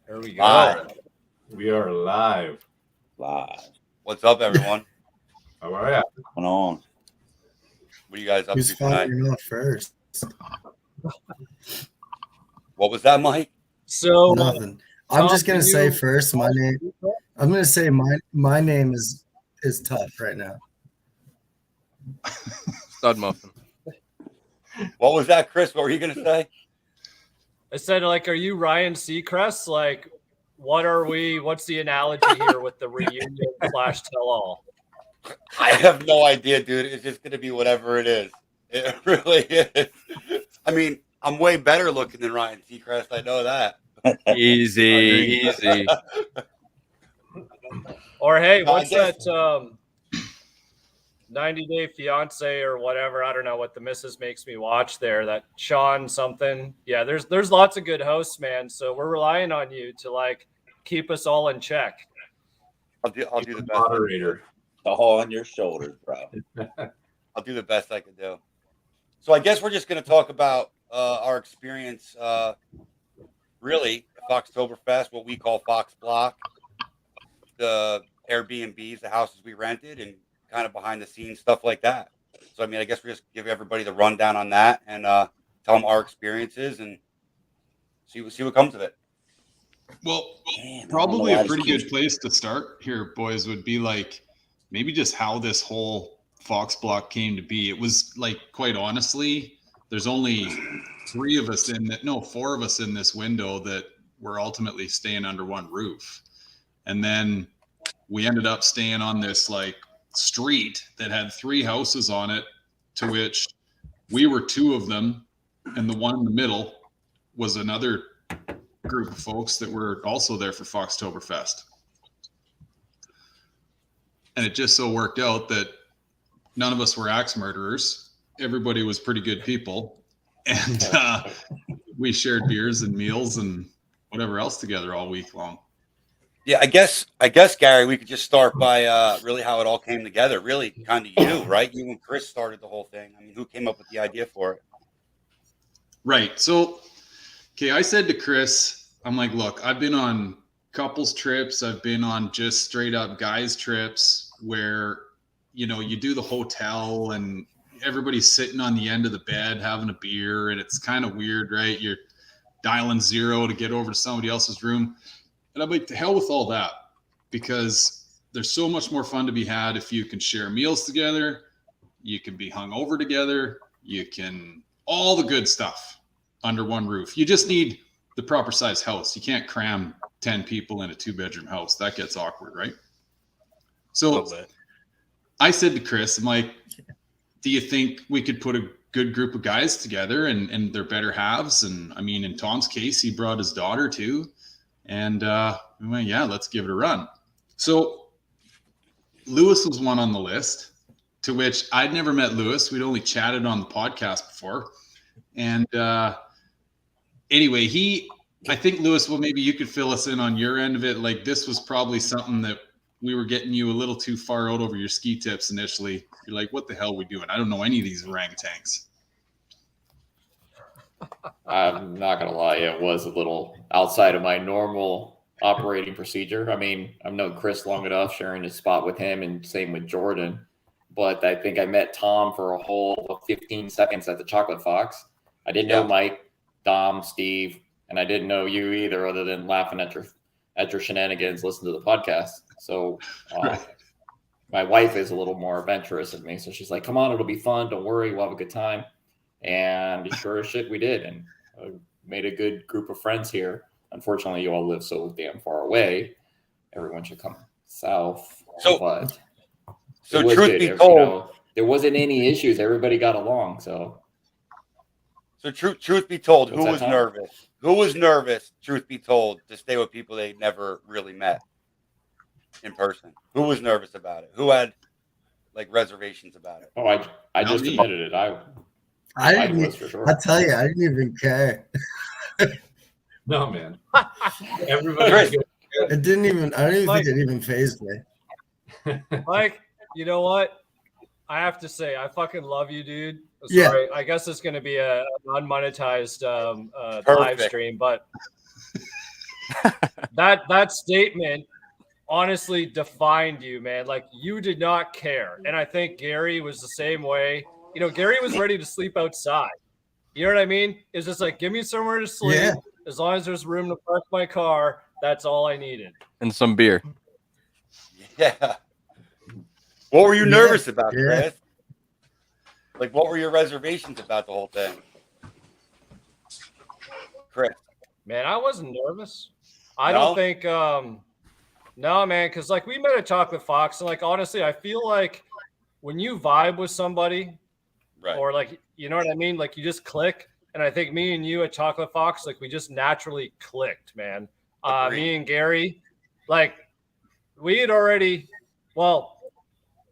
There we go. Live. We are live. What's up, everyone? How are you? What's going on? What are you guys up Who's to tonight? firing off first? What was that, Mike? So Nothing. I'm just gonna say first my name. I'm gonna say my name is tough right now. Stud muffin. What was that, Chris? What were you gonna say? I said, like, are you Ryan Seacrest? Like, what are we? What's the analogy here with the reunion / tell all? I have no idea, dude. It's just gonna be whatever it is. It really is. I mean, I'm way better looking than Ryan Seacrest. I know that. Easy. Or hey, No, I what's guess- that 90-Day Fiance or whatever? I don't know what the missus makes me watch there. That Sean something. Yeah, there's lots of good hosts, man. So we're relying on you to like keep us all in check. I'll do the best. Moderator. All on your shoulders, bro. I'll do the best I can do. So I guess we're just gonna talk about our experience. Really, Foxtoberfest, what we call Foxblock, the AirBNBs, the houses we rented, and kind of behind the scenes stuff like that. So, I mean, I guess we just give everybody the rundown on that and tell them our experiences and see what comes of it. Well, Damn, probably a pretty good place to start here, boys, would be like maybe just how this whole Foxblock came to be. It was like, quite honestly, there's only four of us in this window that were ultimately staying under one roof. And then we ended up staying on this like street that had three houses on it, to which we were two of them, and the one in the middle was another group of folks that were also there for Foxtoberfest. And it just so worked out that none of us were axe murderers. Everybody was pretty good people. And we shared beers and meals and whatever else together all week long. Yeah, I guess, Gary, we could just start by really how it all came together. Really, kind of you, right? You and Chris started the whole thing. I mean, who came up with the idea for it? Right. So, okay, I said to Chris, I'm like, look, I've been on couples trips. I've been on just straight up guys trips where, you know, you do the hotel and everybody's sitting on the end of the bed having a beer, and it's kind of weird, right? You're dialing 0 to get over to somebody else's room. And I'm like, to hell with all that, because there's so much more fun to be had if you can share meals together, you can be hung over together, you can all the good stuff under one roof. You just need the proper size house. You can't cram 10 people in a 2-bedroom house. That gets awkward, right? So I said to Chris, I'm like, do you think we could put a good group of guys together and they're better halves? And I mean, in Tom's case, he brought his daughter too. And we went, yeah, let's give it a run. So Lewis was one on the list, to which I'd never met Lewis. We'd only chatted on the podcast before. And anyway, I think, Lewis, well, maybe you could fill us in on your end of it. Like, this was probably something that we were getting you a little too far out over your ski tips initially. You're like, what the hell are we doing? I don't know any of these orangutans. I'm not going to lie. It was a little outside of my normal operating procedure. I mean, I've known Chris long enough, sharing his spot with him, and same with Jordan. But I think I met Tom for a whole 15 seconds at the Chocolate Fox. I didn't know Mike, Dom, Steve, and I didn't know you either, other than laughing at your shenanigans, listening to the podcast. So my wife is a little more adventurous than me. So she's like, come on, it'll be fun. Don't worry. We'll have a good time. And sure as shit we did, and made a good group of friends here. Unfortunately, you all live so damn far away. Everyone should come south. So truth be good. told, You know, there wasn't any issues. Everybody got along. So truth be told, What's who that, was Tom? nervous? Who was nervous? Truth be told, to stay with people they never really met in person. Who was nervous about it? Who had like reservations about it? Oh, I just admitted it. I was for sure. I tell you, I didn't even care. No, man. Everybody. It didn't even. I don't even think it even phased me. Mike, you know what? I have to say, I fucking love you, dude. Yeah. Sorry, I guess it's going to be an unmonetized live stream, but that statement honestly defined you, man. Like, you did not care. And I think Gary was the same way. You know, Gary was ready to sleep outside. You know what I mean? It's just like, give me somewhere to sleep. Yeah. As long as there's room to park my car, that's all I needed. And some beer. Yeah. What were you nervous about, Yeah. Chris? Like, what were your reservations about the whole thing? Chris. Man, I wasn't nervous. I No? don't think no, man, because like we met at Chocolate Fox, and like honestly, I feel like when you vibe with somebody, Right. or like, you know what I mean, like you just click. And I think me and you at Chocolate Fox, like we just naturally clicked, man. Me and Gary, like we had already, well,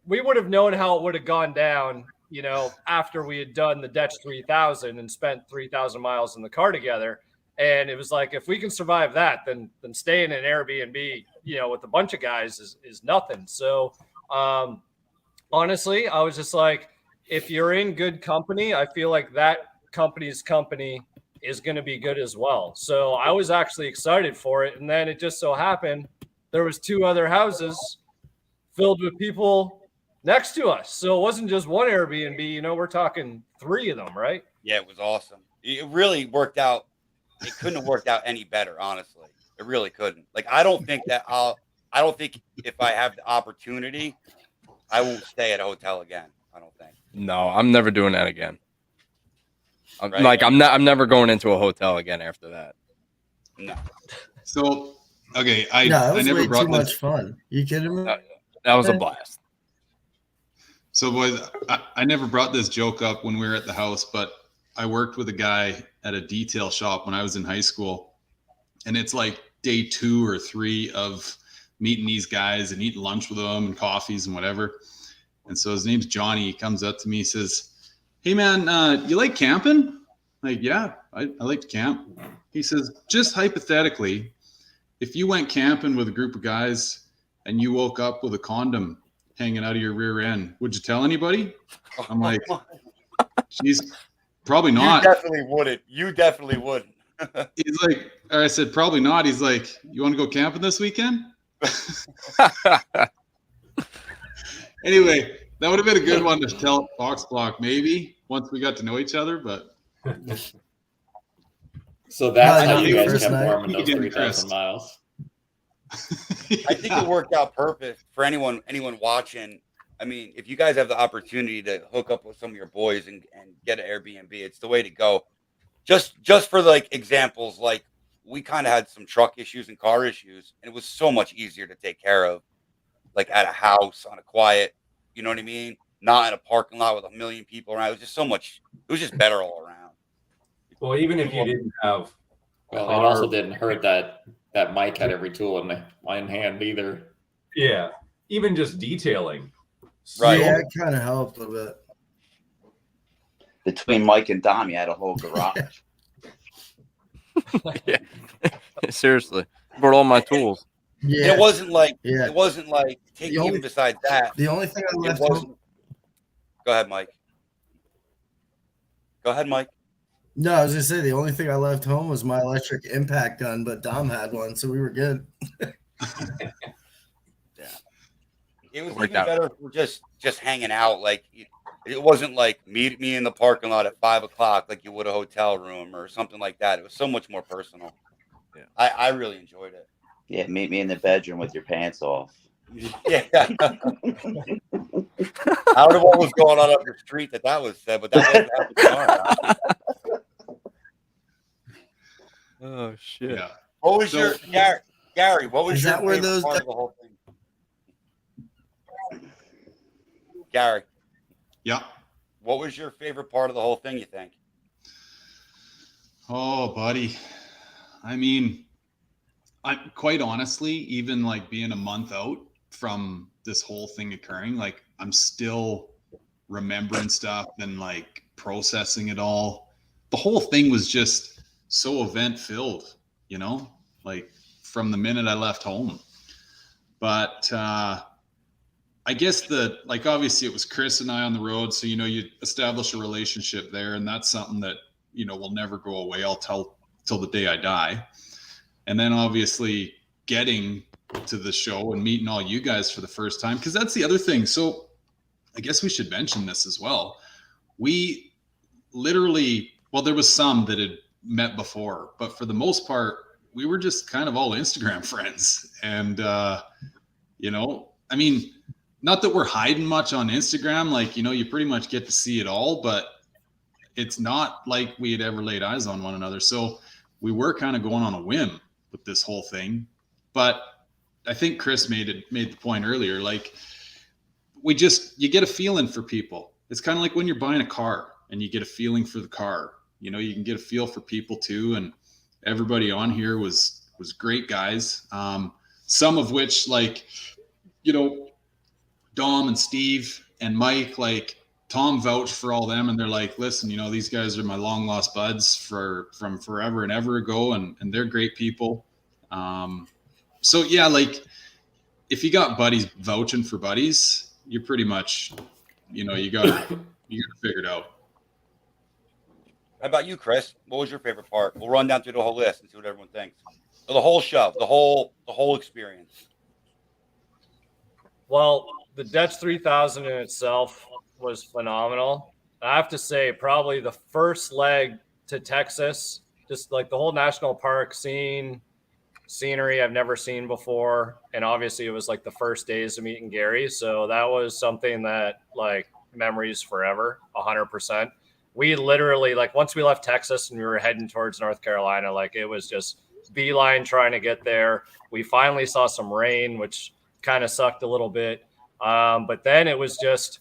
we would have known how it would have gone down, you know, after we had done the Dutch 3000 and spent 3,000 miles in the car together. And it was like, if we can survive that, then staying in an Airbnb, you know, with a bunch of guys is nothing. So honestly, I was just like, if you're in good company, I feel like that company's company is going to be good as well. So I was actually excited for it. And then it just so happened there was 2 other houses filled with people next to us. So it wasn't just one Airbnb, you know, we're talking 3 of them, right? Yeah, it was awesome. It really worked out. It couldn't have worked out any better, honestly. It really couldn't. Like, I don't think if I have the opportunity, I won't stay at a hotel again. I don't think. No, I'm never doing that again. Right. Like, I'm never going into a hotel again after that. No. So, okay, I No, it was never way brought too this. much fun. You kidding me? That was a blast. So, boys, I never brought this joke up when we were at the house, but I worked with a guy at a detail shop when I was in high school. And it's like day 2 or 3 of meeting these guys and eating lunch with them and coffees and whatever. And so his name's Johnny. He comes up to me, he says, "Hey, man, you like camping?" Like, yeah, I like to camp. He says, "Just hypothetically, if you went camping with a group of guys and you woke up with a condom hanging out of your rear end, would you tell anybody?" I'm like, "Geez, probably not." You definitely wouldn't. He's like, or I said, "Probably not." He's like, "You want to go camping this weekend?" Anyway, that would have been a good one to tell at Foxblock, maybe once we got to know each other. But So that's No, how you the guys first kept night- warm in You those didn't, 3,000 Chris. miles. I think it worked out perfect for anyone watching. I mean, if you guys have the opportunity to hook up with some of your boys and get an Airbnb, it's the way to go. Just for like examples, like we kind of had some truck issues and car issues, and it was so much easier to take care of, like at a house on a quiet, you know what I mean? Not in a parking lot with a million people around. It was just so much. It was just better all around. Well, even if you didn't have, Well, it also didn't hurt that Mike had every tool in one hand either. yeah, even just detailing. Right. Yeah, it kind of helped a little bit. Between Mike and Dom, you had a whole garage. Yeah. Seriously. Brought all my tools. Yeah. It wasn't like Yeah. even besides that. The only thing I It left wasn't. Go ahead, Mike. Go ahead, Mike. No, I was gonna say the only thing I left home was my electric impact gun, but Dom had one, so we were good. It was Worked even out. better for just hanging out. Like it wasn't like meet me in the parking lot at 5 o'clock like you would a hotel room or something like that. It was so much more personal. Yeah. I really enjoyed it. Yeah, meet me in the bedroom with your pants off. Yeah. I don't know what was going on up the street that was said, but that wasn't happening. Oh, shit. yeah. What was So- your Gary? What was Is your that where favorite those- part of the whole thing? Gary, Yeah. what was your favorite part of the whole thing? You think? Oh, buddy. I mean, I quite honestly, even like being a month out from this whole thing occurring, like I'm still remembering stuff and like processing it all. The whole thing was just so event filled, you know, like from the minute I left home. But I guess obviously it was Chris and I on the road. So, you know, you establish a relationship there, and that's something that, you know, will never go away. I'll tell till the day I die. And then obviously getting to the show and meeting all you guys for the first time, because that's the other thing. So I guess we should mention this as well. We literally, well, there was some that had met before, but for the most part, we were just kind of all Instagram friends. And, you know, I mean, not that we're hiding much on Instagram, like, you know, you pretty much get to see it all, but it's not like we had ever laid eyes on one another. So we were kind of going on a whim with this whole thing. But I think Chris made the point earlier, like you get a feeling for people. It's kind of like when you're buying a car and you get a feeling for the car, you know, you can get a feel for people too. And everybody on here was great guys. Some of which, like, you know, Dom and Steve and Mike, like Tom vouched for all them, and they're like, listen, you know, these guys are my long lost buds from forever and ever ago, and they're great people. So yeah, like if you got buddies vouching for buddies, you're pretty much, you know, you got it figured out. How about you, Chris? What was your favorite part? We'll run down through the whole list and see what everyone thinks. So the whole show, the whole experience. Well, the Dutch 3000 in itself was phenomenal. I have to say, probably the first leg to Texas, just like the whole national park scenery I've never seen before. And obviously it was like the first days of meeting Gary. So that was something that, like, memories forever, 100%. We literally, like, once we left Texas and we were heading towards North Carolina, like, it was just beeline trying to get there. We finally saw some rain, which kind of sucked a little bit. But then it was just,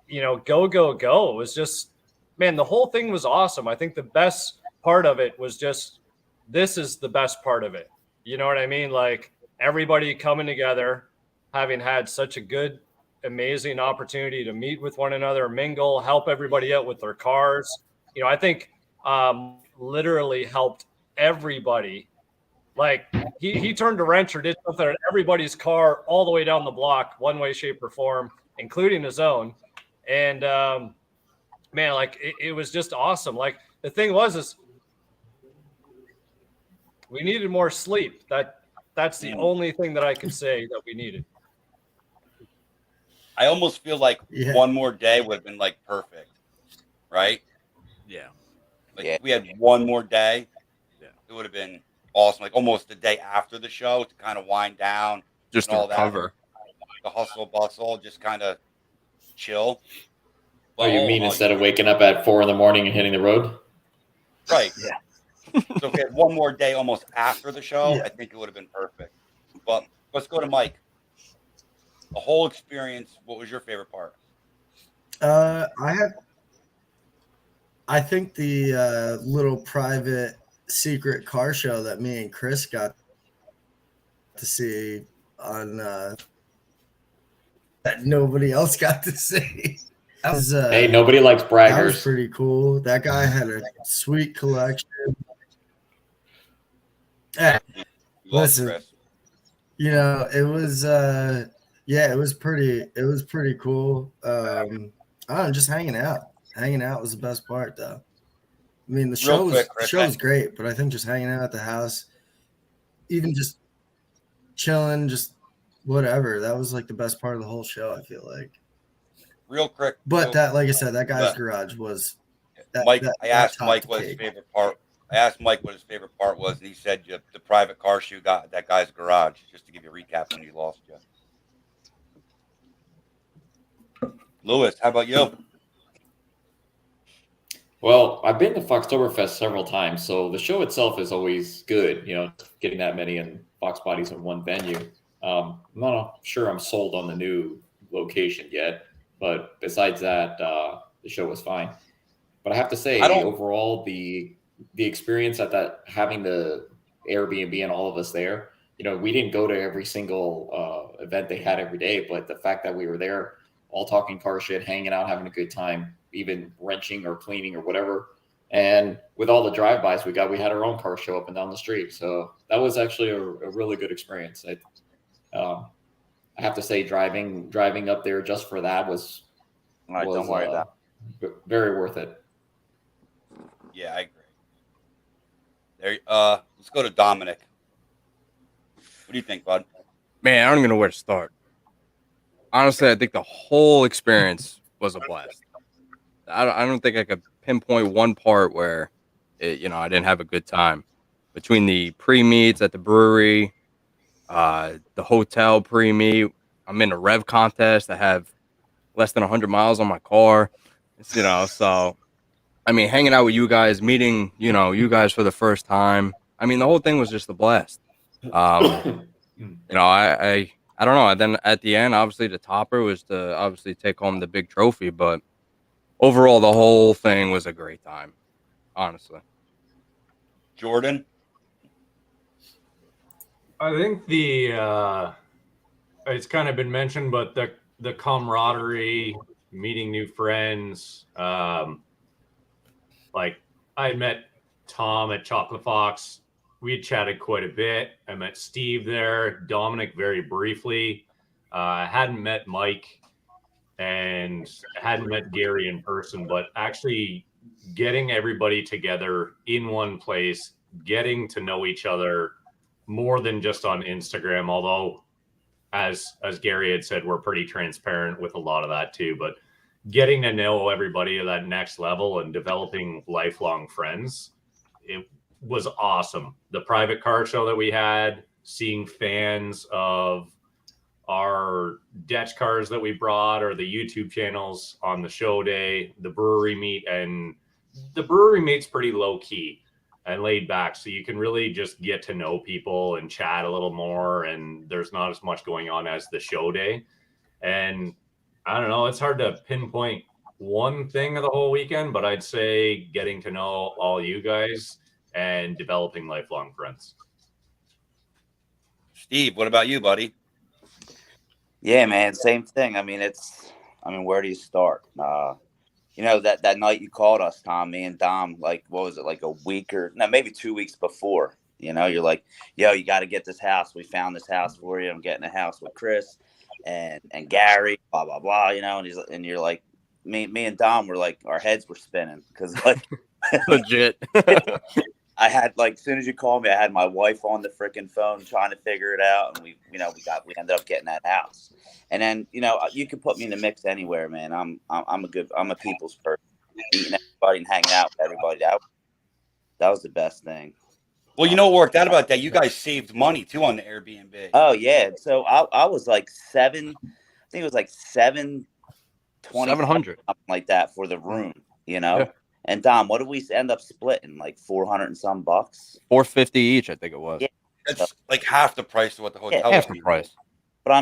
you know, go. It was just, man, the whole thing was awesome. I think the best part of it was just, this is the best part of it. You know what I mean? Like, everybody coming together, having had such a good, amazing opportunity to meet with one another, mingle, help everybody out with their cars. You know, I think literally helped everybody. Like, he turned a wrench or did something at everybody's car all the way down the block, one way, shape, or form, including his own. And man, like it was just awesome. Like, the thing is we needed more sleep. That's the only thing that I could say that we needed. I almost feel like one more day would have been like perfect, right? Yeah. Like if we had one more day, it would have been awesome. Like almost the day after the show to kind of wind down, just to recover. The hustle bustle, just kind of chill. Well, you mean instead of waking up at 4 a.m. and hitting the road? Right. Yeah. So if we had one more day almost after the show, I think it would have been perfect. But let's go to Mike. The whole experience, what was your favorite part? I think the little private secret car show that me and Chris got to see on that nobody else got to see. That was, hey, nobody likes braggers. That was pretty cool. That guy had a sweet collection. Hey, listen, you know, it was it was pretty cool. I don't know, just hanging out. Hanging out was the best part, though. I mean, the show was great, but I think just hanging out at the house, even just chilling, just whatever, that was like the best part of the whole show, I feel like. Real quick. But that, like I said, that guy's garage was Mike. I asked Mike what his favorite part. I asked Mike what his favorite part was, and he said the private car show got that guy's garage. Just to give you a recap when he lost you. Lewis, how about you? Well, I've been to Foxtoberfest several times, so the show itself is always good. You know, getting that many in Foxbodies in one venue. I'm not sure I'm sold on the new location yet, but besides that, the show was fine. But I have to say, overall, the experience at that, having the Airbnb and all of us there, you know, we didn't go to every single event they had every day, but the fact that we were there, all talking car shit, hanging out, having a good time, even wrenching or cleaning or whatever. And with all the drive-bys we had our own car show up and down the street. So that was actually a really good experience. I have to say, driving up there just for that was don't worry about very worth it. Yeah, I agree. There, Let's go to Dominic. What do you think, bud? Man, I don't even know where to start. Honestly, I think the whole experience was a blast. I don't think I could pinpoint one part where, I didn't have a good time. Between the pre-meets at the brewery, the hotel pre-meet, I'm in a rev contest. I have less than 100 miles on my car. So, I mean, hanging out with you guys, meeting, you guys for the first time. I mean, the whole thing was just a blast. I don't know. And then at the end, obviously, the topper was to obviously take home the big trophy. But overall, the whole thing was a great time, honestly. Jordan? I think it's kind of been mentioned, but the camaraderie, meeting new friends. Like I met Tom at Chocolate Fox. We had chatted quite a bit. I met Steve there, Dominic very briefly. I hadn't met Mike and hadn't met Gary in person, but actually getting everybody together in one place, getting to know each other more than just on Instagram, although as Gary had said, we're pretty transparent with a lot of that too, but getting to know everybody at that next level and developing lifelong friends, it was awesome. The private car show that we had, seeing fans of our Dutch cars that we brought or the YouTube channels on the show day, the brewery meet, and the brewery meet's pretty low key and laid back. So you can really just get to know people and chat a little more. And there's not as much going on as the show day. And I don't know, it's hard to pinpoint one thing of the whole weekend, but I'd say getting to know all you guys and developing lifelong friends. Steve, what about you, buddy? Yeah, man, same thing. I mean, where do you start? That night you called us, Tom, me and Dom, like, what was it, like a week or maybe 2 weeks before, you're like, yo, you got to get this house. We found this house for you. I'm getting a house with Chris and Gary, blah, blah, blah, and you're like, me and Dom were like, our heads were spinning because like Legit. I had, like, as soon as you called me, I had my wife on the freaking phone trying to figure it out, and we ended up getting that house. And then, you can put me in the mix anywhere, man. I'm a people's person. Meeting everybody and hanging out with everybody. That was the best thing. Well, what worked out about that? You guys saved money too on the Airbnb. Oh yeah. So I was like I think it was like $720, 700, something like that for the room, Yeah. And Dom, what did we end up splitting? Like 400 and some bucks? $450 each, I think it was. Yeah. That's like half the price of what the hotel Half would the be. price. But I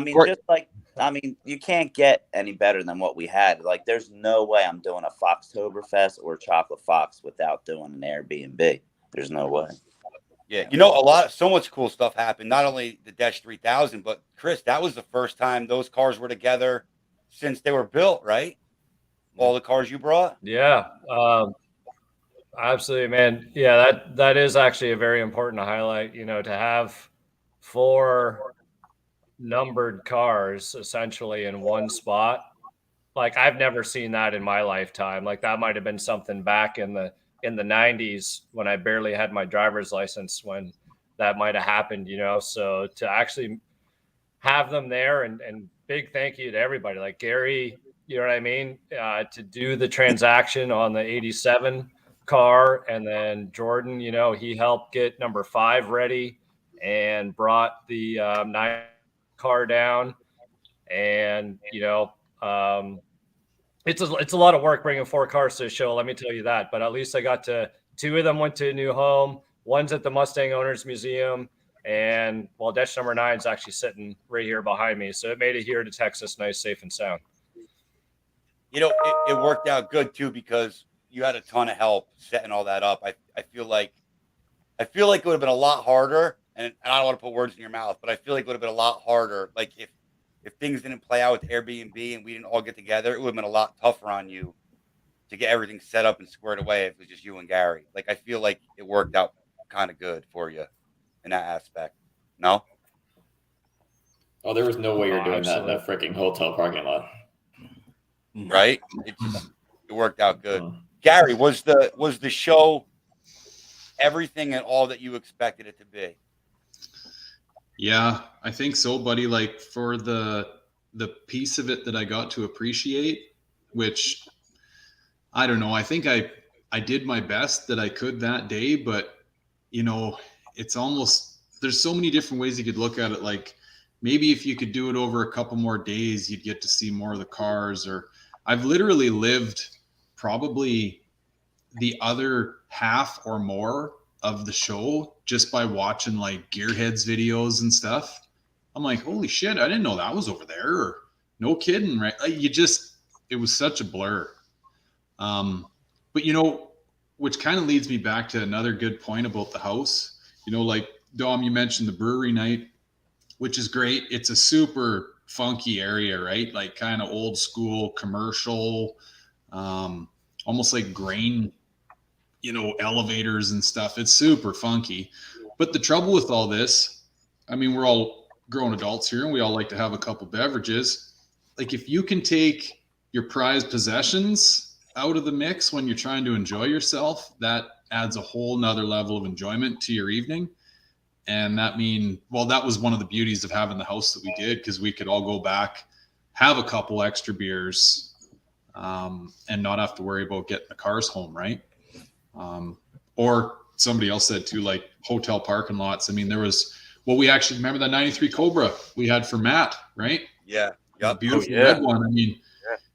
mean, you can't get any better than what we had. Like, there's no way I'm doing a Foxtoberfest or Chocolate Fox without doing an Airbnb. There's no way. Yeah, so much cool stuff happened. Not only the Dash 3000, but Chris, that was the first time those cars were together since they were built, right? All the cars you brought. Yeah, absolutely, man. Yeah, that is actually a very important to highlight. To have 4 numbered cars essentially in one spot. Like, I've never seen that in my lifetime. Like, that might have been something back in the 90s when I barely had my driver's license when that might have happened, so to actually have them there, and big thank you to everybody like Gary, you know what I mean, to do the transaction on the 87 car. And then Jordan, he helped get number 5 ready and brought the 9 car down. And, it's a lot of work bringing 4 cars to a show, let me tell you that. But at least I got to 2 of them went to a new home. One's at the Mustang Owners Museum. And Dash number 9 is actually sitting right here behind me. So it made it here to Texas nice, safe, and sound. It worked out good too because you had a ton of help setting all that up. I feel like it would have been a lot harder, and I don't want to put words in your mouth, but I feel like it would have been a lot harder. Like if things didn't play out with Airbnb and we didn't all get together, it would have been a lot tougher on you to get everything set up and squared away if it was just you and Gary. Like, I feel like it worked out kind of good for you in that aspect. No? Oh, there was no way you're doing that in a freaking hotel parking lot. Right? It worked out good. Gary, was the show everything and all that you expected it to be? Yeah, I think so, buddy. Like for the piece of it that I got to appreciate, which I don't know, I think I did my best that I could that day, but you know, it's almost, there's so many different ways you could look at it. Like maybe if you could do it over a couple more days, you'd get to see more of the cars. Or I've literally lived probably the other half or more of the show just by watching like Gearheads videos and stuff. I'm like, holy shit, I didn't know that was over there. Or, no kidding, right? Like it was such a blur. But you know, which kind of leads me back to another good point about the house. You know, like Dom, you mentioned the brewery night, which is great. It's a super funky area, right? Like kind of old school commercial, almost like grain, you know, elevators and stuff. It's super funky. But the trouble with all this, I mean, we're all grown adults here and we all like to have a couple beverages. Like if you can take your prized possessions out of the mix when you're trying to enjoy yourself, that adds a whole nother level of enjoyment to your evening. And that was one of the beauties of having the house that we did, because we could all go back, have a couple extra beers, and not have to worry about getting the cars home, right? Or somebody else said too, like hotel parking lots. I mean, there was, we actually remember that 93 Cobra we had for Matt, right? Yeah. Yep. Beautiful red one. I mean,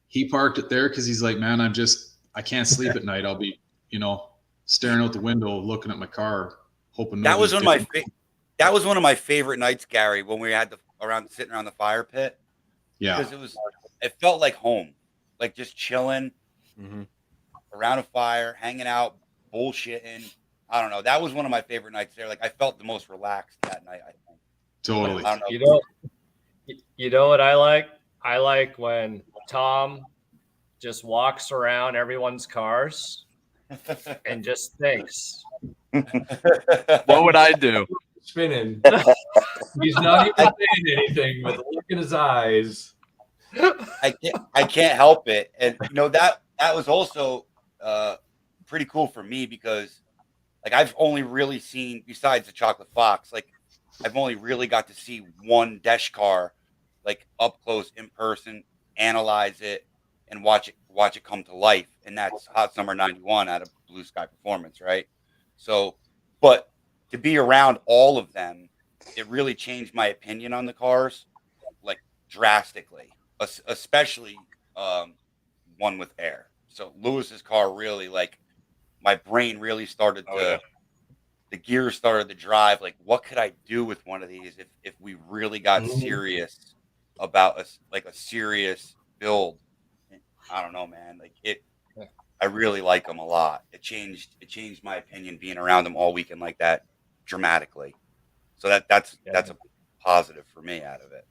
he parked it there because he's like, man, I can't sleep at night. I'll be, you know, staring out the window, looking at my car, hoping that was one of my favorite nights, Gary, when we had sitting around the fire pit. Yeah. Because it felt like home, like just chilling around a fire, hanging out, bullshitting. I don't know. That was one of my favorite nights there. Like I felt the most relaxed that night, I think. Totally. I don't know. You know what I like? I like when Tom just walks around everyone's cars and just thinks. What would I do? Spinning. He's not even saying anything, but the look in his eyes. I can't help it. And you know, that was also pretty cool for me, because like I've only really seen, besides the Chocolate Fox, like I've only really got to see one Desh car like up close in person, analyze it, and watch it come to life. And that's Hot Summer 91 out of Blue Sky Performance, right? So, but to be around all of them, it really changed my opinion on the cars, like drastically, especially one with air. So Lewis's car really, like, my brain really started the gears started to drive. Like, what could I do with one of these if we really got serious about a serious build? I don't know, man. Like I really like them a lot. It changed my opinion being around them all weekend like that dramatically. So that's a positive for me out of it.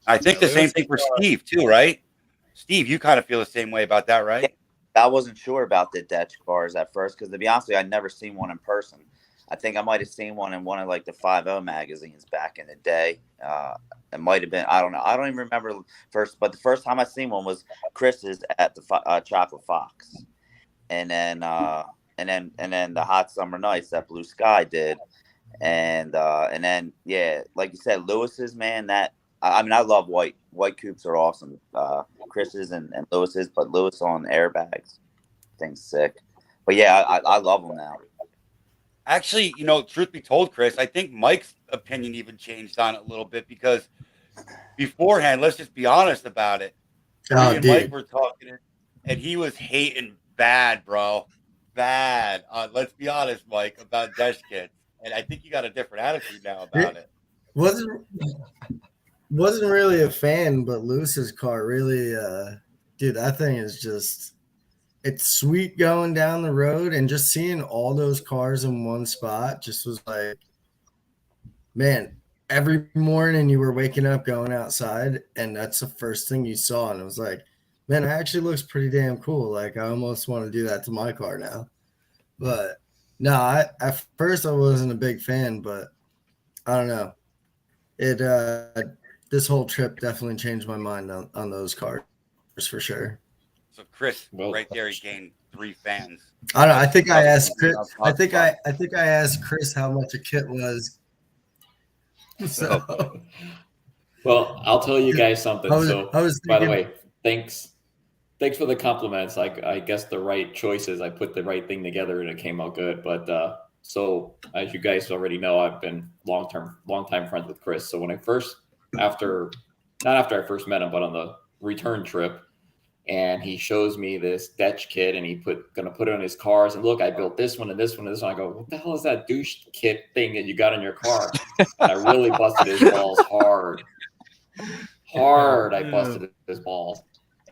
I think the same thing for Steve too, right? Steve, you kind of feel the same way about that, right? I wasn't sure about the Dutch cars at first, because to be honest with you, I'd never seen one in person. I think I might have seen one in one of like the 5.0 magazines back in the day. It might have been, I don't know. I don't even remember but the first time I seen one was Chris's at the Chocolate Fox. And then the Hot Summer Nights that Blue Sky did. And then, yeah, like you said, Lewis's, man, I mean, I love white coupes are awesome. Chris's and Lewis's, but Lewis on airbags, thing's sick. But yeah, I love them now. Actually, you know, truth be told, Chris, I think Mike's opinion even changed on it a little bit, because beforehand, let's just be honest about it. Me and Mike were talking, and he was hating bad, bro. Bad. Let's be honest, Mike, about Desh kits. And I think you got a different attitude now about it. Wasn't really a fan, but Lewis's car really, dude, that thing is just, it's sweet going down the road, and just seeing all those cars in one spot just was like, man, every morning you were waking up, going outside, and that's the first thing you saw. And it was like, man, it actually looks pretty damn cool. Like, I almost want to do that to my car now. But no, at first I wasn't a big fan, but I don't know. This whole trip definitely changed my mind on those cars for sure. So Chris, right there, he gained 3 fans. I don't know. I think I asked Chris. I think I asked Chris how much a kit was. So, Well, I'll tell you guys something. I was by the thinking- way, thanks for the compliments. I guess the right choices. I put the right thing together and it came out good. But so as you guys already know, I've been long time friends with Chris. So when I first, not after I first met him, but on the return trip, and he shows me this Dutch kit, and gonna put it on his cars. And look, I built this one and this one and this one. I go, what the hell is that douche kit thing that you got in your car? And I really busted his balls hard. I busted his balls,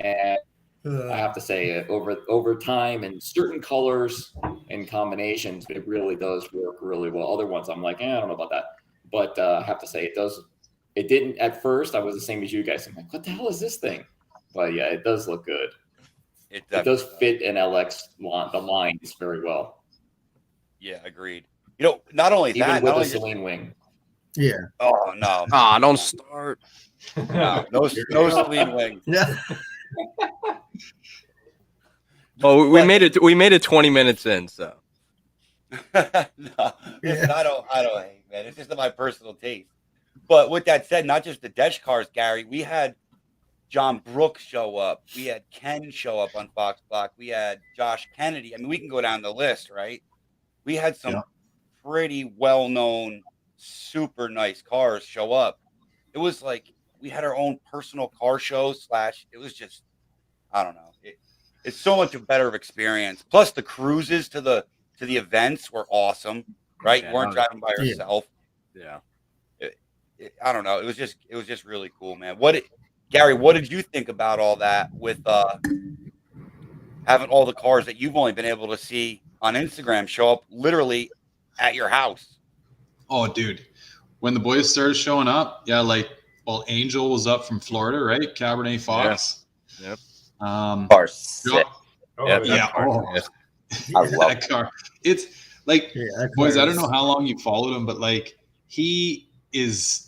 and I have to say, over time and certain colors and combinations, it really does work really well. Other ones, I'm like, I don't know about that, but I have to say, it does. It didn't at first. I was the same as you guys. I'm like, what the hell is this thing? But yeah, it does look good. It does fit an LX the lines very well. Yeah, agreed. You know, not only even that, with the Celine wing. Yeah. Oh no! Don't start. No Celine wing. Yeah. Well, we made it. We made it 20 minutes in, so. No, listen, I don't hate, man. It's just my personal taste. But with that said, not just the Desh cars, Gary. We had John Brooks show up. We had Ken show up on Foxblock. We had Josh Kennedy. I mean, we can go down the list, right? We had some pretty well-known, super nice cars show up. It was like we had our own personal car show / it was just, I don't know. It's so much better of experience. Plus the cruises to the events were awesome, right? You weren't driving by yourself. Yeah. I don't know. It was just really cool, man. Gary, what did you think about all that with having all the cars that you've only been able to see on Instagram show up literally at your house? Oh, dude. When the boys started showing up, Angel was up from Florida, right? Cabernet Fox. Yeah. Yep. Car sick. Yeah. I love that car. It's like, boys, I don't know how long you followed him, but like he is,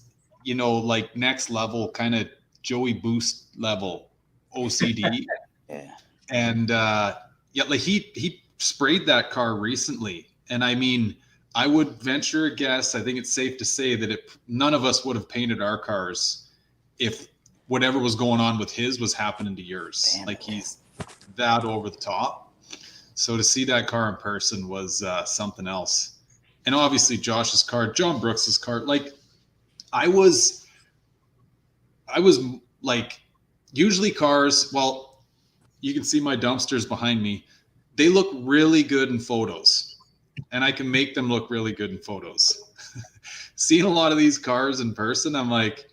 like next level kind of Joey Boost level OCD. Yeah. And like he sprayed that car recently. And I mean, I would venture a guess, I think it's safe to say that none of us would have painted our cars if whatever was going on with his was happening to yours. Damn. Like he's that over the top. So to see that car in person was something else. And obviously Josh's car, John Brooks's car, like I was like, usually cars, well, you can see my dumpsters behind me. They look really good in photos, and I can make them look really good in photos. Seeing a lot of these cars in person, I'm like,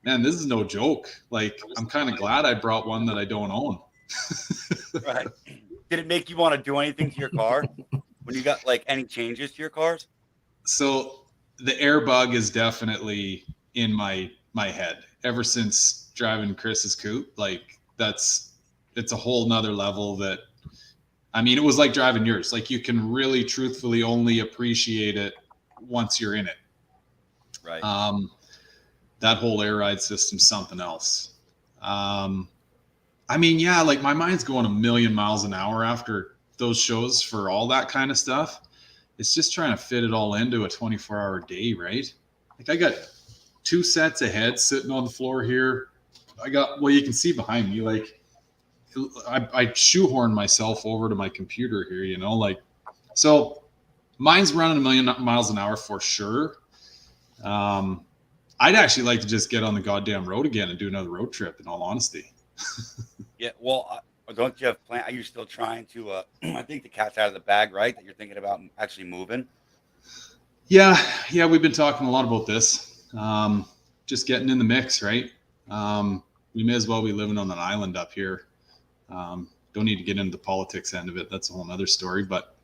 man, this is no joke. Like, I'm kind of glad I brought one that I don't own. Right. Did it make you want to do anything to your car when you got like any changes to your cars? So the airbug is definitely in my head ever since driving Chris's coupe. Like it's a whole nother level that, I mean, it was like driving yours. Like you can really truthfully only appreciate it once you're in it. Right. That whole air ride system's something else. I mean, yeah, like my mind's going a million miles an hour after those shows for all that kind of stuff. It's just trying to fit it all into a 24-hour day, right? Like I got 2 sets of heads sitting on the floor here. You can see behind me, like I shoehorn myself over to my computer here, like, so mine's running a million miles an hour for sure. I'd actually like to just get on the goddamn road again and do another road trip, in all honesty. Yeah, well, don't you have plan? Are you still trying to? I think the cat's out of the bag, right? That you're thinking about actually moving. Yeah, we've been talking a lot about this. Just getting in the mix, right? We may as well be living on an island up here. Don't need to get into the politics end of it. That's a whole other story. But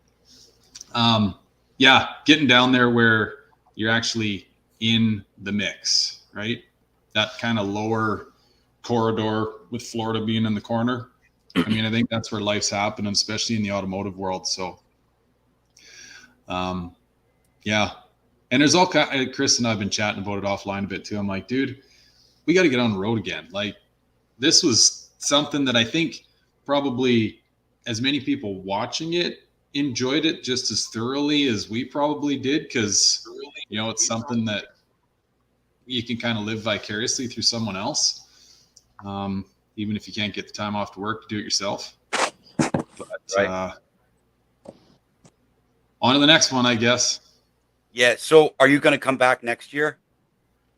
yeah, getting down there where you're actually in the mix, right? That kind of lower corridor with Florida being in the corner. I mean, I think that's where life's happening, especially in the automotive world. So, yeah. And there's all kind. Chris and I have been chatting about it offline a bit too. I'm like, dude, we got to get on the road again. Like, this was something that I think probably as many people watching it enjoyed it just as thoroughly as we probably did, because it's something that you can kind of live vicariously through someone else, even if you can't get the time off to work to do it yourself. But on to the next one, I guess. Yeah. So are you going to come back next year?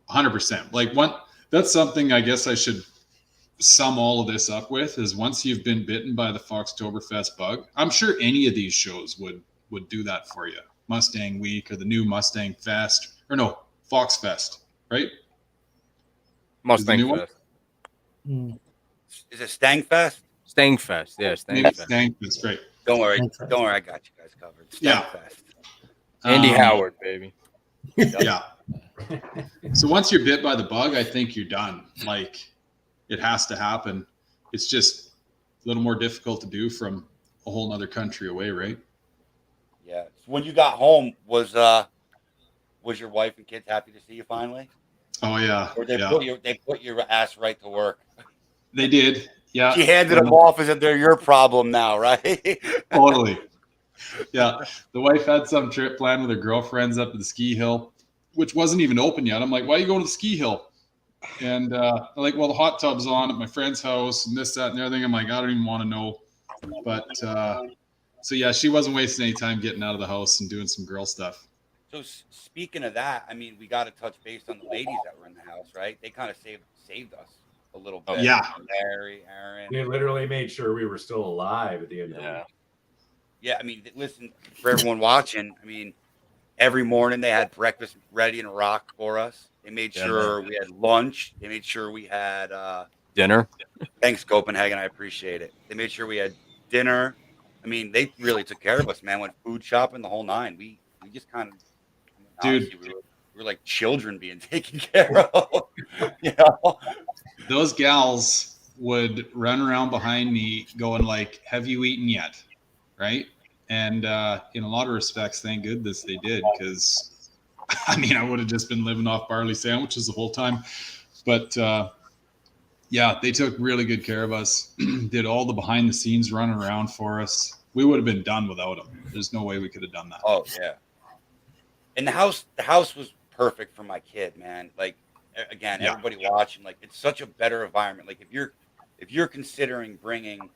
100%. Like, that's something I guess I should sum all of this up with, is once you've been bitten by the Foxtoberfest bug, I'm sure any of these shows would do that for you. Mustang Week or the new Mustang Fest, or no, Fox Fest, right? Mustang Fest. Is it Stang Fest? Stang Fest. Yeah, Stang Maybe Fest. Stang Fest, right. Don't worry. I got you guys covered. Stang Fest. Andy Howard, baby. Yeah. So once you're bit by the bug, I think you're done. Like, it has to happen. It's just a little more difficult to do from a whole nother country away, right? Yeah. So when you got home, was your wife and kids happy to see you finally? Oh yeah. Or they put your ass right to work? They did. Yeah. She handed them off as if they're your problem now, right? Totally. Yeah. The wife had some trip planned with her girlfriends up to the ski hill, which wasn't even open yet. I'm like, why are you going to the ski hill? And they're like, well, the hot tub's on at my friend's house and this, that, and everything. I'm like, I don't even want to know. But so yeah, she wasn't wasting any time getting out of the house and doing some girl stuff. So speaking of that, I mean, we got to touch base on the ladies that were in the house, right? They kind of saved us a little bit. Yeah. Mary, Aaron. They literally made sure we were still alive at the end of the day. Yeah, I mean, listen, for everyone watching, I mean, every morning they had breakfast ready in a rock for us. They made sure we had lunch. They made sure we had dinner. Thanks, Copenhagen. I appreciate it. They made sure we had dinner. I mean, they really took care of us, man. Went food shopping, the whole nine. We just kind of, dude, honestly, we were like children being taken care of. You know, those gals would run around behind me going like, have you eaten yet? Right. And in a lot of respects, thank goodness they did, because I mean, I would have just been living off barley sandwiches the whole time. But yeah, they took really good care of us, did all the behind the scenes running around for us. We would have been done without them. There's no way we could have done that. Oh yeah. And the house was perfect for my kid, man. Like, again, everybody watching, like, it's such a better environment. Like, if you're considering bringing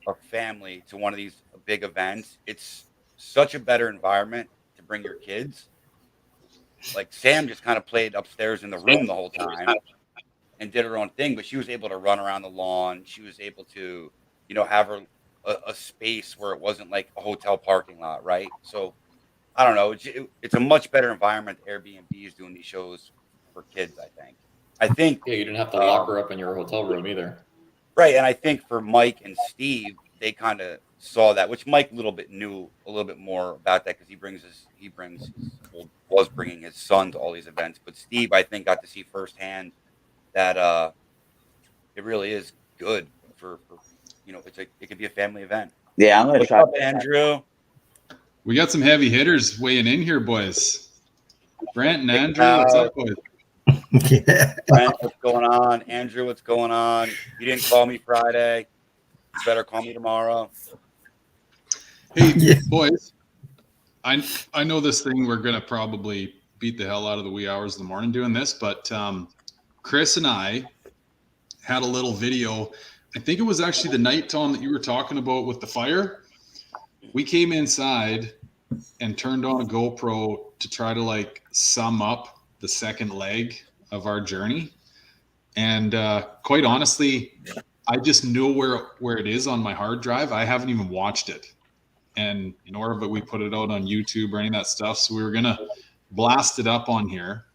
a family to one of these big events, it's such a better environment to bring your kids. Like, Sam just kind of played upstairs in the room the whole time and did her own thing, but she was able to run around the lawn. She was able to, you know, have her a space where it wasn't like a hotel parking lot, right? So I don't know. It's a much better environment. Airbnb is doing these shows for kids, I think. Yeah, you didn't have to lock her up in your hotel room either. Right, and I think for Mike and Steve, they kind of saw that, which Mike knew a little bit more about that, because was bringing his son to all these events. But Steve, I think, got to see firsthand that it really is good for you know, it could be a family event. Yeah, I'm gonna try. What's up, Andrew? We got some heavy hitters weighing in here, boys. Brent and Andrew, what's up, boys? Yeah. Brent, what's going on? Andrew, what's going on? You didn't call me Friday. You better call me tomorrow. Hey, boys. I know this thing, we're gonna probably beat the hell out of the wee hours of the morning doing this, but Chris and I had a little video. I think it was actually the night, Tom, that you were talking about with the fire. We came inside and turned on a GoPro to try to like sum up the second leg of our journey. And quite honestly, I just know where it is on my hard drive. I haven't even watched it. And nor have we put it out on YouTube or any of that stuff. So we were going to blast it up on here.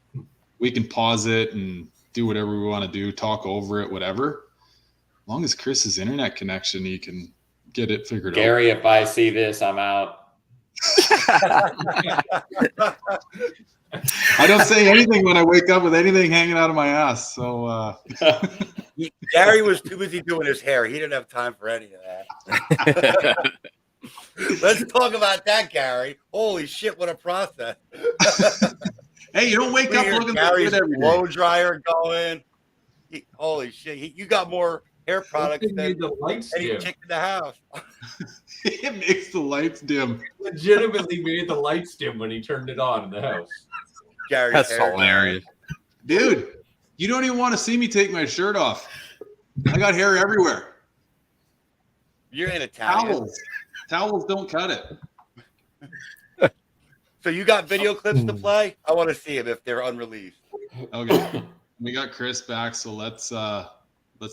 We can pause it and do whatever we want to do, talk over it, whatever. As long as Chris's internet connection, he can get it figured out. Gary, if I see this, I'm out. I don't say anything when I wake up with anything hanging out of my ass. So Gary was too busy doing his hair. He didn't have time for any of that. Let's talk about that, Gary. Holy shit, what a process. Hey, you don't wake up looking Gary's good every day. blow dryer going. Holy shit. You got more hair products Made than the lights any dim. chick in the house. It makes the lights dim. Legitimately made the lights dim when he turned it on in the house. Gary's That's hair. hilarious. Dude, you don't even want to see me take my shirt off. I got hair everywhere. You're in Italian. Towels don't cut it. So you got video clips to play? I want to see them if they're unreleased. Okay. We got Chris back, so let's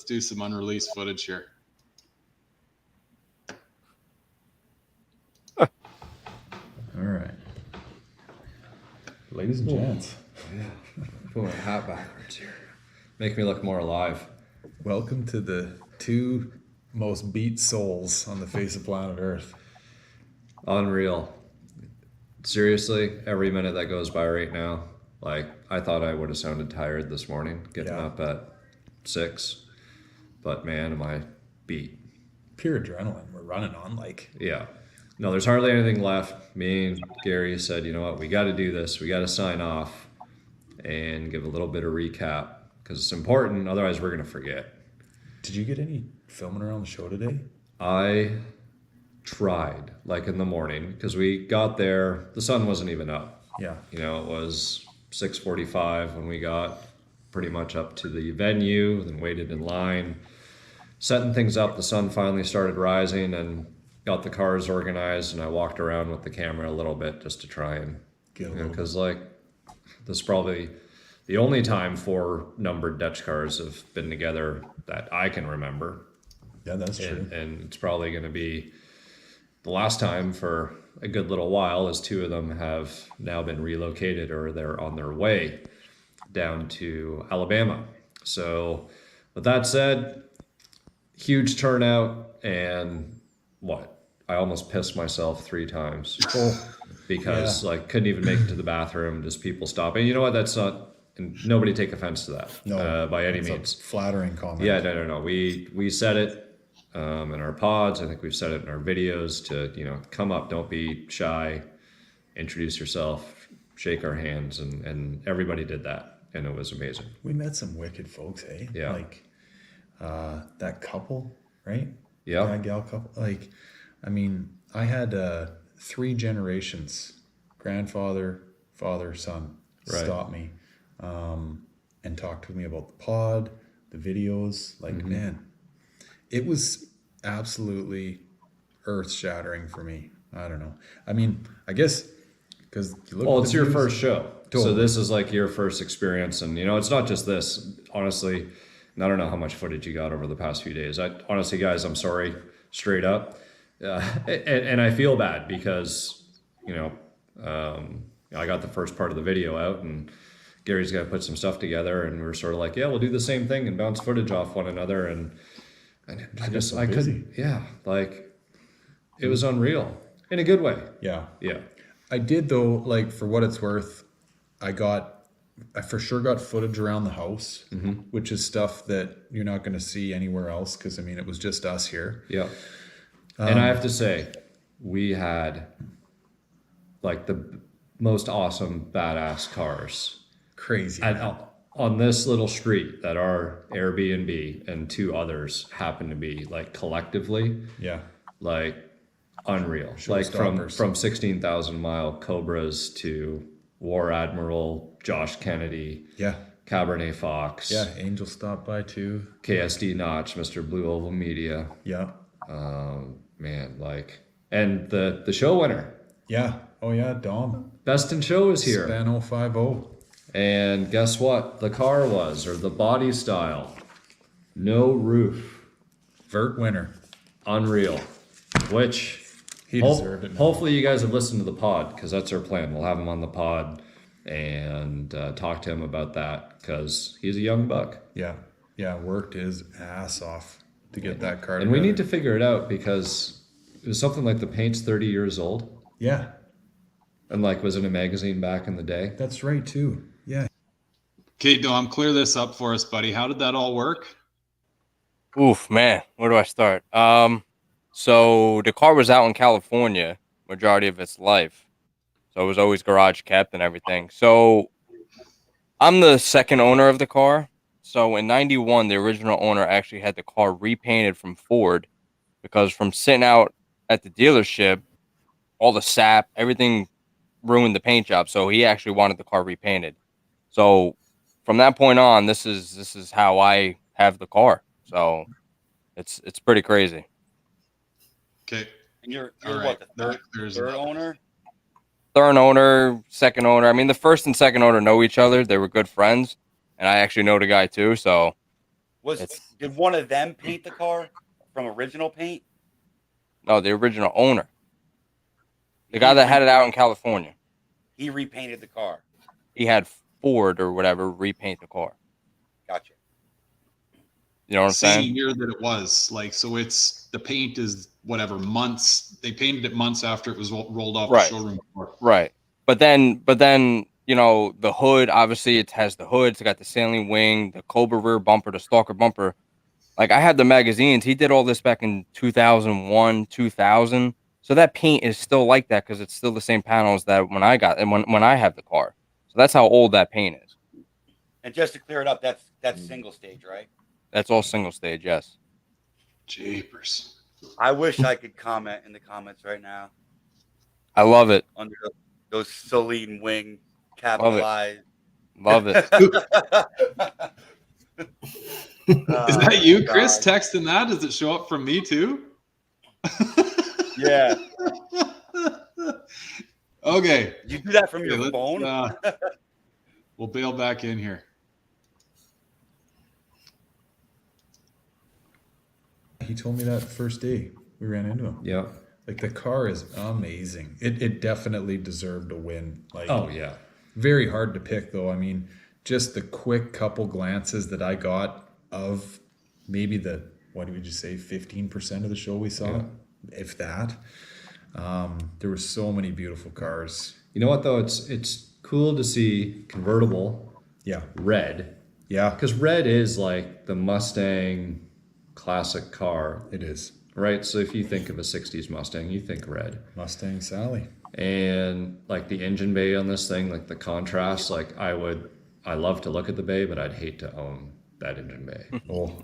do some unreleased footage here. All right. Ladies and gents. Yeah. Put my hat backwards here. Make me look more alive. Welcome to the two most beat souls on the face of planet Earth. Unreal. Seriously, every minute that goes by right now, like I thought I would have sounded tired this morning, getting up at 6. But man, am I beat. Pure adrenaline. We're running on Yeah. No, there's hardly anything left. Me and Gary said, you know what, we got to do this. We got to sign off and give a little bit of recap because it's important. Otherwise, we're going to forget. Did you get any filming around the show today? I tried, like in the morning, because we got there, the sun wasn't even up. Yeah. You know, it was 6:45 when we got pretty much up to the venue, then waited in line, setting things up. The sun finally started rising and got the cars organized, and I walked around with the camera a little bit just to try and, because like this is probably the only time 4 numbered Dutch cars have been together that I can remember. Yeah, that's true. And it's probably going to be the last time for a good little while, as 2 of them have now been relocated or they're on their way down to Alabama. So with that said, huge turnout, and I almost pissed myself 3 times because like couldn't even make it to the bathroom, just people stopping. You know what? That's not, and nobody take offense to that by any means. Flattering comment. Yeah, no. We said it in our pods. I think we've said it in our videos to, come up, don't be shy, introduce yourself, shake our hands, and everybody did that, and it was amazing. We met some wicked folks, eh? Yeah. Like that couple, right? Yeah. That gal couple. Like, I mean, I had 3 generations, grandfather, father, son, stop me and talk to me about the pod, the videos. Like, man, it was absolutely earth-shattering for me. I don't know. I mean, I guess because you look. Well, it's your first show. Totally. So this is like your first experience. And, it's not just this. Honestly, and I don't know how much footage you got over the past few days. Honestly, guys, I'm sorry, straight up. And I feel bad because, I got the first part of the video out and Gary's got to put some stuff together, and we're sort of like, yeah, we'll do the same thing and bounce footage off one another. And I couldn't, like it was unreal in a good way. Yeah. Yeah. I did though, like for what it's worth, I for sure got footage around the house, which is stuff that you're not going to see anywhere else. Cause I mean, it was just us here. Yeah. And I have to say, we had like the most awesome, badass cars. Crazy. On this little street that our Airbnb and 2 others happen to be like collectively. Yeah. Like unreal. Like from 16,000 mile Cobras to War Admiral, Josh Kennedy. Yeah. Cabernet Fox. Yeah. Angel stopped by too. KSD Notch, Mr. Blue Oval Media. Yeah. Man, like, and the show winner. Yeah. Oh yeah. Dom. Best in Show is here. Span 050. And guess what? The car or the body style. No roof. Vert winner. Unreal. Which he deserved it. Hopefully you guys have listened to the pod, because that's our plan. We'll have him on the pod and talk to him about that, because he's a young buck. Yeah. Yeah. Worked his ass off to get that car. And we need to figure it out, because it was something like the paint's 30 years old. Yeah. And like was in a magazine back in the day. That's right too. Yeah. Okay, Dom, clear this up for us, buddy. How did that all work? Oof, man. Where do I start? So the car was out in California majority of its life. So it was always garage kept and everything. So I'm the second owner of the car. So in 91, the original owner actually had the car repainted from Ford because from sitting out at the dealership, all the sap, everything ruined the paint job. So he actually wanted the car repainted. So from that point on, this is how I have the car. So it's pretty crazy. Okay. And you're All what, right. the There's third another. owner? Third owner, second owner. I mean, the first and second owner know each other. They were good friends, and I actually know the guy too. So Did one of them paint the car from original paint? no, the original owner, the guy that had it out in California. He repainted the car. He had Ford or whatever repaint the car. Gotcha. You know what I'm saying? Same year that it was like, so it's the paint is whatever months they painted it months after it was rolled off the showroom floor. Right. But then you know, the hood, obviously it has the hood, it's got the sailing wing, the Cobra rear bumper, the Stalker bumper. Like I had the magazines. He did all this back in 2001, 2000. So that paint is still like that because it's still the same panels that when I got and when I have the car. So that's how old that paint is. And just to clear it up, that's single stage, right? That's all single stage, yes. Jeepers. I wish I could comment in the comments right now. I love it. Under those Celine wing capitalized. Love it. Is that you, Chris, texting that? Does it show up from me too? Yeah. Okay. You do that from your phone? We'll bail back in here. He told me that first day we ran into him. Yeah. Like the car is amazing. It definitely deserved a win. Like, oh yeah. Very hard to pick though. I mean, just the quick couple glances that I got of maybe the, what did we just say, 15% of the show we saw, if that. There were so many beautiful cars. You know what though? It's cool to see convertible. Yeah. Red. Yeah. Because red is like the Mustang classic car. It is. Right? So if you think of a 60s Mustang, you think red. Mustang Sally. And like the engine bay on this thing, like the contrast, like I love to look at the bay, but I'd hate to own that engine bay. Oh.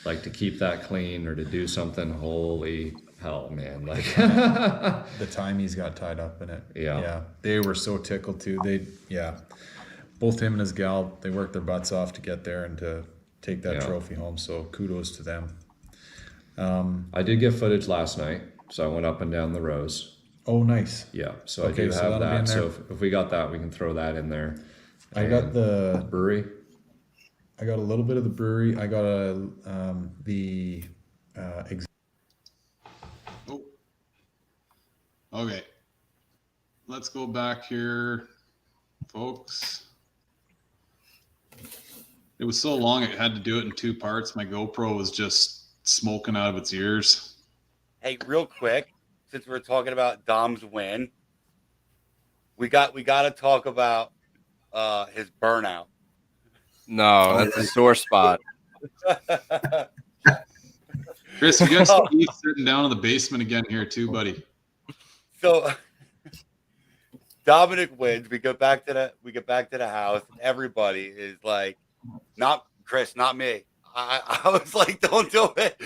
Like to keep that clean or to do something, holy hell, man. Like the time he's got tied up in it. Yeah. They were so tickled too. Both him and his gal, they worked their butts off to get there and to take that trophy home. So kudos to them. I did get footage last night, so I went up and down the rows. Oh, nice. Yeah, so I do have that. So if we got that, we can throw that in there. I got the brewery. I got a little bit of the brewery. I got Okay. Let's go back here, folks. It was so long, it had to do it in two parts. My GoPro was just smoking out of its ears. Hey, real quick, since we're talking about Dom's win, we got to talk about his burnout. No, that's a sore spot. Chris, you got Steve sitting down in the basement again here too, buddy. So Dominic wins. We get back to the house. And everybody is like, not Chris, not me. I was like, don't do it.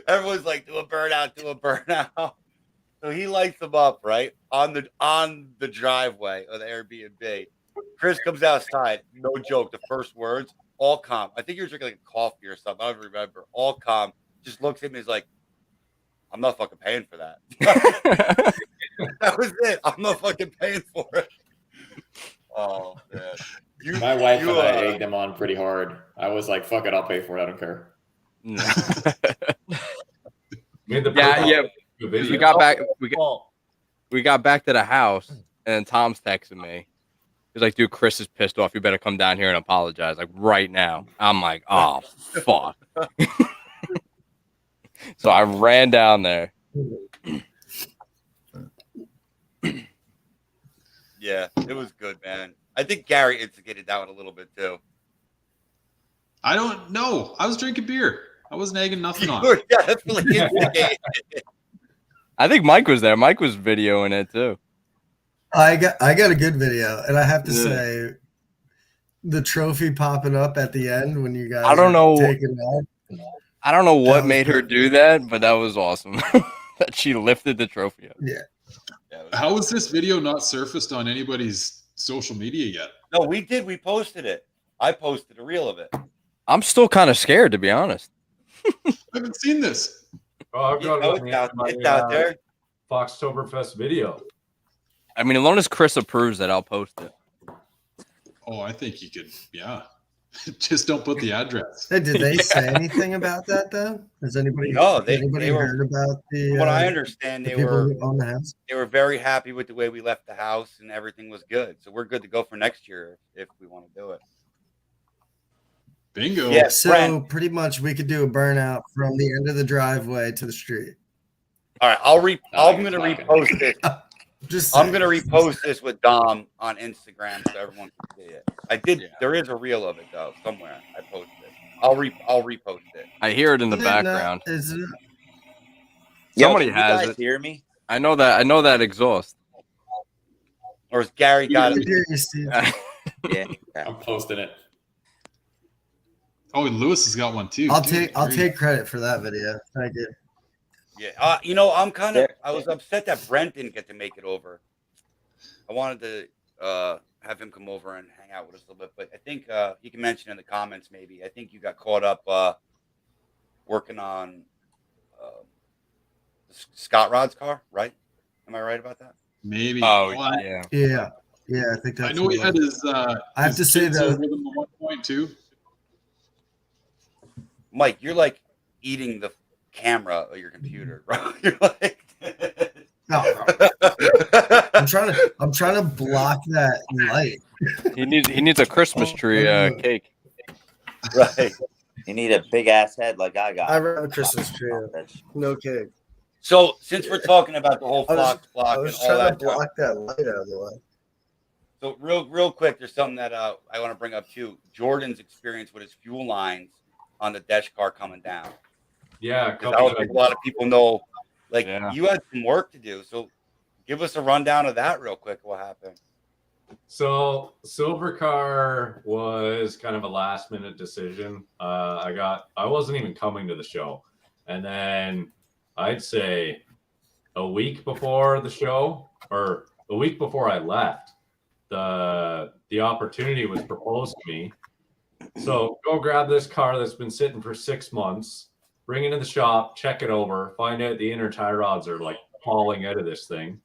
Everyone's like, do a burnout. So he lights them up right on the driveway of the Airbnb. Chris comes outside. No joke. The first words, all calm. I think he was drinking like coffee or something. I don't remember. All calm. Just looks at me. He's like, I'm not fucking paying for that. That was it. I'm not fucking paying for it. Oh man. My wife and I egged him on pretty hard. I was like, fuck it, I'll pay for it. I don't care. We got back to the house and Tom's texting me. He's like, dude, Chris is pissed off. You better come down here and apologize, like right now. I'm like, oh fuck. So I ran down there. Yeah, it was good, man. I think Gary instigated that one a little bit too. I don't know. I was drinking beer. I wasn't egging nothing on. Definitely instigated. I think Mike was there. Mike was videoing it too. I got a good video, and I have to say, the trophy popping up at the end when you guys I don't know. take it off. I don't know what was made her perfect. do that, but that was awesome. That she lifted the trophy up. Yeah. How is this video not surfaced on anybody's social media yet? No, we did. We posted it. I posted a reel of it. I'm still kind of scared, to be honest. I haven't seen this. Oh, I've got It's out there. Foxtoberfest video. I mean, as long as Chris approves it, I'll post it. Oh, I think you could. Yeah. Just don't put the address. Hey, did they say anything about that though? Has anybody? No, has anybody heard about the? From what I understand, the they people were who own the house. they were very happy with the way we left the house and everything was good. So we're good to go for next year if we want to do it. Bingo. Yeah. So Brent. pretty much we could do a burnout from the end of the driveway to the street. All right, I'm gonna repost it. Just I'm gonna repost this with Dom on Instagram so everyone can see it. I did. Yeah. There is a reel of it though somewhere. I posted it. I'll repost it. I hear it in the background. Is it? Somebody Yo, has you guys it. Hear me? I know that exhaust. Or is Gary got it? Yeah. I'm posting it. Oh, and Lewis has got one too. I'll Dude, take credit for that video. Thank you. Yeah. I was upset that Brent didn't get to make it over. I wanted to have him come over and hang out with us a little bit, but I think you can mention in the comments maybe. I think you got caught up working on Scott Rod's car, right? Am I right about that? Maybe. Oh, Well, Yeah. I think that's. I know he had his. I have his to say kids that- over them at one point too. Mike, you're like eating the camera of your computer, bro. You're like. No. I'm trying to block that light. He needs a Christmas tree cake. Right. You need a big ass head like I got. I ran a Christmas tree. No cake. So since we're talking about the whole Foxblock I and was all trying that, to block that light out of the way. so real quick, there's something that I want to bring up too. Jordan's experience with his fuel lines on the Desh car coming down. Yeah, I don't think a lot of people know. Like you had some work to do, so give us a rundown of that real quick. What happened? So Silver Car was kind of a last minute decision. I wasn't even coming to the show, and then I'd say a week before the show, or a week before I left, the opportunity was proposed to me. So go grab this car that's been sitting for 6 months, bring it to the shop, check it over, find out the inner tie rods are like falling out of this thing,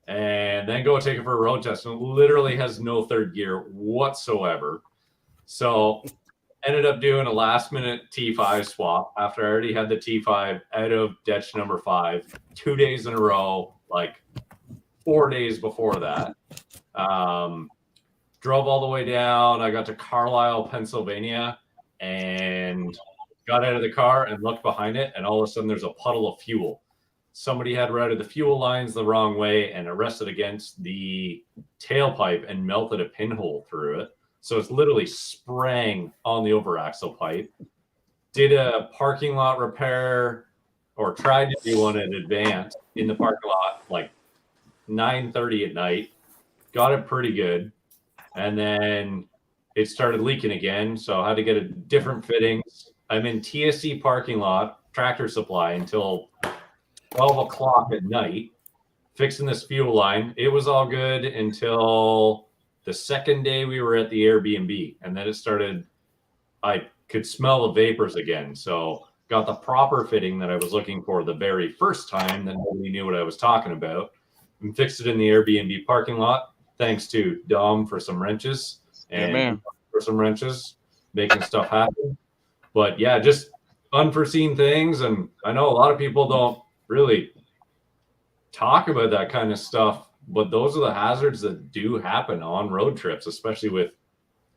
and then go take it for a road test. And it literally has no third gear whatsoever. So ended up doing a last minute T5 swap after I already had the T5 out of Detch number 5 2 days in a row, like 4 days before that. Drove all the way down. I got to Carlisle, Pennsylvania, and got out of the car and looked behind it, and all of a sudden there's a puddle of fuel. Somebody had routed the fuel lines the wrong way and arrested against the tailpipe and melted a pinhole through it. So it's literally spraying on the overaxle pipe. Did a parking lot repair, or tried to do one in advance in the parking lot, like 9:30 at night. Got it pretty good. And then it started leaking again. So I had to get a different fittings. I'm in TSC parking lot, Tractor Supply, until 12 o'clock at night, fixing this fuel line. It was all good until the second day we were at the Airbnb. And then it started, I could smell the vapors again. So got the proper fitting that I was looking for the very first time that nobody knew what I was talking about, and fixed it in the Airbnb parking lot. Thanks to Dom for some wrenches and for some wrenches, making stuff happen. But yeah, just unforeseen things. And I know a lot of people don't really talk about that kind of stuff, but those are the hazards that do happen on road trips, especially with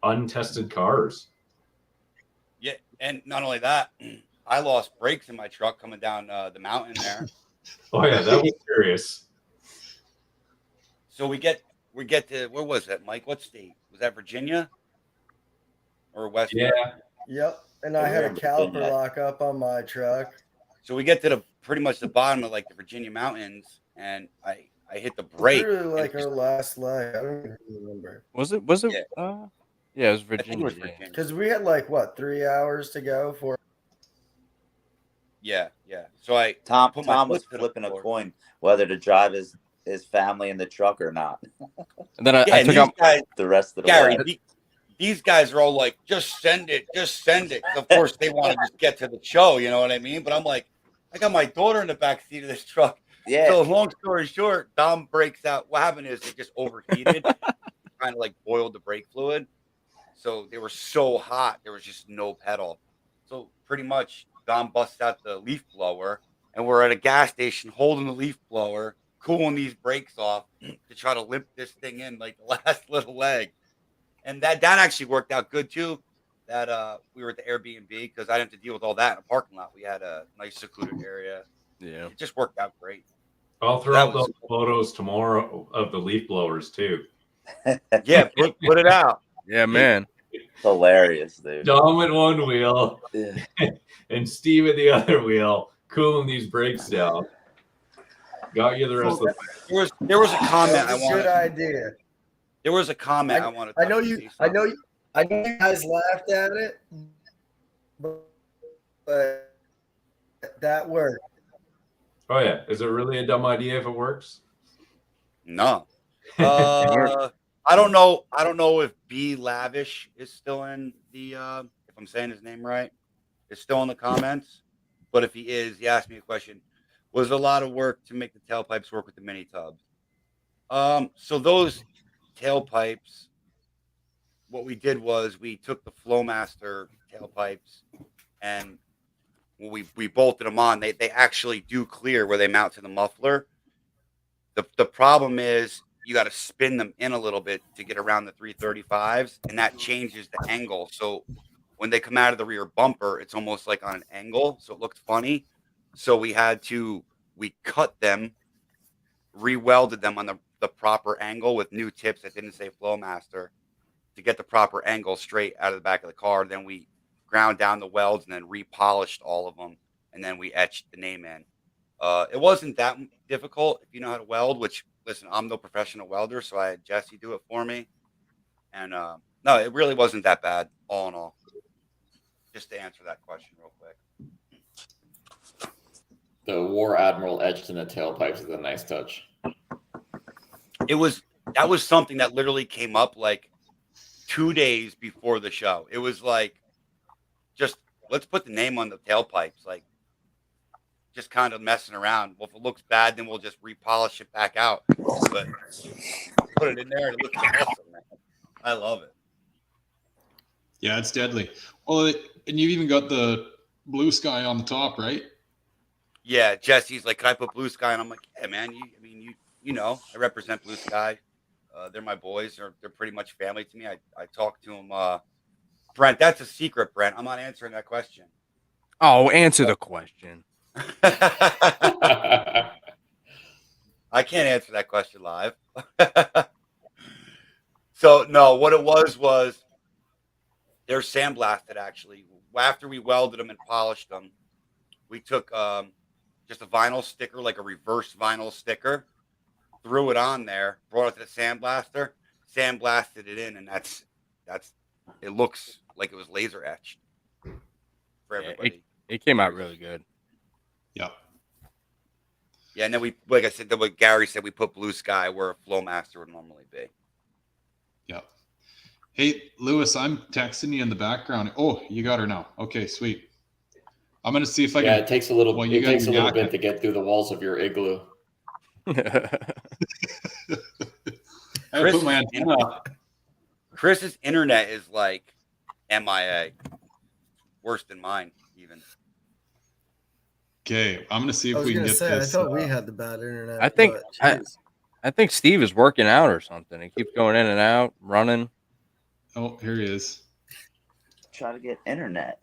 untested cars. Yeah, and not only that, I lost brakes in my truck coming down the mountain there. Oh yeah, that was serious. So we get to, where was that, Mike? What state? Was that Virginia or West? Yeah. Yep. And I had a caliper lock up on my truck. So we get to pretty much the bottom of like the Virginia mountains, and I hit the brake. Really like our last leg. I don't even remember. Was it? Yeah. Yeah, it was I think it Virginia. was Yeah. Virginia. Because we had like what 3 hours to go for. Yeah. So I Tom put my was foot to the flipping a floor. coin whether to drive his family in the truck or not. And then Yeah, I and took these out. guys, The rest of the Gary, way. these guys are all like, just send it. 'Cause of course, they want to just get to the show. You know what I mean? But I'm like, I got my daughter in the back seat of this truck. Yeah. So long story short, Dom breaks out. What happened is it just overheated, kind of like boiled the brake fluid. So they were so hot, there was just no pedal. So pretty much, Dom busts out the leaf blower, and we're at a gas station holding the leaf blower, cooling these brakes off to try to limp this thing in like the last little leg. And that actually worked out good too. That we were at the Airbnb because I didn't have to deal with all that in a parking lot. We had a nice secluded area. Yeah. It just worked out great. I'll throw That up was- those photos tomorrow of the leaf blowers too. Yeah, put it out. Yeah, man. Hilarious, dude. Dom at one wheel Yeah. and Steve at the other wheel, cooling these brakes down. Got you the rest of the There was a comment I That's a good wanted. idea. There was a comment I wanted. I know you guys laughed at it, but that worked. Oh yeah, is it really a dumb idea if it works? No. I don't know. I don't know if B Lavish is still in the if I'm saying his name right, is still in the comments. But if he is, he asked me a question. Was a lot of work to make the tailpipes work with the mini tubs. So those tailpipes, what we did was we took the Flowmaster tailpipes and we bolted them on. They actually do clear where they mount to the muffler. The problem is you got to spin them in a little bit to get around the 335s, and that changes the angle. So when they come out of the rear bumper, it's almost like on an angle, so it looks funny. So we cut them, re-welded them on the proper angle with new tips that didn't say Flowmaster to get the proper angle straight out of the back of the car. Then we ground down the welds and then repolished all of them, and then we etched the name in. It wasn't that difficult if you know how to weld, which, listen, I'm no professional welder, so I had Jesse do it for me. And no, it really wasn't that bad, all in all. Just to answer that question real quick. The War Admiral etched in the tailpipes is a nice touch. That was something that literally came up like 2 days before the show. It was like, just let's put the name on the tailpipes, like just kind of messing around. Well, if it looks bad, then we'll just repolish it back out. But put it in there and it looks awesome, man. I love it. Yeah, it's deadly. Well, and you've even got the blue sky on the top, right? Yeah, Jesse's like, can I put Blue Sky? And I'm like, yeah, man. You know, I represent Blue Sky. They're my boys. They're pretty much family to me. I talk to them. Brent, that's a secret, Brent. I'm not answering that question. Oh, answer the question. I can't answer that question live. So no, what it was they're sandblasted actually. After we welded them and polished them, we took just a vinyl sticker, like a reverse vinyl sticker, threw it on there, brought it to the sandblaster, sandblasted it in, and that's it looks like it was laser etched for everybody. It came out really good. Yeah. Yeah, and then we, like I said, what Gary said, we put Blue Sky where a Flowmaster would normally be. Yeah. Hey, Lewis, I'm texting you in the background. Oh, you got her now. Okay, sweet. I'm gonna see if I can. Yeah, it takes a little. Well, it takes a little bit to get through the walls of your igloo. I put my antenna up. Chris's internet is like MIA, worse than mine even. Okay, I'm gonna see I if was we can gonna get say, this. I thought we had the bad internet. I think but, I think Steve is working out or something. He keeps going in and out, running. Oh, here he is. Try to get internet.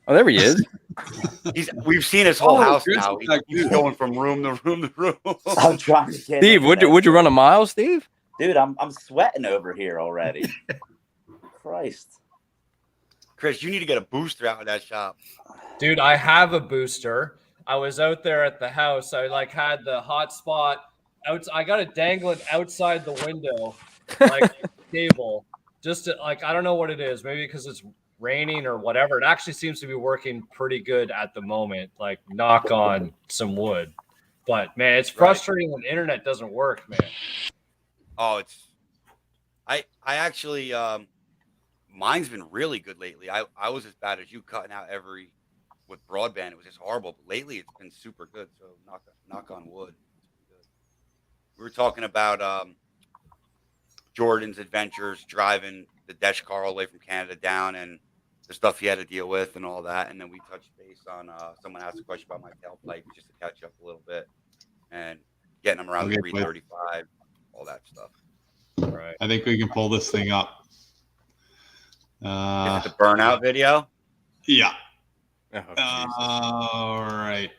Oh, there he is. We've seen his whole house Chris now. is back He's too. going from room to room to room. I'm trying to get Steve, would you run a mile, Steve? Dude, I'm sweating over here already. Christ. Chris, you need to get a booster out of that shop. Dude, I have a booster. I was out there at the house. I had the hotspot out. I got it dangling outside the window, like a cable. just to, like, I don't know what it is. Maybe because it's raining or whatever. It actually seems to be working pretty good at the moment. Like, knock on some wood. But man, it's frustrating when the internet doesn't work, man. Oh, I actually mine's been really good lately. I was as bad as you cutting out with broadband. It was just horrible. But lately it's been super good. So knock on wood. We were talking about Jordan's adventures driving the Desh car all the way from Canada down and the stuff he had to deal with and all that. And then we touched base on someone asked a question about my tailpipe just to catch up a little bit and getting them around 335, all that stuff. Right. I think we can pull this thing up. Is it the burnout video? Yeah. Oh, all right.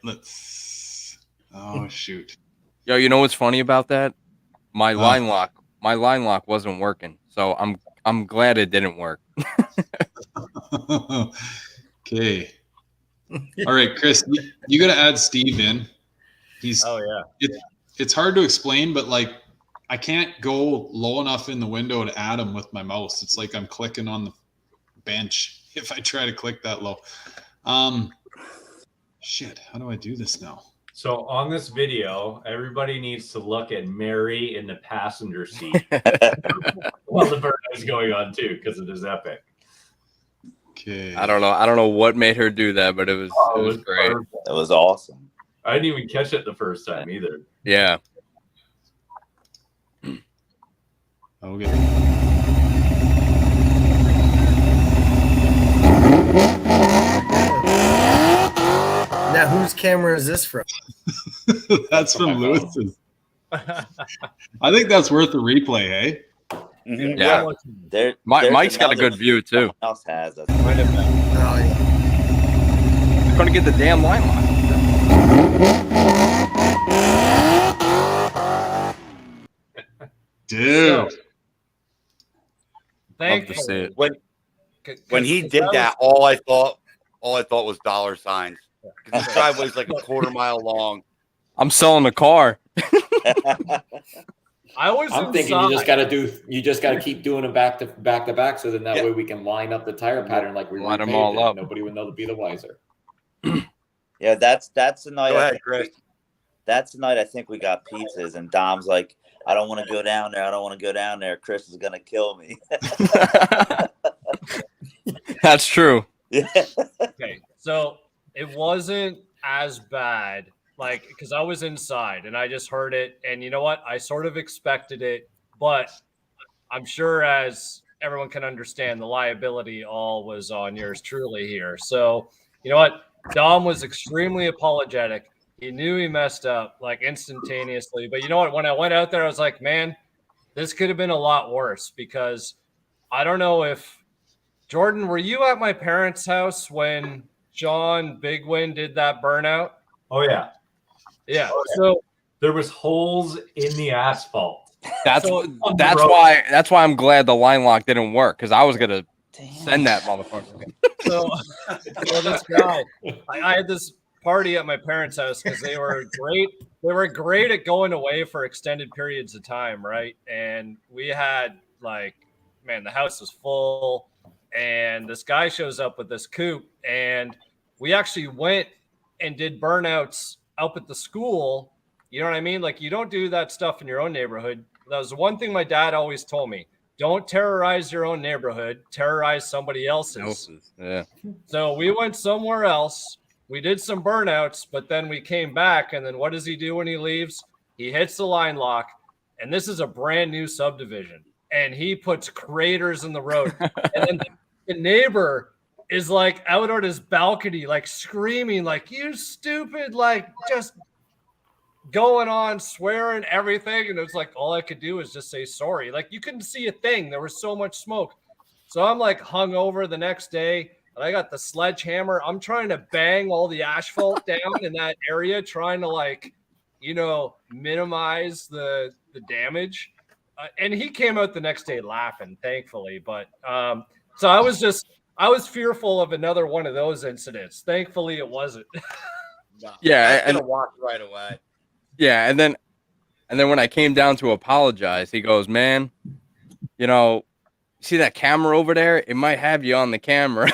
Oh, shoot. Yo, you know what's funny about that? My line lock wasn't working, so I'm glad it didn't work. Okay. All right, Chris, you got to add Steve in. It's hard to explain, but like I can't go low enough in the window to add him with my mouse. It's like I'm clicking on the bench if I try to click that low. Shit, how do I do this now? So on this video, everybody needs to look at Mary in the passenger seat while the burnout is going on too, because it is epic. Okay. I don't know what made her do that, but it was great. Perfect. That was awesome. I didn't even catch it the first time either. Yeah. Okay. Now, whose camera is this from? That's from Lewis's. I think that's worth a replay, hey? Mm-hmm. Yeah. Mike's got a good view too. Else has us. Oh, yeah. I'm gonna get the damn line lock. Dude. Thank Love to see it. When he did that, all I thought was dollar signs. Because the driveway's like a quarter mile long. I'm selling the car. I'm thinking you just gotta keep doing them back to back, so then that way we can line up the tire pattern like we line them repaved all it. up. Nobody would know to be the wiser. Yeah, that's the night. Go ahead, Chris. That's the night I think we got pizzas, and Dom's like, I don't want to go down there. I don't want to go down there. Chris is gonna kill me. That's true. Yeah. Okay, so it wasn't as bad, like, because I was inside and I just heard it, and you know what? I sort of expected it, but I'm sure, as everyone can understand, the liability all was on yours truly here. So, you know what? Dom was extremely apologetic. He knew he messed up, like, instantaneously. But you know what? When I went out there, I was like, man, this could have been a lot worse, because I don't know if Jordan, were you at my parents' house when John Bigwin did that burnout? Oh yeah. Yeah. So there was holes in the asphalt. That's why I'm glad the line lock didn't work, because I was gonna send that motherfucker. So this guy, I had this party at my parents' house because they were great. They were great at going away for extended periods of time, right? And we had, like, man, the house was full, and this guy shows up with this coupe, and we actually went and did burnouts up at the school. You know what I mean? Like, you don't do that stuff in your own neighborhood. That was the one thing my dad always told me. Don't terrorize your own neighborhood. Terrorize somebody else's. Yeah. So we went somewhere else. We did some burnouts, but then we came back, and then what does he do when he leaves? He hits the line lock, and this is a brand new subdivision, and he puts craters in the road. And then the neighbor is like out on his balcony, like screaming, like, you stupid, like just going on, swearing, everything. And it was like, all I could do is just say sorry. Like, you couldn't see a thing. There was so much smoke. So I'm like hung over the next day, and I got the sledgehammer. I'm trying to bang all the asphalt down in that area, trying to, like, you know, minimize the damage. And he came out the next day laughing, thankfully. But so I was fearful of another one of those incidents. Thankfully, it wasn't. Yeah, I'm gonna walk right away. Yeah, and then when I came down to apologize, he goes, man, you know, See that camera over there? It might have you on the camera.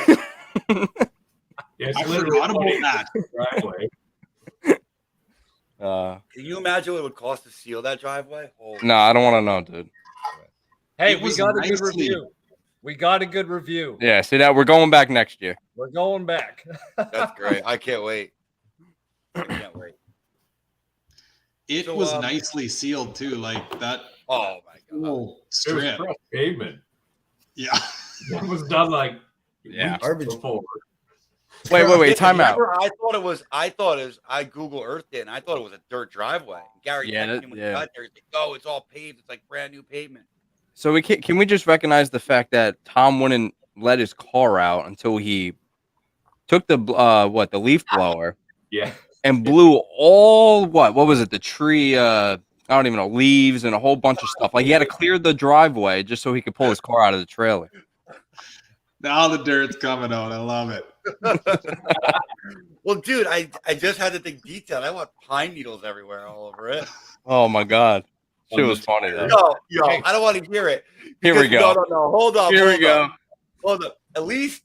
Yeah, it's I literally forgot about that. driveway. Can you imagine what it would cost to seal that driveway? Holy No, I don't want to know, dude. Hey, It we was got a good nicely- review. We got a good review. Yeah, see that? We're going back next year. We're going back. That's great. I can't wait. I can't wait. It So, was nicely sealed too, like that Oh my god. whole It was strip. fresh pavement. Yeah. It was done like Yeah. weeks Garbage. before. Wait, time out. Remember, I thought it was I Google Earthed it and I thought it was a dirt driveway. Gary Yeah, texted me when he got there. He's like, "Oh, it's all paved. It's like brand new pavement." So can we just recognize the fact that Tom wouldn't let his car out until he took the leaf blower Yeah. and blew all what was it, the tree, I don't even know, leaves and a whole bunch of stuff. Like he had to clear the driveway just so he could pull his car out of the trailer. Now the dirt's coming out. I love it. Well, dude, I just had to think detailed. I want pine needles everywhere all over it. Oh my god. Shit was funny though. Yo, I don't want to hear it. Here we Because- go. No. Hold up. Here we hold go. up. Hold up. At least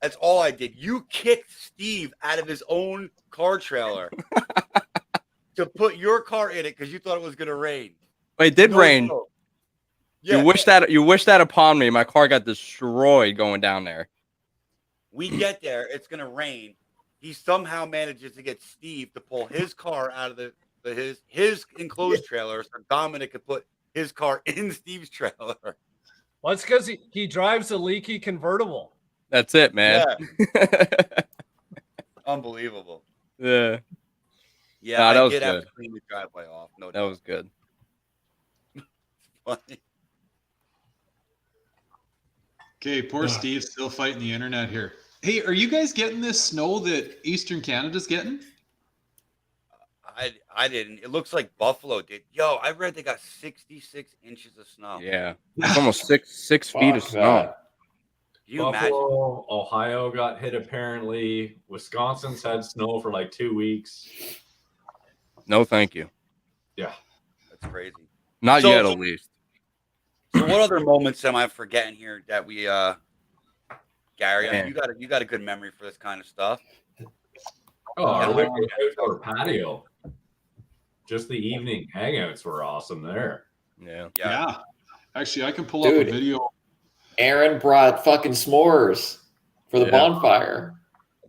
that's all I did. You kicked Steve out of his own car trailer to put your car in it because you thought it was going to rain. It did No rain. joke. Yeah, You wish that upon me. My car got destroyed going down there. we get there. It's going to rain. He somehow manages to get Steve to pull his car out of his enclosed trailer so Dominic could put his car in Steve's trailer. Well, it's because he drives a leaky convertible. That's it, man. Yeah. Unbelievable. Yeah, Yeah, Nah, that I was did have good. to clean the driveway off. No that doubt. was good. Funny. Okay, poor Steve's still fighting the internet here. Hey, are you guys getting this snow that Eastern Canada's getting? I didn't. It looks like Buffalo did. Yo, I read they got 66 inches of snow. Yeah, it's almost six feet of Fuck snow. that. Can you imagine? Buffalo, Ohio got hit apparently. Wisconsin's had snow for like 2 weeks. No, thank you. Yeah. That's crazy. Not So- yet, at least. So what other moments am I forgetting here that we Gary, I mean, Man. you got a good memory for this kind of stuff. Oh, our Yeah. wicked outdoor patio. Just the evening hangouts were awesome there. Yeah. Yeah. Actually, I can pull Dude. up a video. Aaron brought fucking s'mores for the Yeah. bonfire.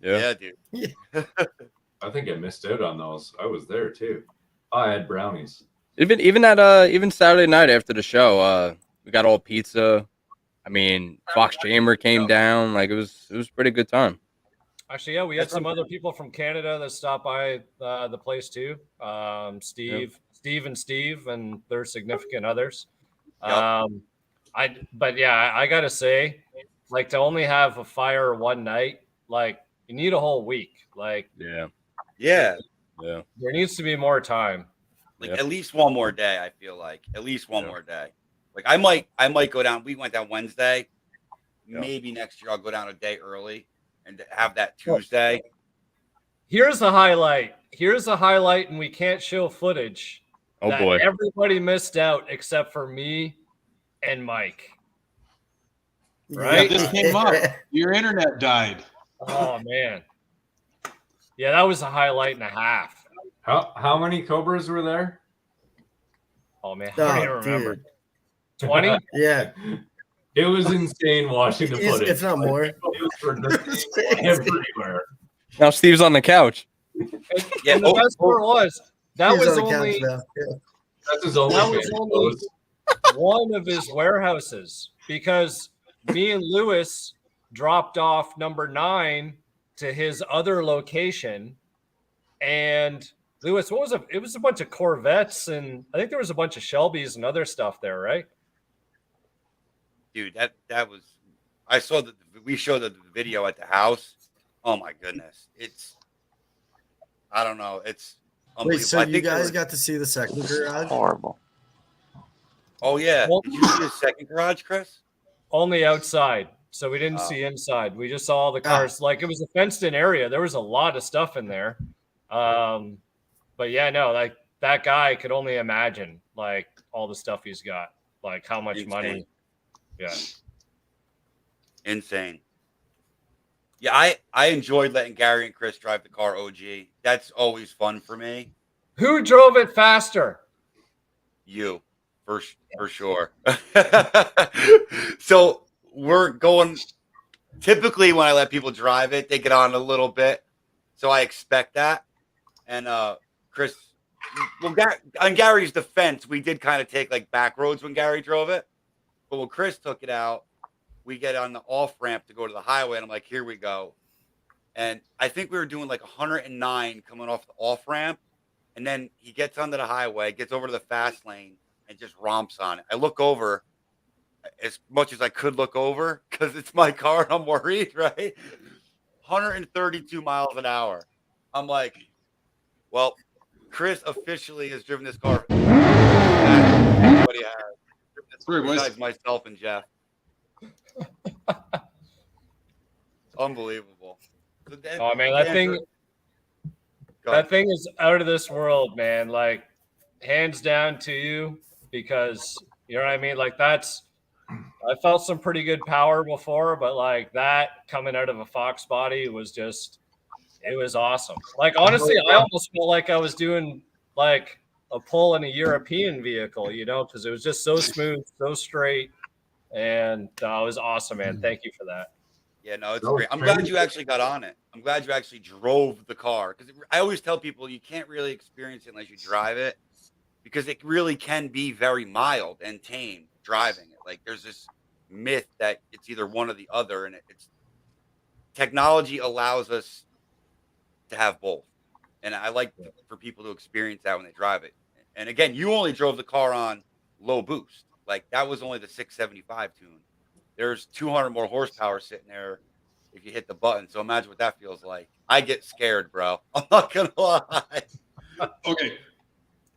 Yeah, dude. I think I missed out on those. I was there too. I had brownies. Even Saturday night after the show, we got all pizza. I mean, Fox Chamber came down. Like it was a pretty good time. Actually, yeah, we had some other people from Canada that stopped by the place too. Steve and their significant others. Yep. But yeah, I gotta say, like to only have a fire one night, like you need a whole week. Like Yeah. Yeah. Yeah. there needs to be more time. Like Yep. at least one more day, I feel like. At least one more day. Like I might go down. We went down Wednesday. Yeah. Maybe next year I'll go down a day early and have that Tuesday. Here's the highlight. And we can't show footage. Oh that boy. Everybody missed out except for me and Mike. Right? Yeah, this came up. Your internet died. Oh man. Yeah, that was a highlight and a half. How many Cobras were there? Oh man, I Oh, don't even remember. dude. 20? Yeah, It was insane watching the footage. if not more. It was everywhere. Now Steve's on the couch. Yeah. And the best part was that He's was on the couch only now. Yeah. That's his only. That was only one of his warehouses because me and Lewis dropped off number 9 to his other location. And Lewis, what was it? It was a bunch of Corvettes and I think there was a bunch of Shelbys and other stuff there, right? Dude, that was I saw that we showed the video at the house. Oh my goodness. I don't know. It's Wait, so I you think guys got to see the second garage? Horrible. Oh yeah. Well- Did you see the second garage, Chris? Only outside. So we didn't Oh. see inside. We just saw all the cars. Like it was a fenced in area. There was a lot of stuff in there. But yeah, no, like that guy could only imagine like all the stuff he's got, like how much Insane. money Yeah. Insane. Yeah, I enjoyed letting Gary and Chris drive the car OG. That's always fun for me. Who drove it faster? You, for sure. So we're going, typically when I let people drive it, they get on a little bit. So I expect that. And Chris, well, on Gary's defense, we did kind of take like back roads when Gary drove it. But when Chris took it out, we get on the off ramp to go to the highway. And I'm like, here we go. And I think we were doing like 109 coming off the off ramp. And then he gets onto the highway, gets over to the fast lane, and just romps on it. I look over as much as I could look over because it's my car and I'm worried, right? 132 miles an hour. I'm like, well, Chris officially has driven this car. Anybody has. Besides myself and Jeff. Unbelievable. Oh man, that thing is out of this world, man. Like, hands down to you, because you know what I mean. Like, I felt some pretty good power before, but like that coming out of a Foxbody was just, it was awesome. Like, honestly, I almost felt like I was doing like a pull in a European vehicle, you know, because it was just so smooth, so straight, and it was awesome, man. Thank you for that. Yeah, no, it's great. I'm glad you actually got on it. I'm glad you actually drove the car, because I always tell people you can't really experience it unless you drive it, because it really can be very mild and tame driving it. Like, there's this myth that it's either one or the other, and it's technology allows us to have both. And I like for people to experience that when they drive it. And again, you only drove the car on low boost. Like, that was only the 675 tune. There's 200 more horsepower sitting there if you hit the button. So imagine what that feels like. I get scared, bro. I'm not going to lie. Okay.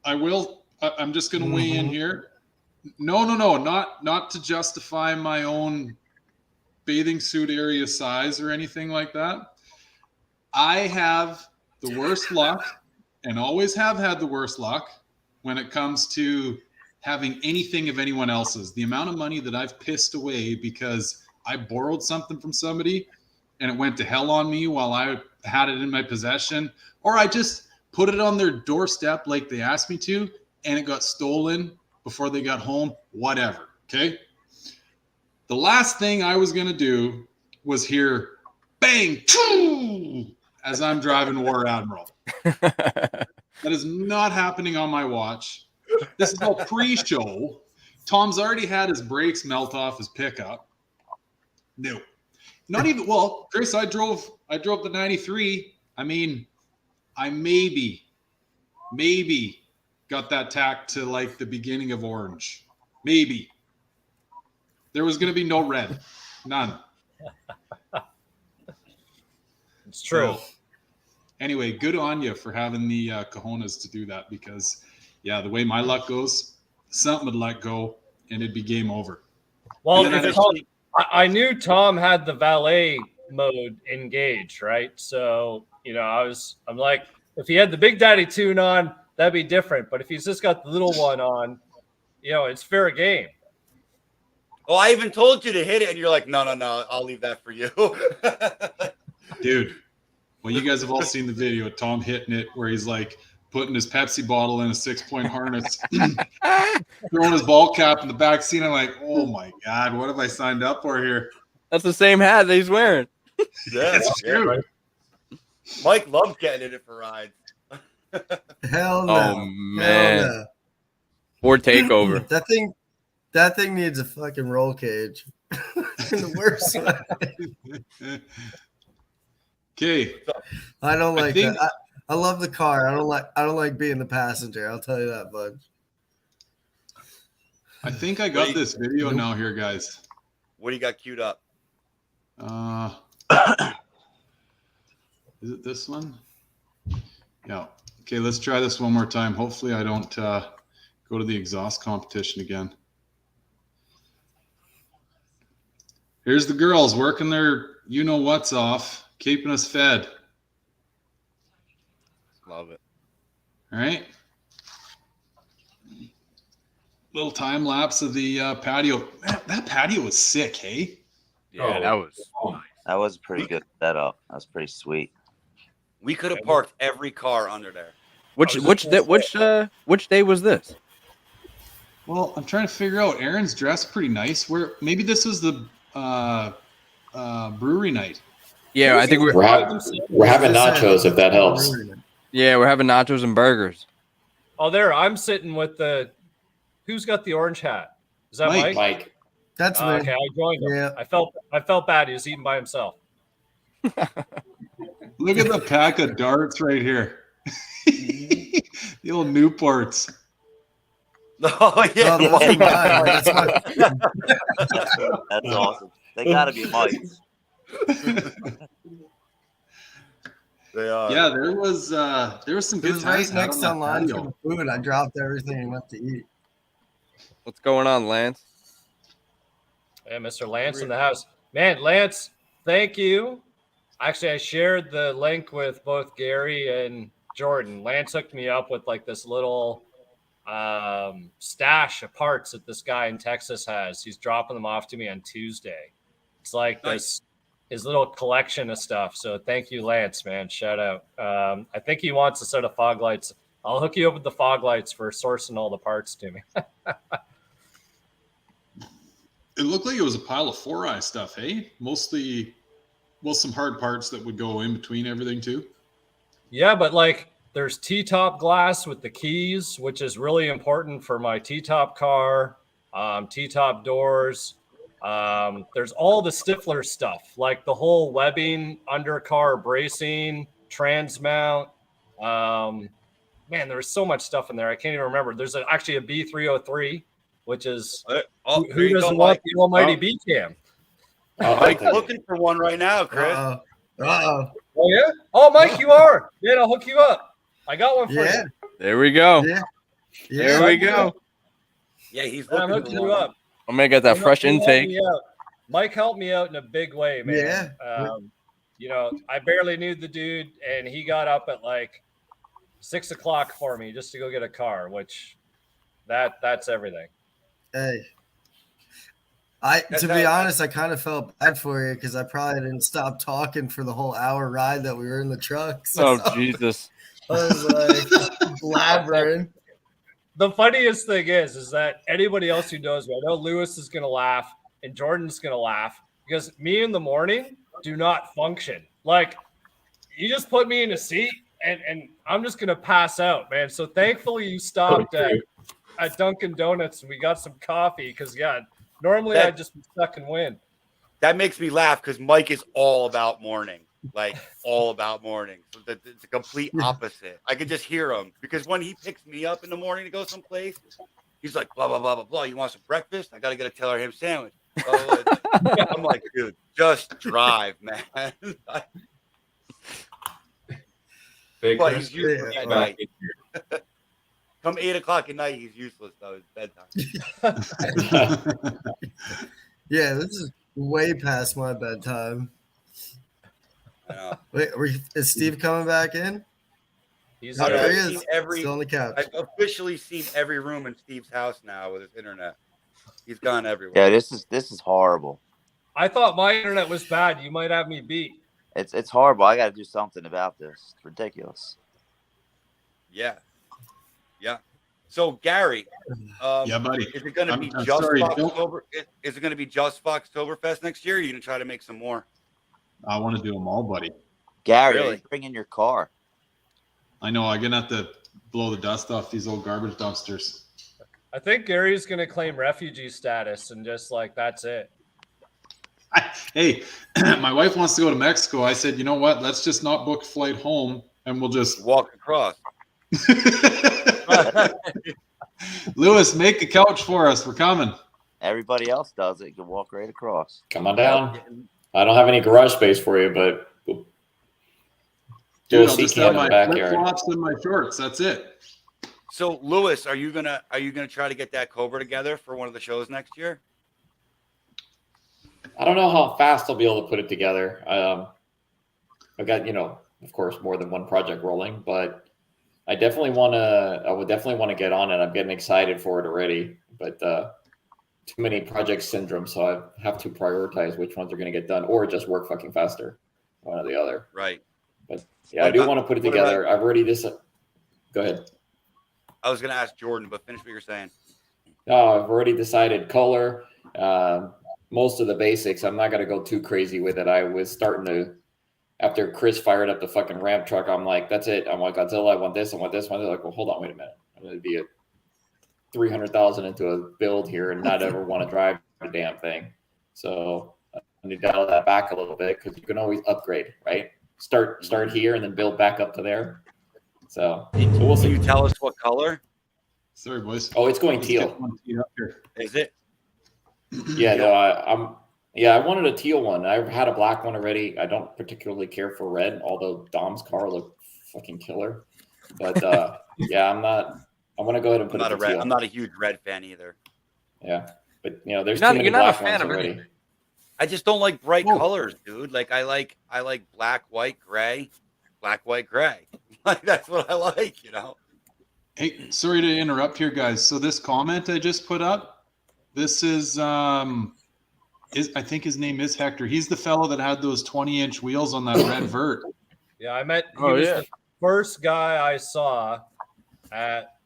I'm just going to weigh in here. No. Not to justify my own bathing suit area size or anything like that. I have the worst luck, and always have had the worst luck when it comes to having anything of anyone else's. The amount of money that I've pissed away because I borrowed something from somebody and it went to hell on me while I had it in my possession, or I just put it on their doorstep like they asked me to, and it got stolen before they got home, whatever, okay? The last thing I was going to do was hear bang, choo, as I'm driving War Admiral. That is not happening on my watch. This is all pre-show. Tom's already had his brakes melt off his pickup. No. Not even, well, Chris, I drove the 93. I mean, I maybe got that tack to like the beginning of orange. Maybe. There was going to be no red. None. It's true. So, anyway, good on you for having the cojones to do that, because, yeah, the way my luck goes, something would let go and it'd be game over. Well, I knew Tom had the valet mode engaged, right? So, you know, I'm like, if he had the Big Daddy tune on, that'd be different. But if he's just got the little one on, you know, it's fair game. Oh, I even told you to hit it, and you're like, no, I'll leave that for you. Dude, well, you guys have all seen the video of Tom hitting it where he's like putting his Pepsi bottle in a 6-point harness, throwing his ball cap in the back seat. I'm like, oh my God, what have I signed up for here? That's the same hat that he's wearing. Yeah, that's true. Right. Mike loves getting in it for rides. Hell no. Oh man. Hell no. Or takeover. That thing needs a fucking roll cage. In the worst way. Okay. I don't like that. I love the car. I don't like being the passenger. I'll tell you that, bud. I think I got this video now here, guys. What do you got queued up? Is it this one? Yeah. Okay, let's try this one more time. Hopefully I don't go to the exhaust competition again. Here's the girls working their you-know-what's off, keeping us fed. Love it. All right. Little time lapse of the patio. Man, that patio was sick, hey? Yeah, that was nice. That was a pretty good setup. That was pretty sweet. We could have parked every car under there. Which day was this? Well, I'm trying to figure out. Aaron's dressed pretty nice. Maybe this was the brewery night. Yeah, I think we're having nachos, if that helps. Yeah, we're having nachos and burgers. Oh, there. I'm sitting with the. Who's got the orange hat? Is that Mike? Mike. That's me. Okay. I joined him. Yeah. I felt bad. He was eating by himself. Look at the pack of darts right here. The old Newports. Oh yeah, that's awesome. They gotta be Mike's. They are. Yeah, there was some good times. Right next on line for the food. I dropped everything and went to eat. What's going on, Lance? Yeah, Mr. Lance in the house. Man, Lance, thank you. Actually, I shared the link with both Gary and Jordan. Lance hooked me up with like this little stash of parts that this guy in Texas has. He's dropping them off to me on Tuesday. It's like his little collection of stuff. So thank you, Lance, man. Shout out. I think he wants a set of fog lights. I'll hook you up with the fog lights for sourcing all the parts to me. It looked like it was a pile of 4-eye stuff, hey? Mostly, well, some hard parts that would go in between everything too. Yeah, but like there's T-top glass with the keys, which is really important for my T-top car, T-top doors. There's all the Stifler stuff, like the whole webbing, undercar bracing, trans mount. Man, there's so much stuff in there. I can't even remember. There's actually a B303, which is who doesn't want the almighty B-cam? Mike's looking for one right now, Chris. Oh, yeah? Oh, Mike, you are. Man, I'll hook you up. I got one for you. There we go. Yeah. There we go. Yeah, he's I'm looking hooking you up. I'm going to get that fresh intake. Mike helped me out in a big way, man. Yeah. You know, I barely knew the dude, and he got up at like 6 o'clock for me just to go get a car, which that's everything. Hey. To be honest, I kind of felt bad for you because I probably didn't stop talking for the whole hour ride that we were in the truck. So Jesus. I was like blabbering. The funniest thing is that anybody else who knows me, I know Lewis is going to laugh and Jordan's going to laugh because me in the morning do not function. Like, you just put me in a seat and I'm just going to pass out, man. So thankfully you stopped at Dunkin' Donuts and we got some coffee because, normally I'd just be stuck in wind. That makes me laugh because Mike is all about morning. Like all about morning. So it's a complete opposite. I can just hear him because when he picks me up in the morning to go someplace, he's like, blah, blah, blah, blah, blah. You want some breakfast? I got to get a Taylor ham sandwich. I'm like, dude, just drive, man. But he's useless at night. Come 8 o'clock at night, he's useless, though. It's bedtime. Yeah, this is way past my bedtime. Wait, is Steve coming back in? He's there. He is. Still on the couch. I've officially seen every room in Steve's house now with his internet. He's gone everywhere. Yeah, this is horrible. I thought my internet was bad. You might have me beat. It's horrible. I got to do something about this. It's ridiculous. Yeah. So Gary, yeah, buddy, is it going to be just Foxtober? Is it going to be just Foxtoberfest next year? Or are you going to try to make some more? I want to do them all, buddy. Gary, really? Bring in your car. I know. I'm gonna have to blow the dust off these old garbage dumpsters. I think Gary's gonna claim refugee status and just like that's it. Hey, my wife wants to go to Mexico. I said, you know what? Let's just not book a flight home, and we'll just walk across. Lewis, make a couch for us. We're coming. Everybody else does it. You can walk right across. Come on down. I don't have any garage space for you, but I'll just have my flip-flops and my shorts. That's it. So, Lewis, are you gonna try to get that Cobra together for one of the shows next year? I don't know how fast I'll be able to put it together. I've got, of course, more than one project rolling, but I definitely want to. I would definitely want to get on it. I'm getting excited for it already, but too many project syndrome, so I have to prioritize which ones are going to get done, or just work fucking faster, one or the other. Right. But yeah, I do want to put it together. I've already Go ahead. I was going to ask Jordan, but finish what you're saying. Oh, I've already decided color. Most of the basics. I'm not going to go too crazy with it. I was starting to. After Chris fired up the fucking ramp truck, I'm like, that's it. I'm like, Godzilla, I want this, I want this one. They're like, well, hold on, wait a minute. I'm going to be a 300,000 into a build here and not ever want to drive the damn thing. So I need to dial that back a little bit because you can always upgrade, right? Start here and then build back up to there. So we'll see. Can you tell us what color? Sorry, boys. Oh, it's going teal. Is it? Yeah, no, I wanted a teal one. I've had a black one already. I don't particularly care for red, although Dom's car looked fucking killer. But yeah, I want to go ahead and put it in teal. I'm not a huge red fan either. Yeah, but there's too many black ones already. I just don't like bright colors, dude. Like I like black, white, gray, black, white, gray. Like that's what I like, Hey, sorry to interrupt here, guys. So this comment I just put up, this is I think his name is Hector. He's the fellow that had those 20-inch wheels on that red vert. Yeah, I met. He was the first guy I saw at,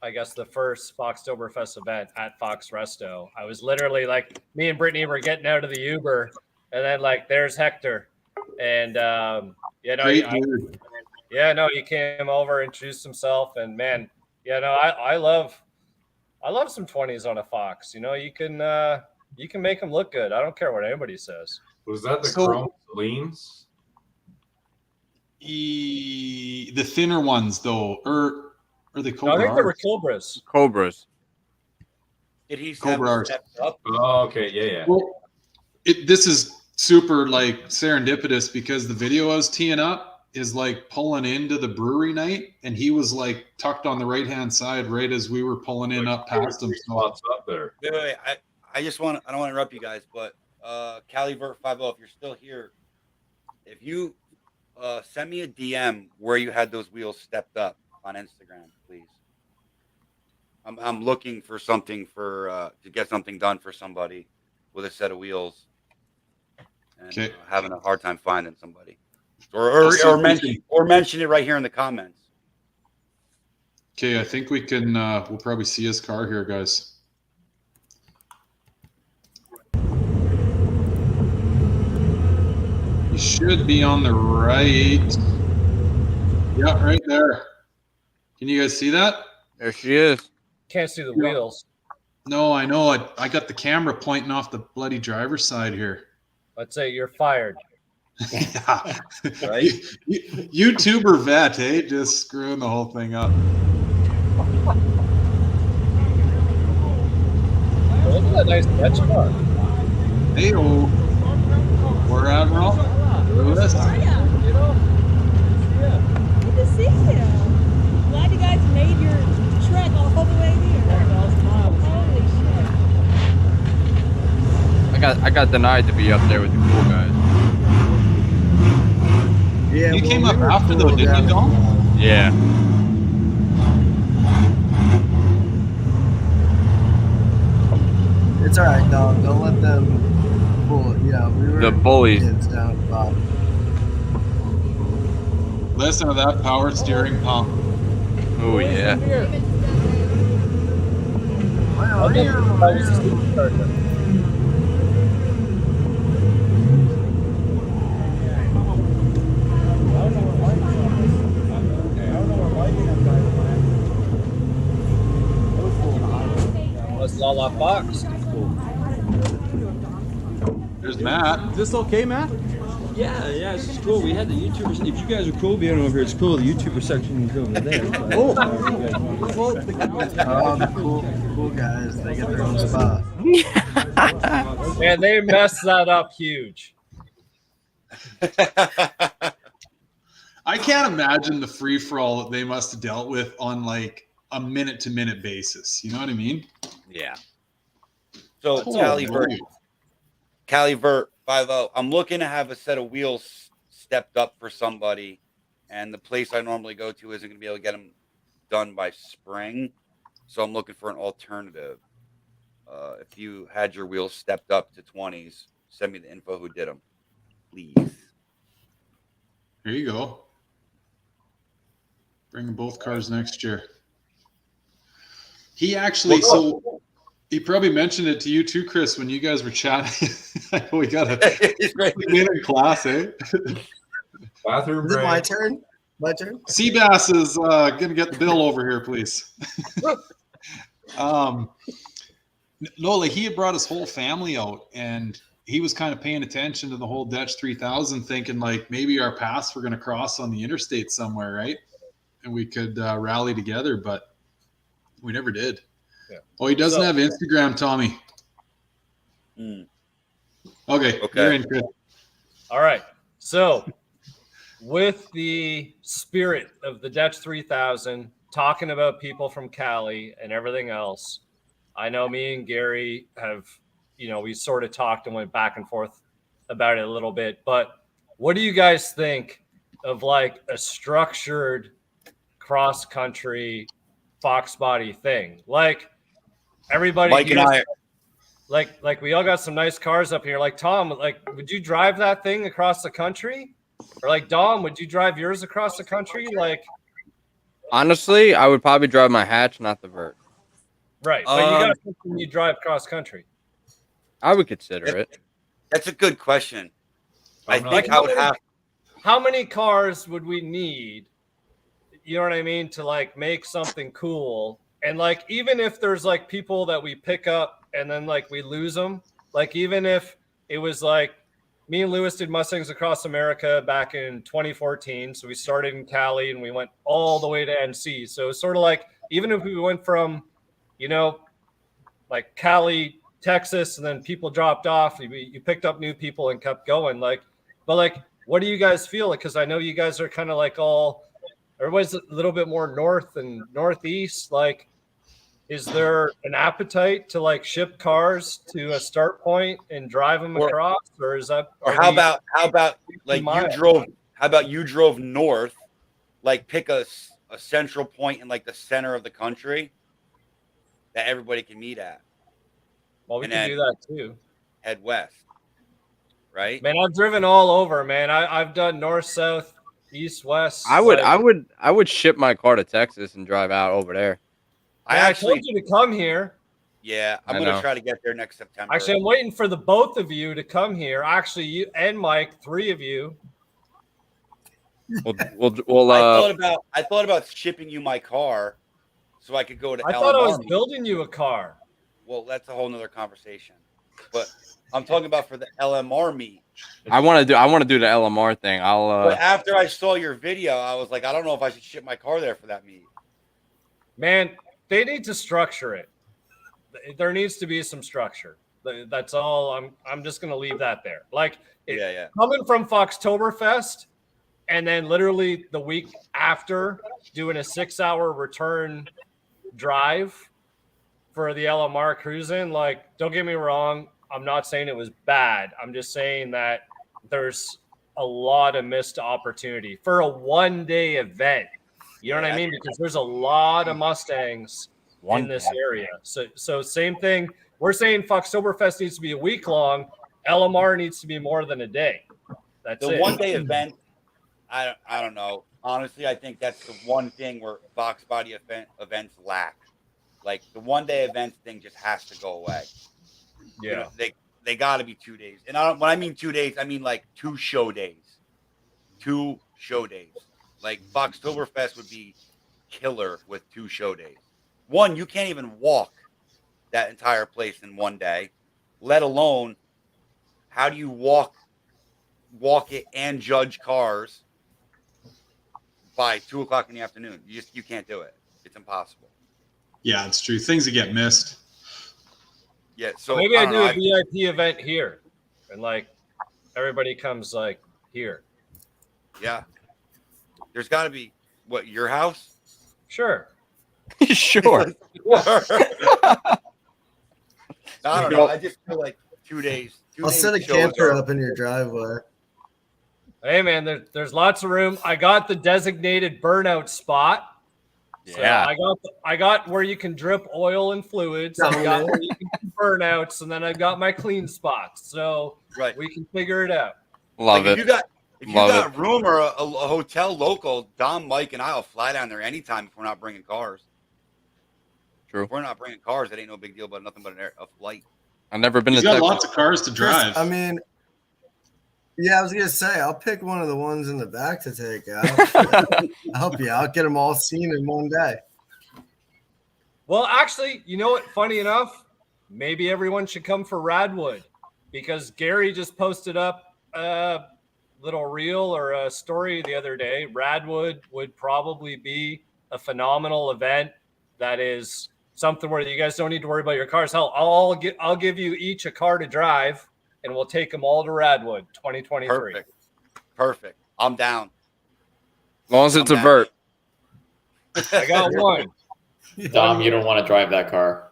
I guess, the first Foxtoberfest event at Fox Resto. I was literally like, me and Brittany were getting out of the Uber, and then like, there's Hector, and he came over, introduced himself, and man, I love some 20s on a Fox. You can make them look good. I don't care what anybody says. Was that the chrome leans? The thinner ones, though, or the Cobra? No, I think they were Cobras. Cobras. Did he Cobra stepped up? Oh, okay, yeah. Well, this is super like serendipitous because the video I was teeing up is like pulling into the brewery night, and he was like tucked on the right hand side right as we were pulling in up past him. Spots up there. Wait. I don't want to interrupt you guys, but CaliVert50, if you're still here, if you send me a DM where you had those wheels stepped up on Instagram, please. I'm looking for something to get something done for somebody with a set of wheels, and having a hard time finding somebody, or mention it right here in the comments. Okay, I think we can. We'll probably see his car here, guys. He should be on the right. Yeah, right there. Can you guys see that? There she is. Can't see the wheels. No, I know. I got the camera pointing off the bloody driver's side here. Let's say you're fired. Yeah. Right? YouTuber vet, hey? Just screwing the whole thing up. Look at that nice benchmark. Hey-oh. War Admiral. Lewis. Good to see you. Glad you guys made your trek all the way here. Holy shit. I got denied to be up there with the cool guys. Yeah, You came up after though, didn't you, Dom? Yeah. It's all right, Dom. Don't let them fool. Yeah, we were The bullies. kids down at the bottom. Listen to that power steering pump. Oh yeah. That's Lala Fox. There's Matt. Is this okay, Matt? Yeah, this is cool. We had the YouTubers. If you guys are cool being over here, it's cool. The YouTuber section is over there. Oh, the cool guys, they get their own spot. Man, they messed that up huge. I can't imagine the free for all that they must have dealt with on like a minute to minute basis. You know what I mean? Yeah. So CaliVert 50. I'm looking to have a set of wheels stepped up for somebody and the place I normally go to isn't going to be able to get them done by spring. So I'm looking for an alternative. If you had your wheels stepped up to 20s, send me the info who did them, please. There you go. Bring both cars next year. He actually, so he probably mentioned it to you too, Chris, when you guys were chatting. We got a class, eh? Bathroom Is it break. my turn? My turn? Seabass is going to get the bill over here, please. No, like he had brought his whole family out, and he was kind of paying attention to the whole Dutch 3000, thinking like maybe our paths were going to cross on the interstate somewhere, right? And we could rally together, but we never did. Yeah. Oh, he doesn't have Instagram, Tommy. Okay, you're in, Chris. All right. So, with the spirit of the Dutch 3000, talking about people from Cali and everything else, I know me and Gary have, we sort of talked and went back and forth about it a little bit. But what do you guys think of like a structured cross-country Foxbody thing? Like everybody, Mike and I, like we all got some nice cars up here. Like Tom, like would you drive that thing across the country? Or like Dom, would you drive yours across the country? Like honestly, I would probably drive my hatch, not the vert. Right, but you got something you drive cross country. I would consider it. That's a good question. I think like I would have. How many cars would we need? You know what I mean? To like make something cool. And like, even if there's like people that we pick up and then like we lose them, like even if it was like me and Lewis did Mustangs Across America back in 2014. So we started in Cali and we went all the way to NC. So it's sort of like, even if we went from, like Cali, Texas, and then people dropped off, you picked up new people and kept going. Like, but like, what do you guys feel? Like, because I know you guys are kind of like everybody's a little bit more north and northeast. Like, is there an appetite to like ship cars to a start point and drive them across, or is that? Or how about like you drove north, like pick a central point in like the center of the country that everybody can meet at. Well, we can do that too. Head west, right? Man, I've driven all over, man. I've done north, south, east, west. I would ship my car to Texas and drive out over there. I told you to come here. Yeah, I'm going to try to get there next September. Actually, I'm waiting for the both of you to come here. Actually, you and Mike, 3 of you. We'll I thought about shipping you my car so I could go to LMR. I thought I was building you a car. Well, that's a whole nother conversation. But I'm talking about for the LMR meet. I want to do the LMR thing. But after I saw your video, I was like, I don't know if I should ship my car there for that meet. Man, they need to structure it. There needs to be some structure. That's all. I'm just going to leave that there. Like, coming from Foxtoberfest and then literally the week after doing a 6-hour return drive for the LMR cruising, like, don't get me wrong. I'm not saying it was bad. I'm just saying that there's a lot of missed opportunity for a one-day event. You know what I mean? Because there's a lot of Mustangs in this area. So same thing. We're saying Foxtoberfest needs to be a week long. LMR needs to be more than a day. That's the it. One-day event. I don't know. Honestly, I think that's the one thing where Foxbody events lack. Like the one-day event thing just has to go away. Yeah, they got to be 2 days. And when I mean 2 days, I mean like 2 show days. 2 show days. Like Foxtoberfest would be killer with 2 show days. One, you can't even walk that entire place in one day, let alone how do you walk it and judge cars by 2:00 in the afternoon? You can't do it. It's impossible. Yeah, it's true. Things that get missed. Yeah, so maybe I do a VIP event here, and like everybody comes like here. Yeah, there's got to be your house. Sure. Sure. I don't know. I just feel like 2 days. I'll set a camper up in your driveway. Hey man, there's lots of room. I got the designated burnout spot. So Yeah. I got where you can drip oil and fluids. I got where you can do burnouts, and then I've got my clean spots. So we can figure it out. Love it. If you got room or a hotel local, Dom, Mike, and I'll fly down there anytime if we're not bringing cars. True. If we're not bringing cars, it ain't no big deal, but nothing but a flight. I've never been He's to got Texas. lots of cars to drive. Chris, I mean, yeah, I was gonna say I'll pick one of the ones in the back to take out. I'll help you out. Get them all seen in one day. Well, actually, you know what? Funny enough, maybe everyone should come for Radwood because Gary just posted up a little reel or a story the other day. Radwood would probably be a phenomenal event. That is something where you guys don't need to worry about your cars. Hell, I'll give you each a car to drive, and we'll take them all to Radwood 2023. Perfect. I'm down. As long as it's a vert. I got one. Dom, you don't want to drive that car.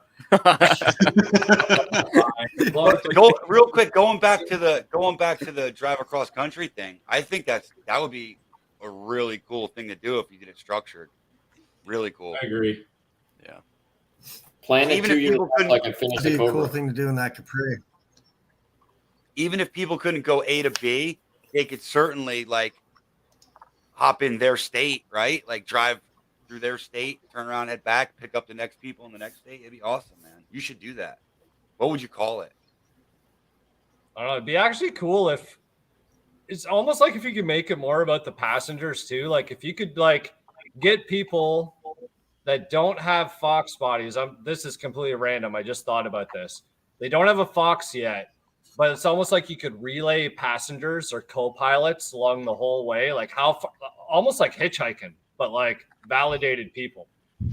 Real quick, going back to the drive across country thing. I think that would be a really cool thing to do if you did it structured. Really cool. I agree. Yeah. Plan it Even 2 if years people couldn't- like and finish That'd it be a cool over. thing to do in that Capri. Even if people couldn't go A to B, they could certainly like hop in their state, right? Like drive through their state, turn around, head back, pick up the next people in the next state. It'd be awesome, man. You should do that. What would you call it? I don't know. It'd be actually cool if it's almost like if you could make it more about the passengers too. Like if you could like get people that don't have Foxbodies. This is completely random. I just thought about this. They don't have a Fox yet, but it's almost like you could relay passengers or co-pilots along the whole way. Like almost like hitchhiking, but like validated people.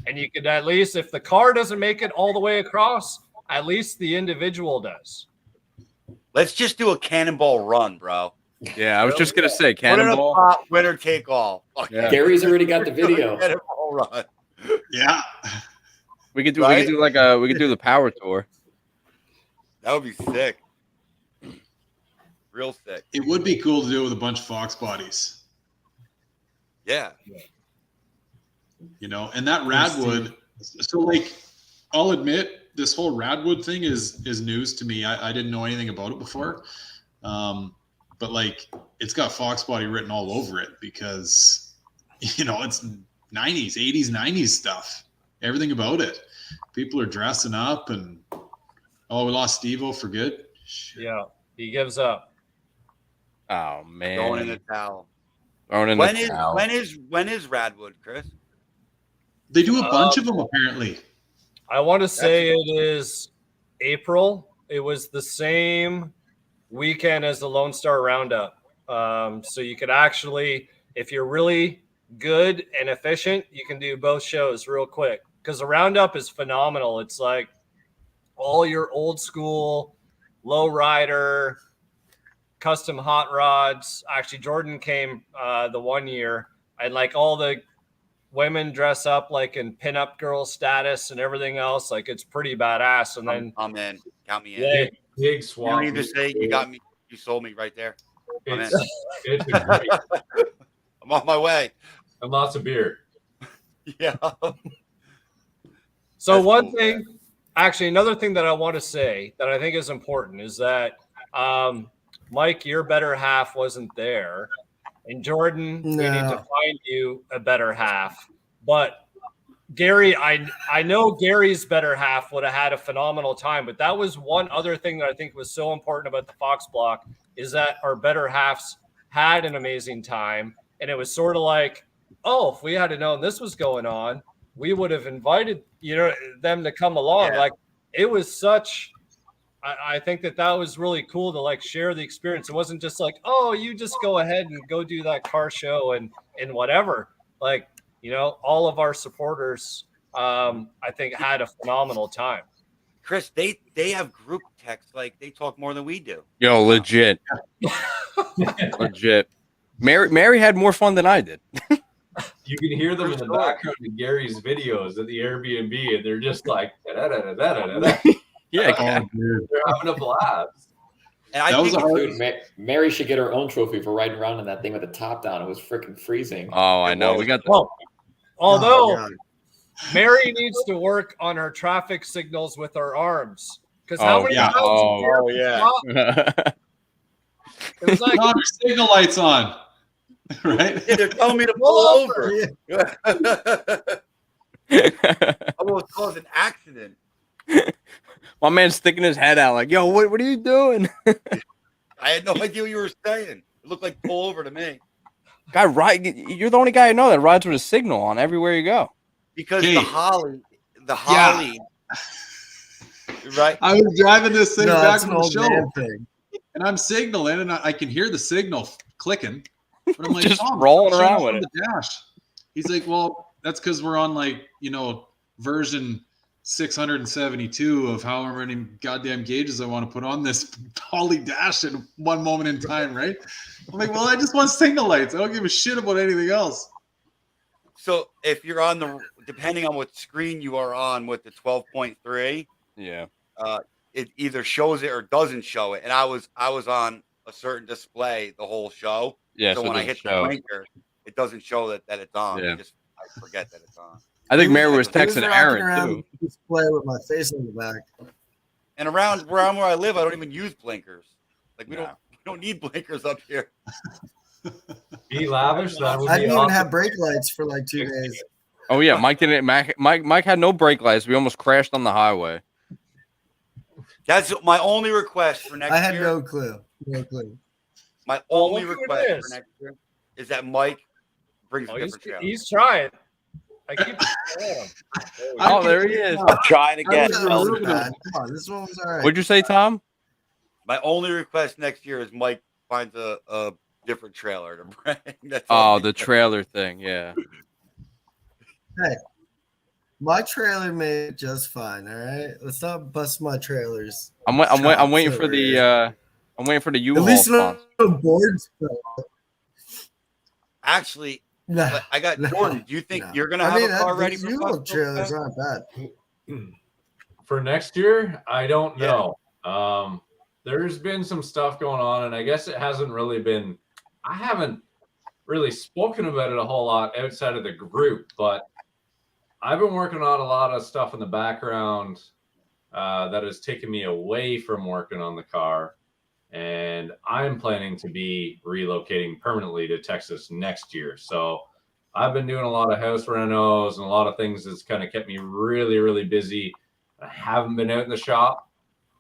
And you could at least, if the car doesn't make it all the way across, at least the individual does. Let's just do a cannonball run, bro. Yeah, I was just gonna say Put in a cannonball. pot, winner take all. Yeah. Gary's already got the video. Cannonball run. Yeah. We could do Right? we could do the power tour. That would be sick. Real sick. It would be cool to do it with a bunch of Foxbodies. Yeah. You know, and that Radwood. So, like, I'll admit this whole Radwood thing is news to me. I didn't know anything about it before, but like, it's got Foxbody written all over it because, you know, it's 90s, 80s, 90s stuff. Everything about it. People are dressing up, and we lost Steve-O for good. Yeah, he gives up. Oh man. Going in the towel. When is Radwood, Chris? They do a bunch of them apparently. I want to say it is April. It was the same weekend as the Lone Star Roundup. So you could actually, if you're really good and efficient, you can do both shows real quick because the Roundup is phenomenal. It's like all your old school low rider, custom hot rods. Actually, Jordan came the one year, and like all the women dress up like in pinup girl status and everything else. Like it's pretty badass. And then I'm in. Count me in. Yeah, Big You swap. don't need to say you got me. You sold me right there. It's been great. I'm on my way. And lots of beer. Yeah. So That's one cool, thing, actually, another thing that I want to say that I think is important is that Mike, your better half wasn't there, and Jordan, we need to find you a better half. But Gary, I know Gary's better half would have had a phenomenal time, but that was one other thing that I think was so important about the Foxblock is that our better halves had an amazing time, and it was sort of like, oh, if we had known this was going on, we would have invited them to come along. Yeah. Like it was such. I think that was really cool to like share the experience. It wasn't just like, oh, you just go ahead and go do that car show and whatever. Like, all of our supporters, I think, had a phenomenal time. Chris, they have group text. Like they talk more than we do. Yo, legit. Legit. Mary had more fun than I did. You can hear them in the background in Gary's videos at the Airbnb, and they're just like, da-da-da-da-da-da-da. Yeah, they're having a blast. And I That was think a hard- Dude, Mary should get her own trophy for riding around in that thing with the top down. It was freaking freezing. Oh, I It know. was. We got the Well, although God. Mary needs to work on her traffic signals with her arms. Because how Oh, many yeah. times Oh, did you yeah. stop? It was like, Tom, your signal light's on. Right? Yeah, they're telling me to Pull pull over. over. Almost caused an accident. My man's sticking his head out like, yo, what are you doing? I had no idea what you were saying. It looked like pull over to me. Guy, you're the only guy I know that rides with a signal on everywhere you go. Because Hey. the Holly, right? I was driving this thing No, back that's an from the old show, man thing. and I'm signaling, and I can hear the signal clicking. But I'm like, Just Tom, rolling shut around up with on it. the dash. He's like, well, that's because we're on version 672 of however many goddamn gauges I want to put on this Holly dash at one moment in time, right? I'm like, well, I just want signal lights. I don't give a shit about anything else. So if you're on depending on what screen you are on with the 12.3, Yeah. it either shows it or doesn't show it. And I was on a certain display the whole show. Yeah. So when I hit the blinker, it doesn't show that it's on. Yeah. I forget that it's on. I think Mary was He was texting rocking Aaron around too. the display with my face on the back. And around where I live, I don't even use blinkers. Like we don't need blinkers up here. Be lavish. That would I be didn't even awesome. have brake lights for like 2 days. Oh yeah, Mike didn't. Mike had no brake lights. We almost crashed on the highway. That's my only request for next I had year. no clue. No clue. My only look who it request is. for next year is that Mike brings a oh, different trailer. he's trying. I keep him. Oh, there he is. I'm trying again. That wasn't bad. Come on, this one was all right. What'd you say, Tom? My only request next year is Mike finds a different trailer to bring. That's all Oh, I the need. trailer thing. Yeah. Hey, my trailer made it just fine. All right, let's not bust my trailers. I'm waiting So for the weird. I'm waiting for the At U-Haul least no sponsor. boards. Actually, Nah, I got nah, Jordan. Do you think nah. you're gonna I have mean, a car ready for U-Haul Foxbody? trailers aren't bad. For next year, I don't know. There's been some stuff going on, and I guess it hasn't really been. I haven't really spoken about it a whole lot outside of the group, but I've been working on a lot of stuff in the background that has taken me away from working on the car. And I'm planning to be relocating permanently to Texas next year. So I've been doing a lot of house renos and a lot of things that's kind of kept me really, really busy. I haven't been out in the shop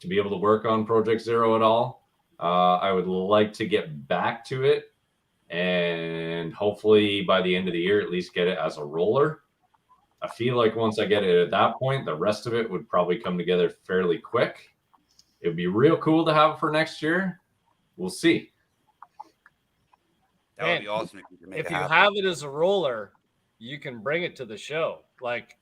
to be able to work on Project Zero at all. I would like to get back to it and hopefully by the end of the year, at least get it as a roller. I feel like once I get it at that point, the rest of it would probably come together fairly quick. It would be real cool to have it for next year. We'll see. That would be awesome if you could make If it you happen. have it as a roller, you can bring it to the show. Like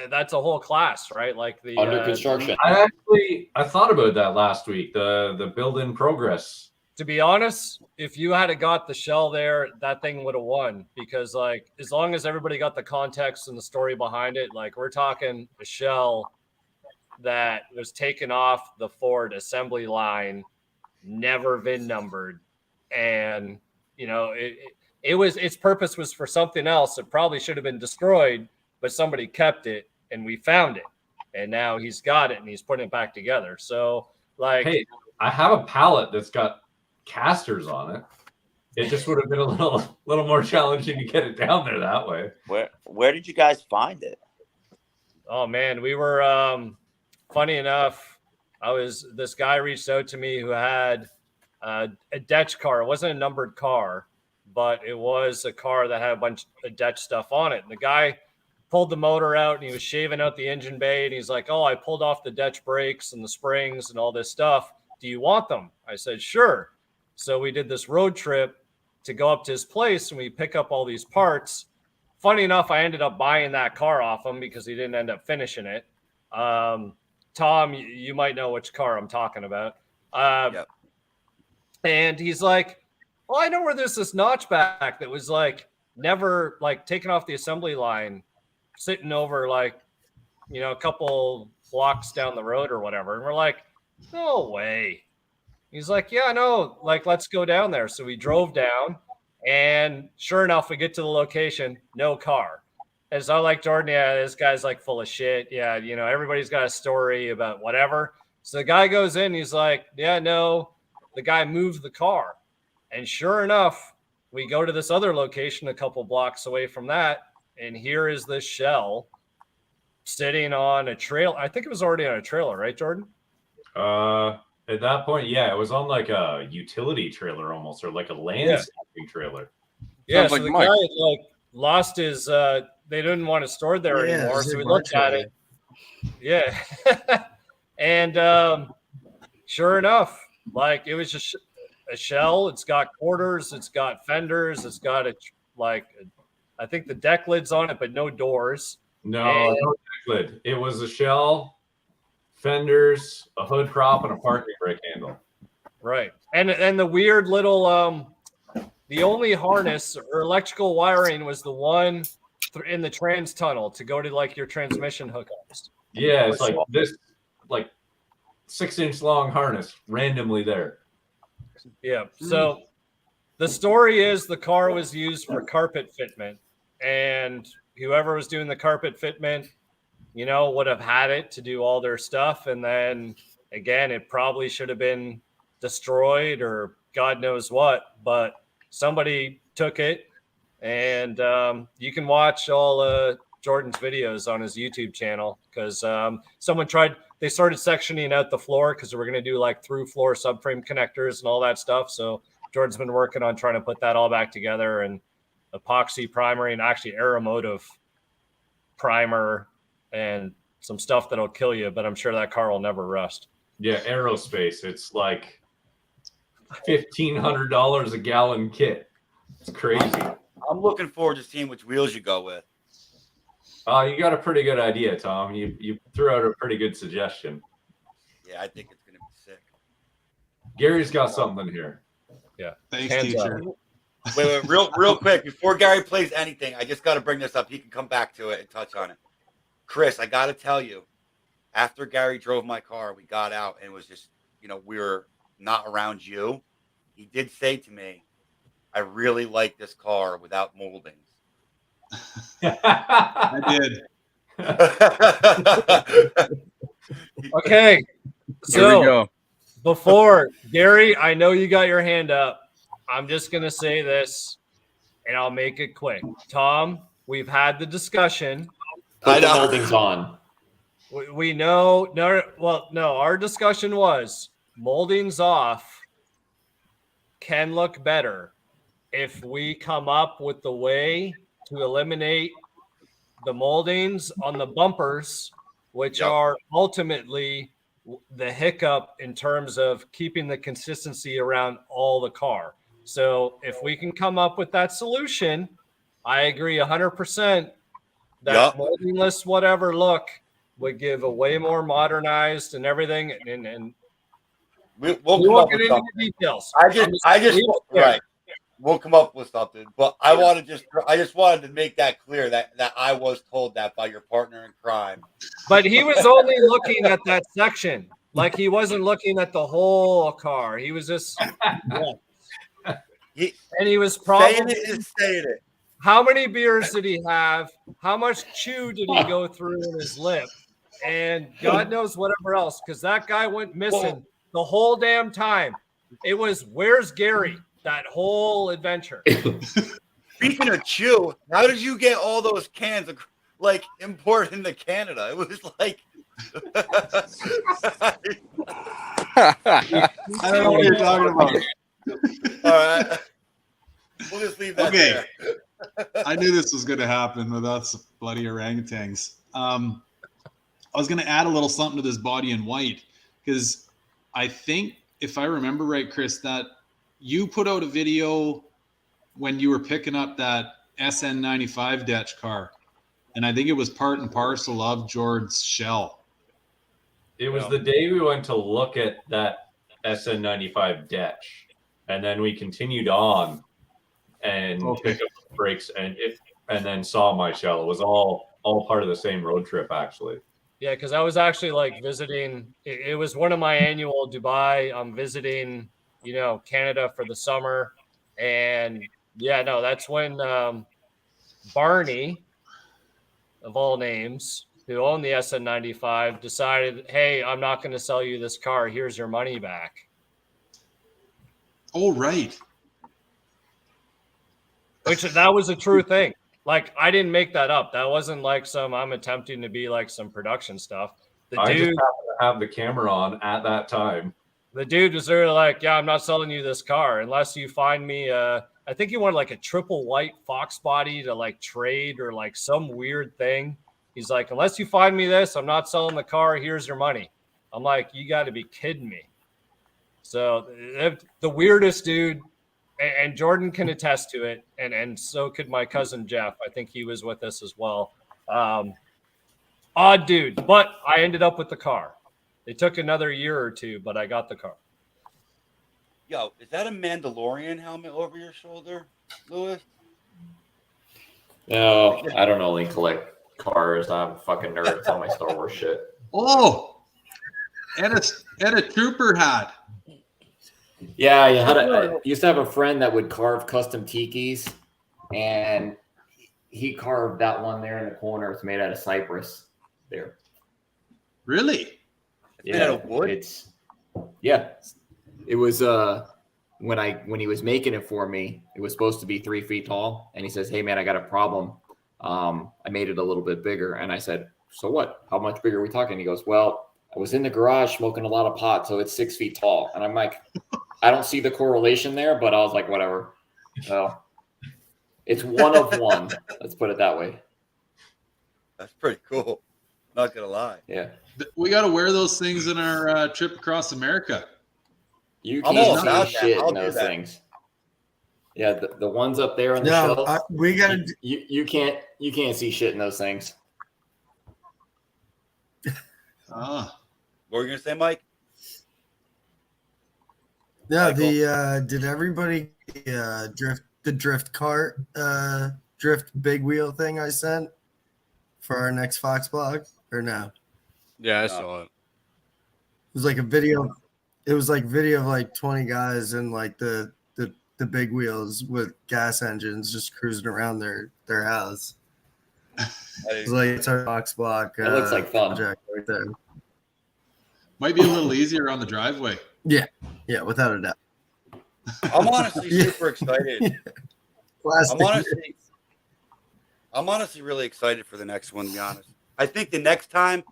that's a whole class, right? Like the Under construction. I thought about that last week. The build in progress. To be honest, if you had got the shell there, that thing would have won because, like, as long as everybody got the context and the story behind it, like, we're talking a shell that was taken off the Ford assembly line, never VIN numbered, and you know, it was its purpose was for something else. It probably should have been destroyed, but somebody kept it, and we found it, and now he's got it and he's putting it back together. So, like, Hey, I have a pallet that's got casters on it. It just would have been a little more challenging to get it down there that way. Where did you guys find it? oh man, we were funny enough, this guy reached out to me who had a Dutch car. It wasn't a numbered car, but it was a car that had a bunch of Dutch stuff on it. And the guy pulled the motor out and he was shaving out the engine bay. And he's like, oh, I pulled off the Dutch brakes and the springs and all this stuff. Do you want them? I said, sure. So we did this road trip to go up to his place and we pick up all these parts. Funny enough, I ended up buying that car off him because he didn't end up finishing it. Tom, you might know which car I'm talking about. Yep. And he's like, well, I know where there's this notchback that was like never like taken off the assembly line, sitting over like, you know, a couple blocks down the road or whatever. And we're like, no way. He's like, yeah, no, like, let's go down there. So we drove down, and sure enough, we get to the location, no car. And so I'm like, Jordan, yeah, this guy's like full of shit. Yeah, you know, everybody's got a story about whatever. So the guy goes in, he's like, yeah, no, the guy moved the car. And sure enough, we go to this other location a couple blocks away from that, and here is this shell sitting on a trail. I think it was already on a trailer, right, Jordan? At that point, yeah, it was on like a utility trailer almost, or like a landscaping trailer. Yeah, Sounds so like the Mike. guy like lost his they didn't want to store it there anymore, it's so in we my looked at trailer. it. Yeah. And sure enough, like, it was just a shell. It's got quarters, it's got fenders, it's got I think the deck lid's on it, but no doors. No, And- no deck lid. It was a shell, fenders, a hood prop, and a parking brake handle. Right. And the weird little the only harness or electrical wiring was the one in the trans tunnel to go to like your transmission hookups. Yeah, it's like this, like 6-inch long harness randomly there. Yeah. So the story is the car was used for carpet fitment, and whoever was doing the carpet fitment, you know, would have had it to do all their stuff. And then again, it probably should have been destroyed or God knows what, but somebody took it. And you can watch all Jordan's videos on his YouTube channel, because they started sectioning out the floor because we're going to do like through floor subframe connectors and all that stuff. So Jordan's been working on trying to put that all back together, and epoxy primer and actually aeromotive primer and some stuff that'll kill you, but I'm sure that car will never rust. Yeah, aerospace. It's like $1,500 a gallon kit. It's crazy. I'm looking forward to seeing which wheels you go with. You got a pretty good idea, Tom. You threw out a pretty good suggestion. Yeah, I think it's going to be sick. Gary's got something here. Yeah. Thanks, Hands teacher. Wait, real quick, before Gary plays anything, I just got to bring this up. He can come back to it and touch on it. Chris, I got to tell you, after Gary drove my car, we got out and it was just, you know, we were not around you. He did say to me, I really like this car without moldings. I did. Okay. Here we So go. before Gary, I know you got your hand up. I'm just going to say this, and I'll make it quick. Tom, we've had the discussion. Put the moldings on. We know. No. Our discussion was moldings off can look better if we come up with the way to eliminate the moldings on the bumpers, which are ultimately the hiccup in terms of keeping the consistency around all the car. So if we can come up with that solution, I agree 100% that moldingless whatever look would give a way more modernized and everything. And we'll we come won't up get with into something. the details. I just right. We'll come up with something, but I just wanted to make that clear that I was told that by your partner in crime. But he was only looking at that section. Like, he wasn't looking at the whole car. He was just, and he was probably saying it. How many beers did he have? How much chew did he go through in his lip? And God knows whatever else, because that guy went missing the whole damn time. It was, where's Gary? That whole adventure. Speaking of chew, how did you get all those cans like imported into Canada? It was like I don't know what you're talking about. All right. We'll just leave that there. I knew this was going to happen with us bloody orangutans. I was going to add a little something to this body in white, because I think, if I remember right, Chris, that you put out a video when you were picking up that SN95 Dutch car, and I think it was part and parcel of George's shell. It was the day we went to look at that SN95 Dutch, and then we continued on and picked up the brakes and then saw my shell. It was all part of the same road trip, actually. Yeah, because I was actually like visiting. It was one of my annual Dubai. I'm visiting, Canada for the summer, and yeah, no, that's when Barney, of all names, who owned the SN95, decided, "Hey, I'm not going to sell you this car. Here's your money back." Oh, right. Which that was a true thing. Like, I didn't make that up. That wasn't like I'm attempting to be like some production stuff. I just happened to have the camera on at that time. The dude was literally like, "Yeah, I'm not selling you this car unless you find me I think he wanted like a triple white Foxbody to like trade or like some weird thing." He's like, "Unless you find me this, I'm not selling the car. Here's your money." I'm like, "You got to be kidding me." So the weirdest dude, and Jordan can attest to it, and so could my cousin Jeff. I think he was with us as well. Odd dude, but I ended up with the car. It took another year or two, but I got the car. Yo, is that a Mandalorian helmet over your shoulder, Lewis? No, I don't only collect cars. I'm a fucking nerd. It's all my Star Wars shit. Oh, and a trooper hat. Yeah, I used to have a friend that would carve custom tikis, and he carved that one there in the corner. It's made out of cypress. There. Really? Yeah, made out of wood? It was when he was making it for me, it was supposed to be 3 feet tall, and he says, "Hey man, I got a problem. I made it a little bit bigger." And I said, "So what? How much bigger are we talking?" He goes, "Well, I was in the garage smoking a lot of pot, so it's 6 feet tall." And I'm like, I don't see the correlation there, but I was like, whatever. So it's one of one. Let's put it that way. That's pretty cool. Not gonna lie. Yeah. We got to wear those things in our trip across America. You I'm all can't about see that. shit I'll in do those that. things. Yeah, the ones up there on the No, shelf. we gotta. You can't see shit in those things. What were you gonna say, Mike? No, Michael? did everybody drift cart drift big wheel thing I sent for our next Foxblock or no? Yeah, I saw it. It was like a video. It was like video of like 20 guys in like the big wheels with gas engines just cruising around their house. It's like it's our Foxblock. It looks like fun. Project right there. Might be a little easier on the driveway. Yeah, without a doubt. I'm honestly super excited. I'm honestly really excited for the next one, to be honest. I think the next time,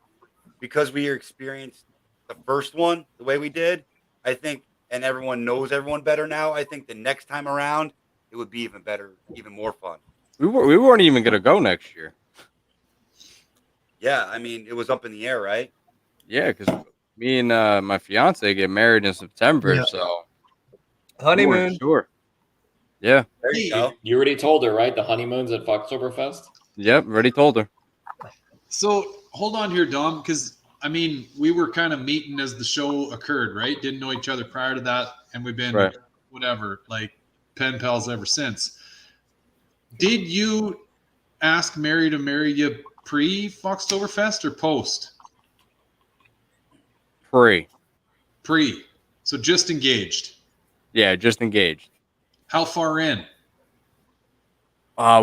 because we experienced the first one the way we did, I think, and everyone knows everyone better now, I think the next time around, it would be even better, even more fun. We weren't even going to go next year. Yeah, I mean, it was up in the air, right? Yeah, because me and my fiance get married in September, Yeah. so Honeymoon. Sure. Yeah. There you go. You already told her, right? The honeymoon's at Foxtoberfest? Yep. Already told her. So hold on here, Dom, because I mean, we were kind of meeting as the show occurred, right? Didn't know each other prior to that, and we've been whatever, like pen pals ever since. Did you ask Mary to marry you pre-Foxtoberfest or post? Pre. So just engaged. Yeah, just engaged. How far in?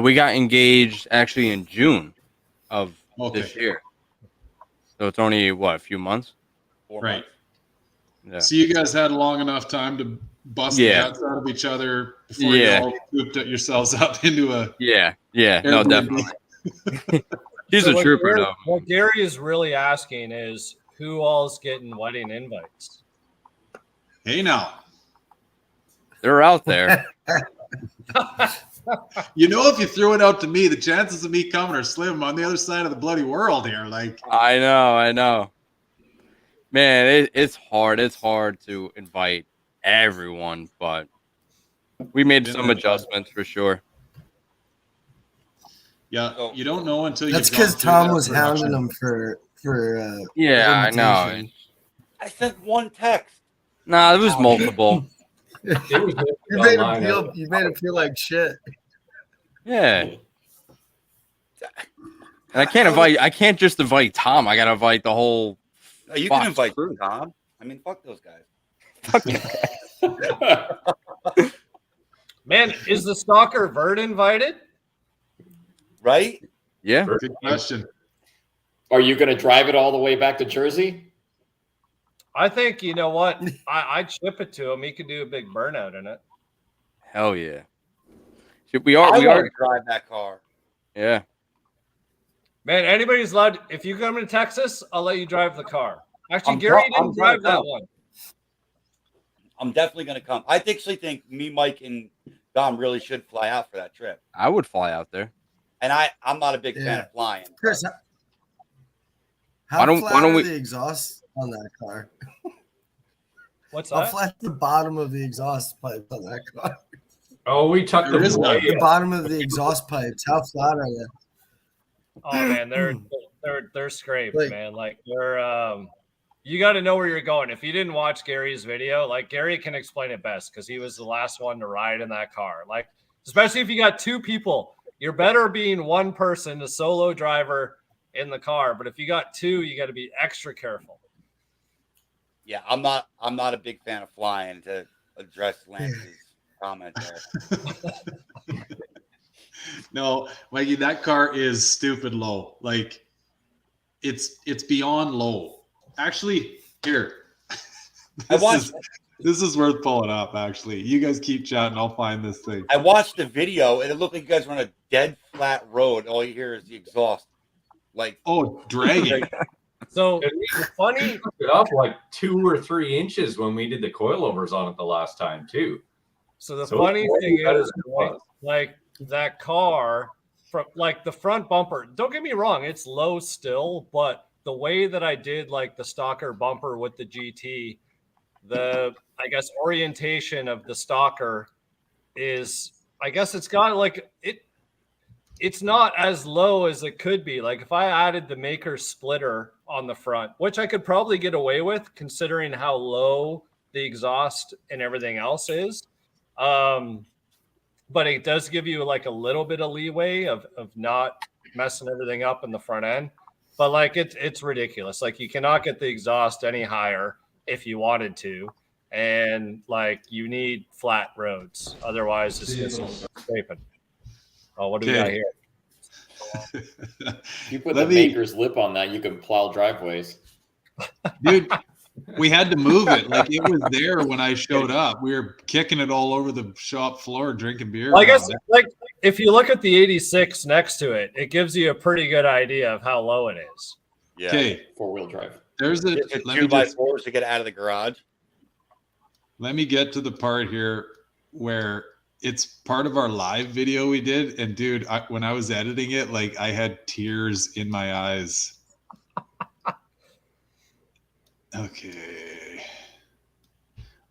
We got engaged actually in June of this year. So it's only a few months? 4 Right. months. Yeah. So you guys had long enough time to bust the guts out of each other before you all cooped yourselves up into a Yeah. No, AirBNB. definitely. He's a trooper, though. What Gary is really asking is who all's getting wedding invites. Hey now. They're out there. You know, if you throw it out to me, the chances of me coming are slim. On the other side of the bloody world here. Like, I know. Man, it's hard. It's hard to invite everyone, but we made some adjustments for sure. Yeah, you don't know until That's because Tom was hounding them for yeah, I know. invitation. I sent one text. Nah, it was multiple. You made him feel like shit. Yeah. And I can't just invite Tom. I gotta invite the whole. No, you Fox can invite crew. Tom. I mean, fuck those guys. Man, is the stalker Vert invited? Right? Yeah. Good question. Are you going to drive it all the way back to Jersey? I think, you know what? I'd ship it to him. He could do a big burnout in it. Hell yeah. We We are. to drive that car. Yeah. Man, anybody's allowed. If you come to Texas, I'll let you drive the car. Actually, I'm Gary I'm didn't drive gonna that come. one. I'm definitely going to come. I actually think me, Mike, and Dom really should fly out for that trip. I would fly out there. And I'm not a big fan of flying. Chris, but- how Why don't flat are we- the exhausts on that car? What's How that? flat the bottom of the exhaust pipes on that car? Oh, we tucked There them is away. The bottom of the exhaust pipes, how flat are they? Oh man, they're scraped, Like- man. Like they're you got to know where you're going. If you didn't watch Gary's video, like Gary can explain it best because he was the last one to ride in that car. Like, especially if you got two people, you're better being one person, a solo driver in the car. But if you got two, you got to be extra careful. Yeah, I'm not a big fan of flying, to address Lance's comment there. No, Mikey, that car is stupid low. Like, it's beyond low. Actually, here. This is worth pulling up, actually. You guys keep chatting. I'll find this thing. I watched the video, and it looked like you guys were on a dead flat road. All you hear is the exhaust. Like, oh, dragging. So It's funny, took it up like 2 or 3 inches when we did the coilovers on it the last time too. So the So funny it's way thing better is, than it was. like that car, from like the front bumper. Don't get me wrong, it's low still, but the way that I did like the stalker bumper with the GT, I guess orientation of the stalker is, I guess it's got like it's not as low as it could be. Like if I added the maker splitter on the front, which I could probably get away with considering how low the exhaust and everything else is. But it does give you like a little bit of leeway of not messing everything up in the front end. But like it's ridiculous. Like you cannot get the exhaust any higher if you wanted to. And like you need flat roads. Otherwise it's just scraping. Oh, what do we got here? You put the maker's lip on that, you can plow driveways. Dude, we had to move it. Like it was there when I showed up. We were kicking it all over the shop floor, drinking beer. Well, I guess like if you look at the 86 next to it, it gives you a pretty good idea of how low it is. Yeah. Okay. 4-wheel drive. There's a It's 2x4s to get out of the garage. Let me get to the part here where it's part of our live video we did. And dude, when I was editing it, like I had tears in my eyes. Okay.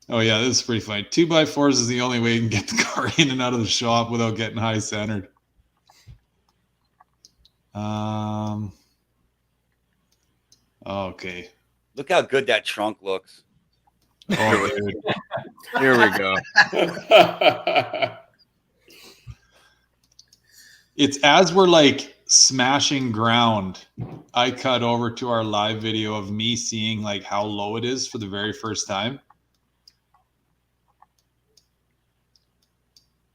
Oh yeah, this is pretty funny. 2x4s is the only way you can get the car in and out of the shop without getting high centered. Okay. Look how good that trunk looks. Oh, dude. Here we go. It's as we're like smashing ground, I cut over to our live video of me seeing like how low it is for the very first time.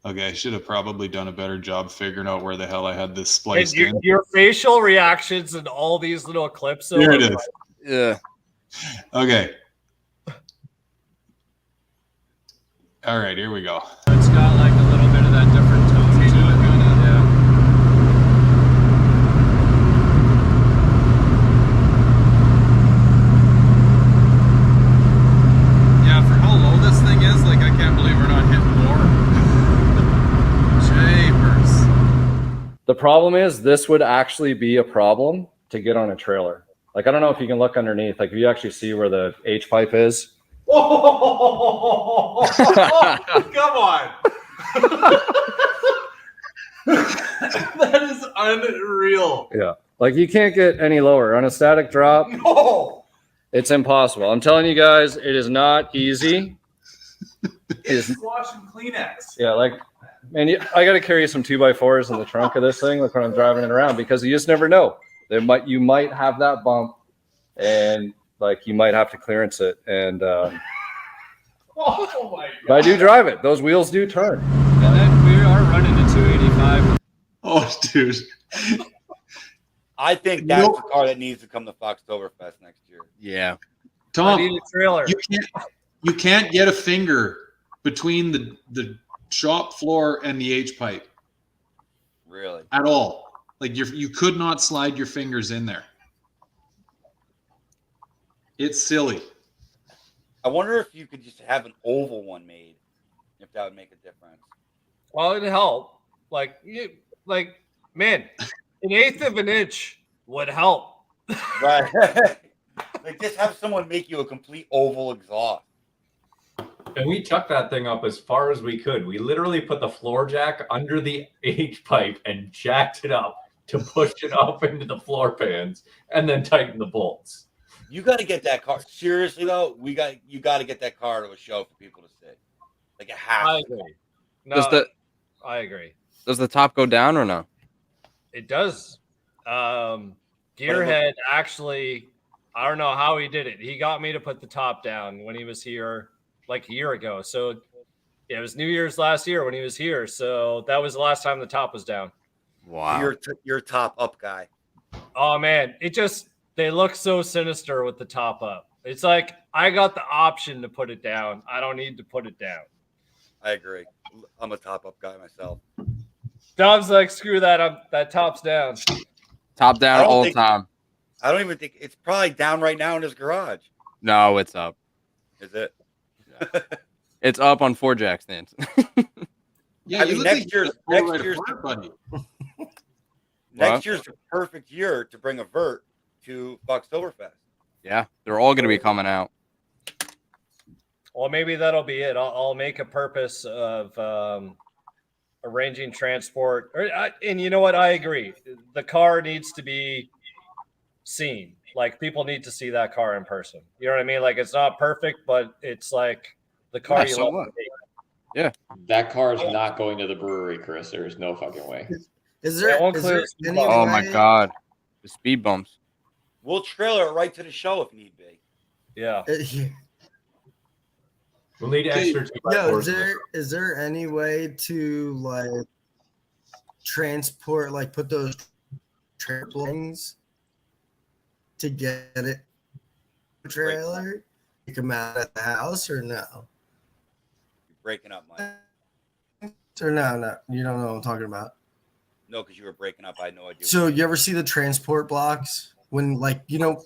Okay, I should have probably done a better job figuring out where the hell I had this spliced in. Your facial reactions and all these little clips. Here it is. Yeah. Okay. All right, here we go. It's got like a little bit of that different tone to it. Yeah. Yeah, for how low this thing is, like I can't believe we're not hitting more. Japers. The problem is this would actually be a problem to get on a trailer. Like, I don't know if you can look underneath. Like, if you actually see where the H pipe is. Oh, come on. That is unreal. Yeah. Like, you can't get any lower. On a static drop, No. it's impossible. I'm telling you guys, it is not easy. It's squash and Kleenex. Yeah, like man, I got to carry some 2x4s in the trunk of this thing, like when I'm driving it around, because you just never know. You might have that bump, and like you might have to clearance it. And Oh my if I do drive it, those wheels do turn. And then we are running to 285. Oh, dude. I think that's the car that needs to come to Foxtoberfest next year. Yeah. Tom, I need a trailer. you can't get a finger between the shop floor and the H pipe Really? at all. Like you could not slide your fingers in there. It's silly. I wonder if you could just have an oval one made, if that would make a difference. Well, it'd help. Man, an eighth of an inch would help. Right. Like just have someone make you a complete oval exhaust. And we tucked that thing up as far as we could. We literally put the floor jack under the H pipe and jacked it up to push it up into the floor pans and then tighten the bolts. You got to get that car. Seriously though, you got to get that car to a show for people to see. Like it has. I agree. No, I agree. Does the top go down or no? It does. Gearhead actually, I don't know how he did it. He got me to put the top down when he was here like a year ago. So it was New Year's last year when he was here. So that was the last time the top was down. Wow. You're a top up guy. Oh man, they look so sinister with the top up. It's like I got the option to put it down. I don't need to put it down. I agree. I'm a top up guy myself. Dom's like, screw that. That top's down. Top down all the time. I don't even think it's probably down right now in his garage. No, it's up. Is it? Yeah. It's up on 4 jack stands. Yeah, I mean, next year's the perfect year to bring a vert to Foxtoberfest. Yeah, they're all going to be coming out. Well, maybe that'll be it. I'll make a purpose of arranging transport. And you know what? I agree. The car needs to be seen. Like people need to see that car in person. You know what I mean? Like it's not perfect, but it's like the car you love. Yeah. That car is not going to the brewery, Chris. There's no fucking way. Is there any oh my way- God. The speed bumps. We'll trailer it right to the show if need be. Yeah. We'll need extra. Yo, is there any way to like transport, like put those triplings to get it trailer? You come out at the house or no? You're breaking up, Mike. Or no, you don't know what I'm talking about. No, because you were breaking up. I had no idea. So you ever see the transport blocks when like you don't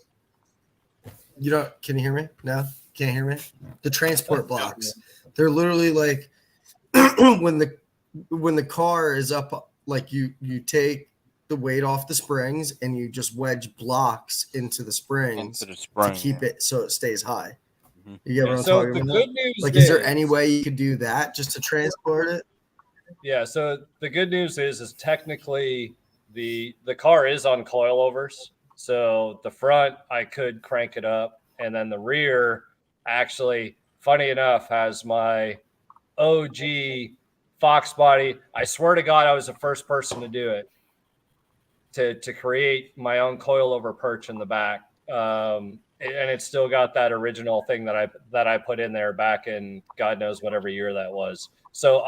can you hear me? No? Can't hear me? The transport blocks. They're literally like when the car is up, like you take the weight off the springs and you just wedge blocks into the springs to keep it so it stays high. Mm-hmm. You get what I'm So talking the about? good news Like, is there any way you could do that just to transport it? Yeah. So the good news is technically the car is on coilovers. So the front, I could crank it up, and then the rear, actually, funny enough, has my OG Foxbody. I swear to God, I was the first person to do it, to create my own coilover perch in the back. And it's still got that original thing that I put in there back in God knows whatever year that was. So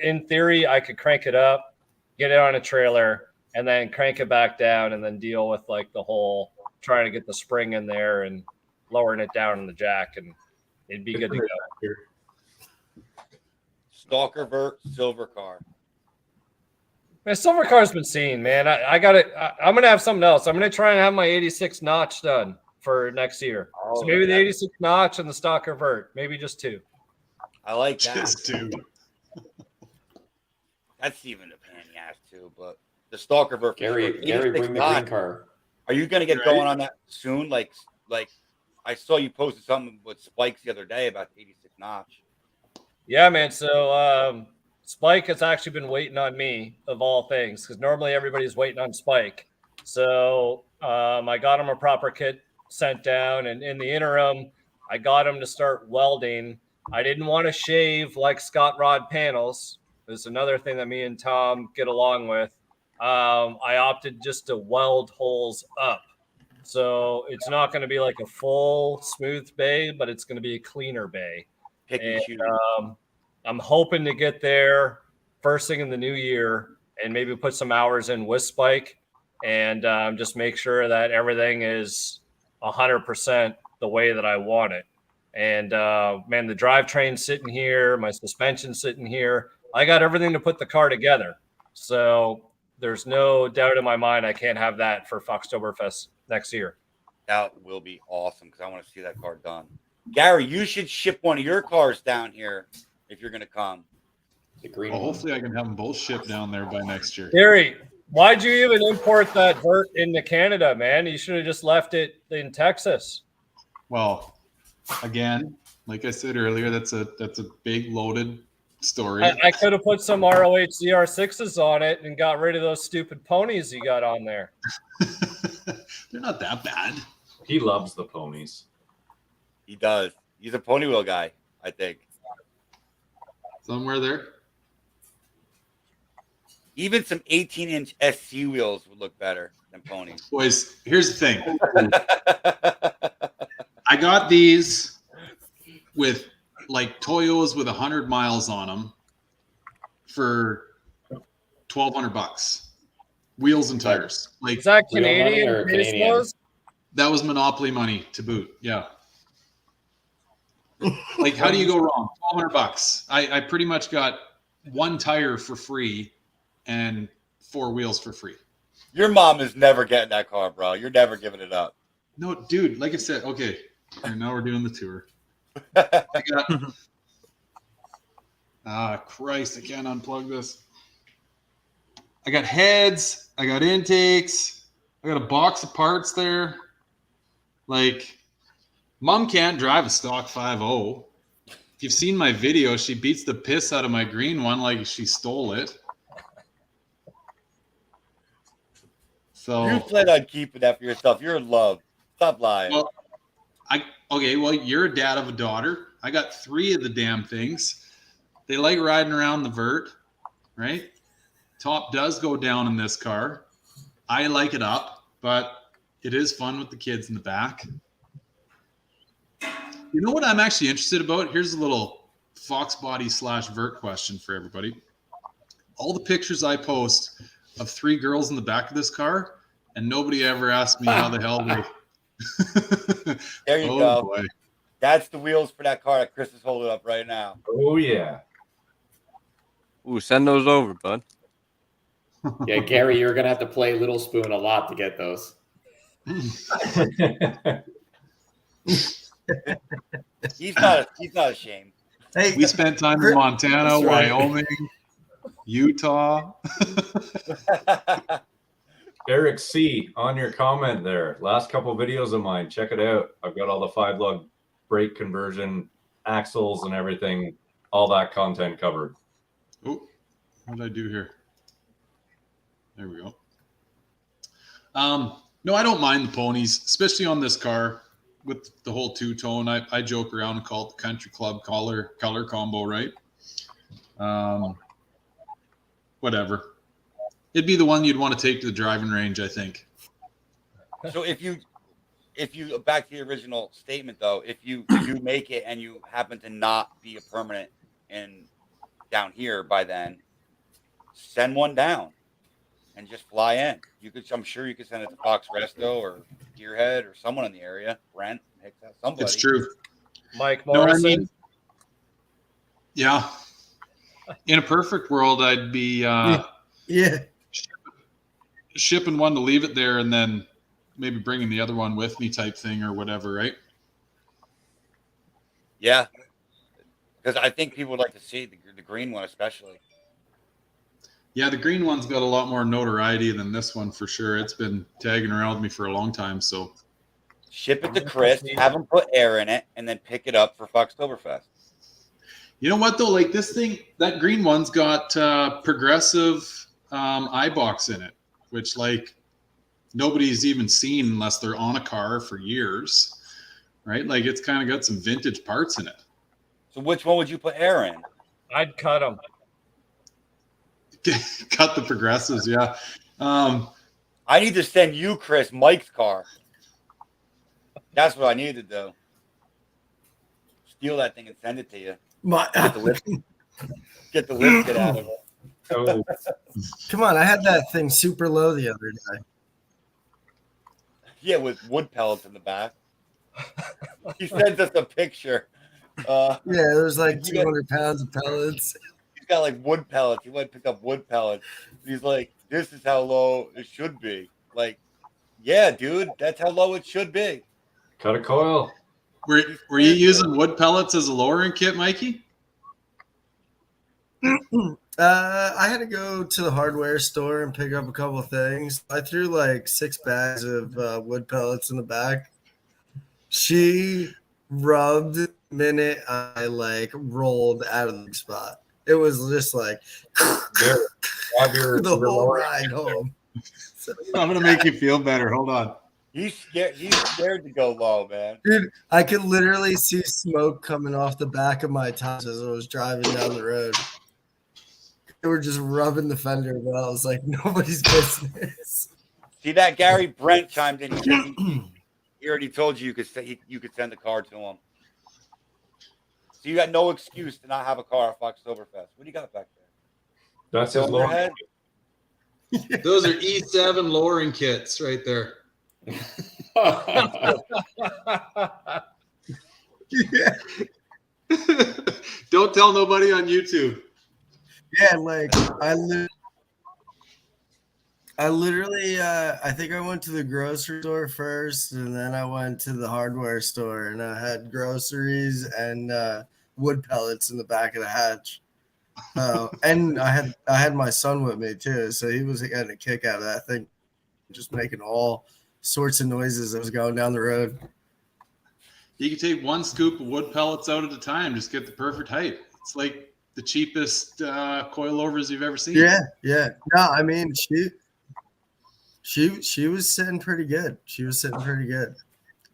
in theory, I could crank it up, get it on a trailer, and then crank it back down, and then deal with like the whole trying to get the spring in there and lowering it down in the jack, and it'd be good to go. Stalker vert, silver car. Man, silver car's been seen, man. I got it. I'm gonna have something else. I'm gonna try and have my 86 notch done for next year. So maybe the 86 notch and the stalker vert, maybe just 2. I like that. Just 2. That's even a pain in the ass too, but the stalker vert. Gary, bring the green car. Are you gonna get going on that soon? Like I saw you posted something with Spikes the other day about the 86 notch. Yeah, man. So Spike has actually been waiting on me, of all things, because normally everybody's waiting on Spike. So I got him a proper kit sent down, and in the interim, I got him to start welding. I didn't want to shave like Scott Rod panels, There's another thing that me and Tom get along with. I opted just to weld holes up. So it's not going to be like a full smooth bay, but it's going to be a cleaner bay. And I'm hoping to get there first thing in the new year and maybe put some hours in with Spike and just make sure that everything is 100% the way that I want it. And man, the drivetrain's sitting here, my suspension's sitting here. I got everything to put the car together. So there's no doubt in my mind I can't have that for Foxtoberfest next year. That will be awesome because I want to see that car done. Gary, you should ship one of your cars down here if you're going to come. The green well, hopefully I can have them both shipped down there by next year. Gary, why'd you even import that vert into Canada, man? You should have just left it in Texas. Well, again, like I said earlier, that's a big loaded story. I could have put some ROH ZR6s on it and got rid of those stupid ponies you got on there. They're not that bad. He loves the ponies. He does. He's a pony wheel guy, I think. Somewhere there. Even some 18-inch SC wheels would look better than ponies. Boys, here's the thing. I got these with like Toyos with 100 miles on them for $1,200. Wheels and tires. Like, is that Canadian or Canadian? That was Monopoly money to boot. Yeah. Like, how do you go wrong? $1,200. I pretty much got one tire for free and 4 wheels for free. Your mom is never getting that car, bro. You're never giving it up. No, dude, like I said, okay. And now we're doing the tour. Christ, I can't unplug this. I got heads, I got intakes, I got a box of parts there. Like, Mom can't drive a stock 5.0. If you've seen my video, she beats the piss out of my green one like she stole it. So you plan on keeping that for yourself. You're in love. Stop lying. Well, you're a dad of a daughter. I got 3 of the damn things. They like riding around the vert, right? Top does go down in this car. I like it up, but it is fun with the kids in the back. You know what I'm actually interested about? Here's a little Foxbody / vert question for everybody. All the pictures I post of 3 girls in the back of this car, and nobody ever asked me how the hell they... There you go. Boy. That's the wheels for that car that Chris is holding up right now. Oh, yeah. Ooh, send those over, bud. Yeah, Gary, you're going to have to play Little Spoon a lot to get those. He's not ashamed. Hey, we spent time in Montana, Wyoming, Utah. Eric C, on your comment there, last couple of videos of mine, check it out. I've got all the 5-lug brake conversion, axles and everything, all that content covered. Oh, what did I do here? There we go. No, I don't mind the ponies, especially on this car with the whole 2-tone. I joke around and call it the country club color combo, right? Whatever. It'd be the one you'd want to take to the driving range, I think. So if you back to the original statement though, if you make it and you happen to not be a permanent down here by then, send one down and just fly in. I'm sure you could send it to Fox Resto or Gearhead or someone in the area. Brent, somebody. It's true. Mike Morrison. No, I mean, yeah. In a perfect world, I'd be shipping one to leave it there and then maybe bringing the other one with me type thing or whatever, right? Yeah. Because I think people would like to see the green one especially. Yeah, the green one's got a lot more notoriety than this one for sure. It's been tagging around with me for a long time. So ship it to Chris, have him put air in it, and then pick it up for Foxtoberfest. You know what though? Like this thing, that green one's got progressive iBox in it, which like nobody's even seen unless they're on a car for years, right? Like it's kind of got some vintage parts in it. So which one would you put air in? I'd cut them. cut the progressives. Yeah. I need to send you, Chris, Mike's car. That's what I need to do. Steal that thing and send it to you. Get the lift kit out of it. Oh, Come on, I had that thing super low the other day. Yeah, with wood pellets in the back. He sends us a picture. Yeah, there's like 200 pounds of pellets. He's got like wood pellets. He went and picked up wood pellets. He's like, this is how low it should be. Like, yeah, dude, that's how low it should be. cut a coil. Were you using wood pellets as a lowering kit, Mikey? I had to go to the hardware store and pick up a couple of things. I threw like 6 bags of wood pellets in the back. She rubbed the minute I like rolled out of the spot. It was just like the whole ride home. So, I'm gonna make you feel better. Hold on. He's scared to go low, man. dude, I could literally see smoke coming off the back of my tires as I was driving down the road. They were just rubbing the fender wells like nobody's business. See that, Gary? Brent chimed in. He said he already told you could send the car to him. So you got no excuse to not have a car at Foxtoberfest. What do you got back there? That's his lowering Overhead? Those are E7 lowering kits right there. Yeah. Don't tell nobody on YouTube. Yeah, like I literally I think I went to the grocery store first, and then I went to the hardware store, and I had groceries and wood pellets in the back of the hatch. And I had my son with me too, so he was getting a kick out of that thing, just making all sorts of noises as I was going down the road. You can take 1 scoop of wood pellets out at a time. Just get the perfect height. It's like the cheapest coilovers you've ever seen. Yeah. No, I mean she was sitting pretty good. She was sitting pretty good.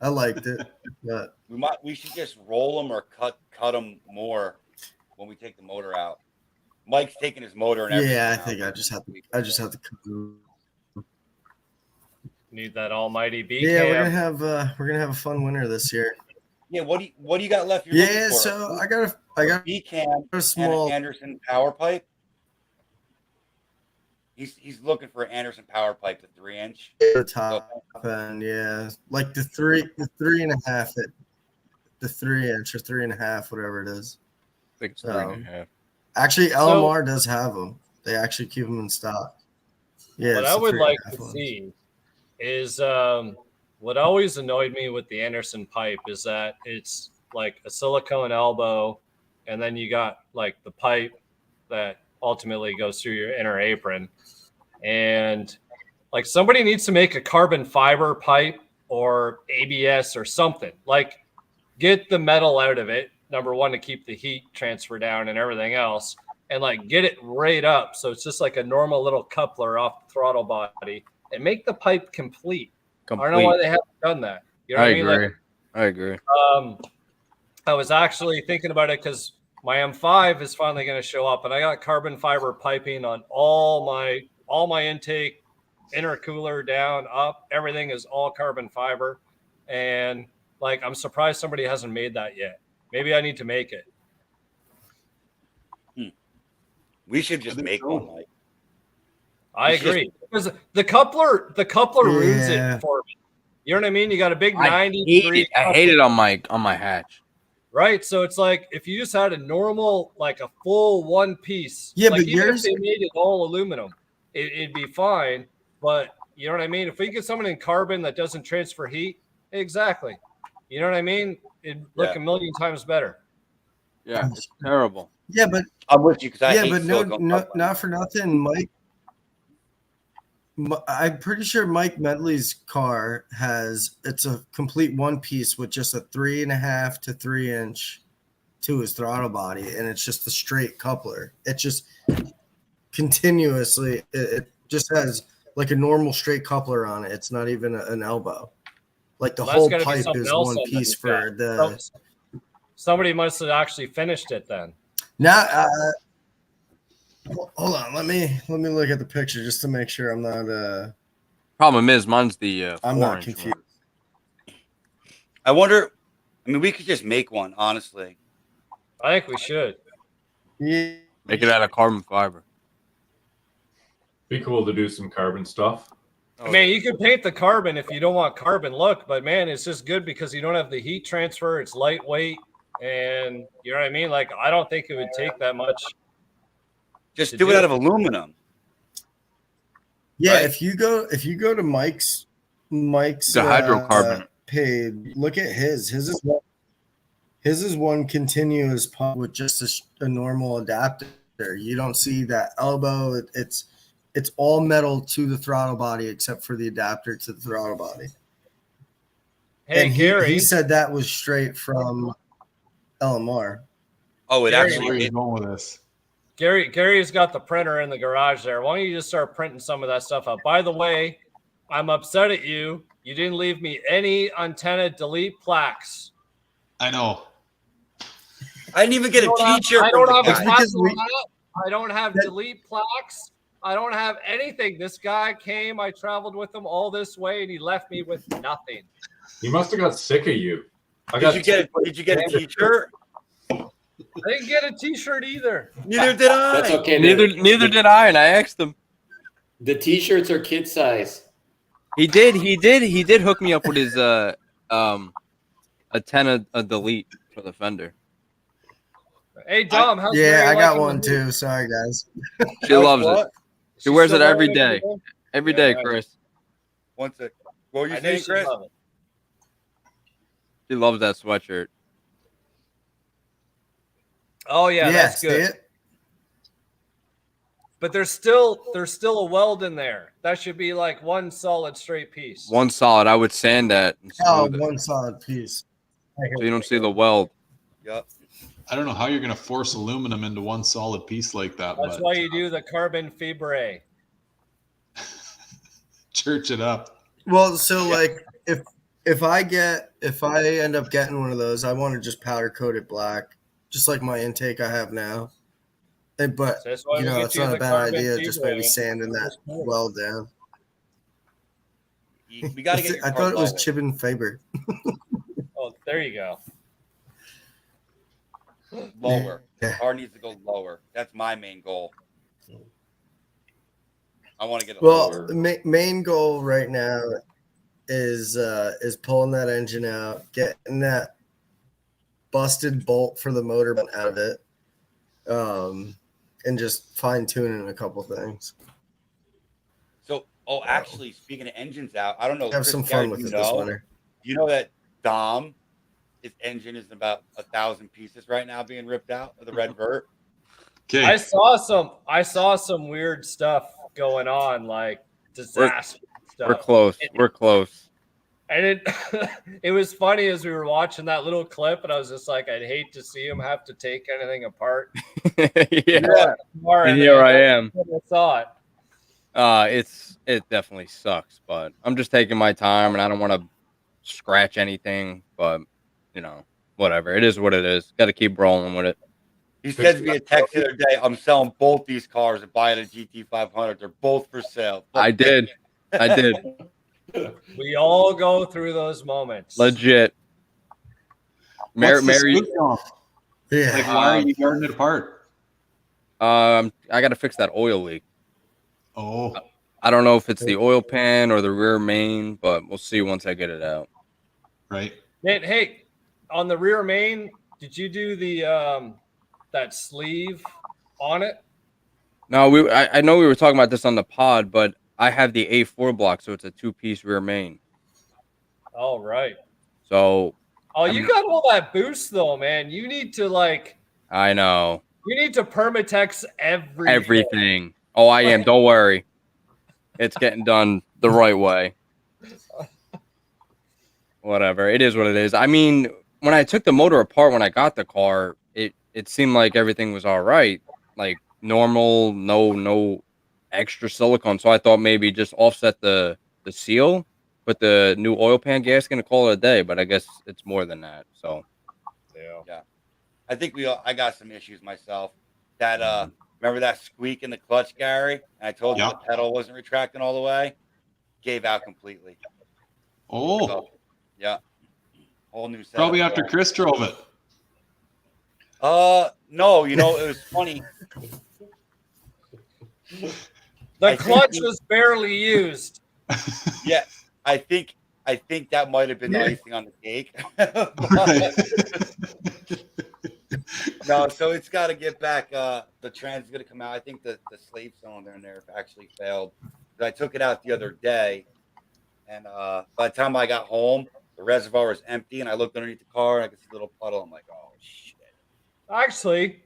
I liked it. But We should just roll them or cut them more when we take the motor out. Mike's taking his motor and everything. yeah, I out. think I just have to cut them. Need that almighty B Yeah, cam. we're gonna have a fun winter this year. Yeah, what do you got left? You're Yeah, looking for? so I got B cam a small and an Anderson power pipe. He's looking for an Anderson power pipe, the 3-inch. the top end, yeah, like the 3.5 the 3-inch or 3.5, whatever it is. I think it's 3.5. Actually, LMR does have them. They actually keep them in stock. Yeah, What it's I the would like 3.5 to ones. see is what always annoyed me with the Anderson pipe is that it's like a silicone elbow, and then you got like the pipe that ultimately goes through your inner apron. And like somebody needs to make a carbon fiber pipe or ABS or something. Like get the metal out of it, number one, to keep the heat transfer down and everything else, and like get it right up so it's just like a normal little coupler off the throttle body and make the pipe complete. I don't know why they haven't done that. You know what I mean? Agree. Like, I agree. I was actually thinking about it because my M5 is finally going to show up, and I got carbon fiber piping on all my intake, intercooler down, up. Everything is all carbon fiber, and like I'm surprised somebody hasn't made that yet. Maybe I need to make it. We should just make one. Like, I agree because the coupler ruins Yeah. it for me. You know what I mean? You got a big I 93. hate it on my hatch. Right, so it's like if you just had a normal, like a full one piece. Yeah, like but even yours- if they made it all aluminum, it'd be fine. But you know what I mean? If we get someone in carbon that doesn't transfer heat, exactly. You know what I mean? It'd look a million times better. Yeah, it's terrible. Yeah, but I'm with you because I yeah, hate but silicone no, pipe. not for nothing, Mike. I'm pretty sure Mike Medley's car it's a complete one piece with just a 3.5 to 3-inch to his throttle body, and it's just a straight coupler. It just continuously it just has like a normal straight coupler on it. It's not even an elbow. Like the Well, whole that's gotta be pipe something is else one then that piece he's for got. the. Somebody must have actually finished it then. Now, Hold on, let me look at the picture just to make sure I'm not Problem is, mine's the I'm not 4-inch confused. one. I wonder. I mean, we could just make one, honestly. I think we should. Yeah. Make it out of carbon fiber. Be cool to do some carbon stuff. I mean, you could paint the carbon if you don't want carbon look, but man, it's just good because you don't have the heat transfer. It's lightweight, and you know what I mean. Like, I don't think it would take that much. Just do it out of aluminum. Yeah, Right? if you go to Mike's The hydrocarbon. page, look at his. His is one continuous pump with just a normal adapter. You don't see that elbow. It's all metal to the throttle body except for the adapter to the throttle body. Hey, and Gary, he said that was straight from LMR. Oh, it Gary, actually. Where are you going with this? Gary's got the printer in the garage there. Why don't you just start printing some of that stuff out? By the way, I'm upset at you. You didn't leave me any antenna delete plaques. I know. I didn't even get a T-shirt. I don't have a guy. tattoo on it. I don't have delete plaques. I don't have anything. This guy came. I traveled with him all this way, and he left me with nothing. He must have got sick of you. Did you get a T-shirt? I didn't get a T-shirt either. Neither did I. That's okay. Neither did I, and I asked him. The T-shirts are kid size. He did hook me up with his antenna delete for the fender. Hey, Dom. How's Yeah, Mary I got liking one the too. Sorry, guys. She loves it. She wears it still every wearing it day. Every day, nice. Chris. One sec. What were you I knew saying, she'd Chris? love it. She loves that sweatshirt. Oh yeah, that's see good. it? But there's still a weld in there. That should be like one solid straight piece. One solid. I would sand that and Oh, smooth it one solid piece. so you don't see the weld. Yep. I don't know how you're going to force aluminum into one solid piece like that. That's but why you do the carbon fibre. church it up. Well, so like if I end up getting one of those, I want to just powder coat it black, just like my intake I have now. But So that's why you we know, get it's you not the a bad carbon idea. Just fibre. maybe sanding that weld down. We got to get your I car thought it was lower. Chip and Faber. Oh, there you go. Lower. Yeah. The car needs to go lower. That's my main goal. I want to get it Well, lower. the main goal right now is pulling that engine out, getting that busted bolt for the motor out of it, and just fine tuning a couple things. So, actually, speaking of engines out, I don't know. Have Chris, some Gary, fun with you it this know? winter. You know that Dom, his engine is about 1,000 pieces right now being ripped out of the red vert. Okay. I saw some weird stuff going on, like disaster stuff. We're close. We're close. And it was funny as we were watching that little clip, and I was just like, I'd hate to see him have to take anything apart. Yeah. And here I am. I saw it. It definitely sucks, but I'm just taking my time, and I don't want to scratch anything. But whatever. It is what it is. Got to keep rolling with it. He said to me a text the other day, I'm selling both these cars and buying a GT500. They're both for sale. I did. We all go through those moments. Legit. Mary, Yeah. Like, why are you guarding it apart? I got to fix that oil leak. Oh, I don't know if it's the oil pan or the rear main, but we'll see once I get it out. right. Hey, on the rear main, did you do the that sleeve on it? No, I know we were talking about this on the pod, but I have the A4 block, so it's a 2-piece rear main. All right. So. You got all that boost though, man. You need to I know. You need to permatex everything. Oh, I am. Don't worry. It's getting done the right way. Whatever. It is what it is. I mean, when I took the motor apart when I got the car, it seemed like everything was all right. Like normal, no extra silicone. So I thought maybe just offset the seal, put the new oil pan gasket and call it a day. But I guess it's more than that. So yeah. I think I got some issues myself. That Remember that squeak in the clutch, Gary? And I told you Yep. the pedal wasn't retracting all the way. Gave out completely. Oh, So, yeah. Whole new setup. probably after Chris drove it. No, it was funny. The clutch was barely used. Yeah, I think that might have been the icing on the cake. No, so it's got to get back. The trans is going to come out. I think the slave cylinder in there actually failed. But I took it out the other day, and by the time I got home, the reservoir was empty, and I looked underneath the car, and I could see a little puddle. I'm like, oh shit. Actually,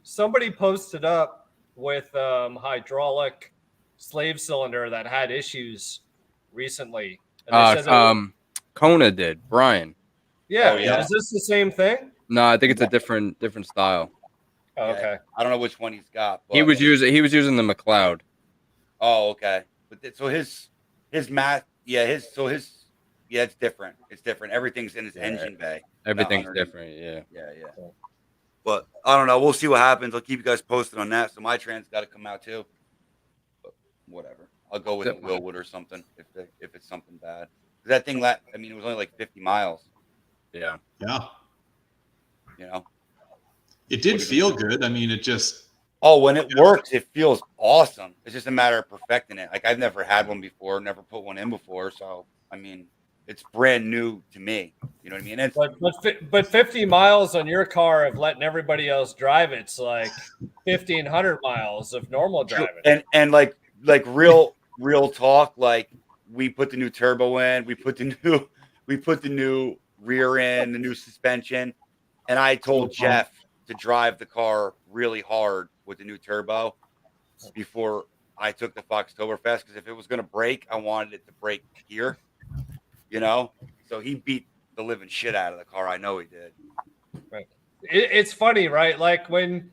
somebody posted up with hydraulic slave cylinder that had issues recently. And they said Kona did. Brian. Yeah, Oh, yeah. Is this the same thing? No, I think it's a different style. Oh, okay. I don't know which one he's got. But... He was using the McLeod. Oh, okay. But so his math, it's different. It's different. Everything's in his engine bay. Everything's different. Yeah. Yeah. But I don't know. We'll see what happens. I'll keep you guys posted on that. So my trans got to come out too. But whatever. I'll go with Willwood or something if it's something bad. That thing, it was only like 50 miles. Yeah. Yeah. It did feel good. I mean, it just. Oh, when it works, it feels awesome. It's just a matter of perfecting it. Like I've never had one before, never put one in before. So, I mean, it's brand new to me. You know what I mean? But 50 miles on your car of letting everybody else drive it's like 1,500 miles of normal driving. And like real talk. Like we put the new turbo in, we put the new rear end, the new suspension, and I told Jeff to drive the car really hard with the new turbo before I took the Foxtoberfest, because if it was going to break, I wanted it to break here. So he beat the living shit out of the car. I know he did. Right. It's funny, right? Like when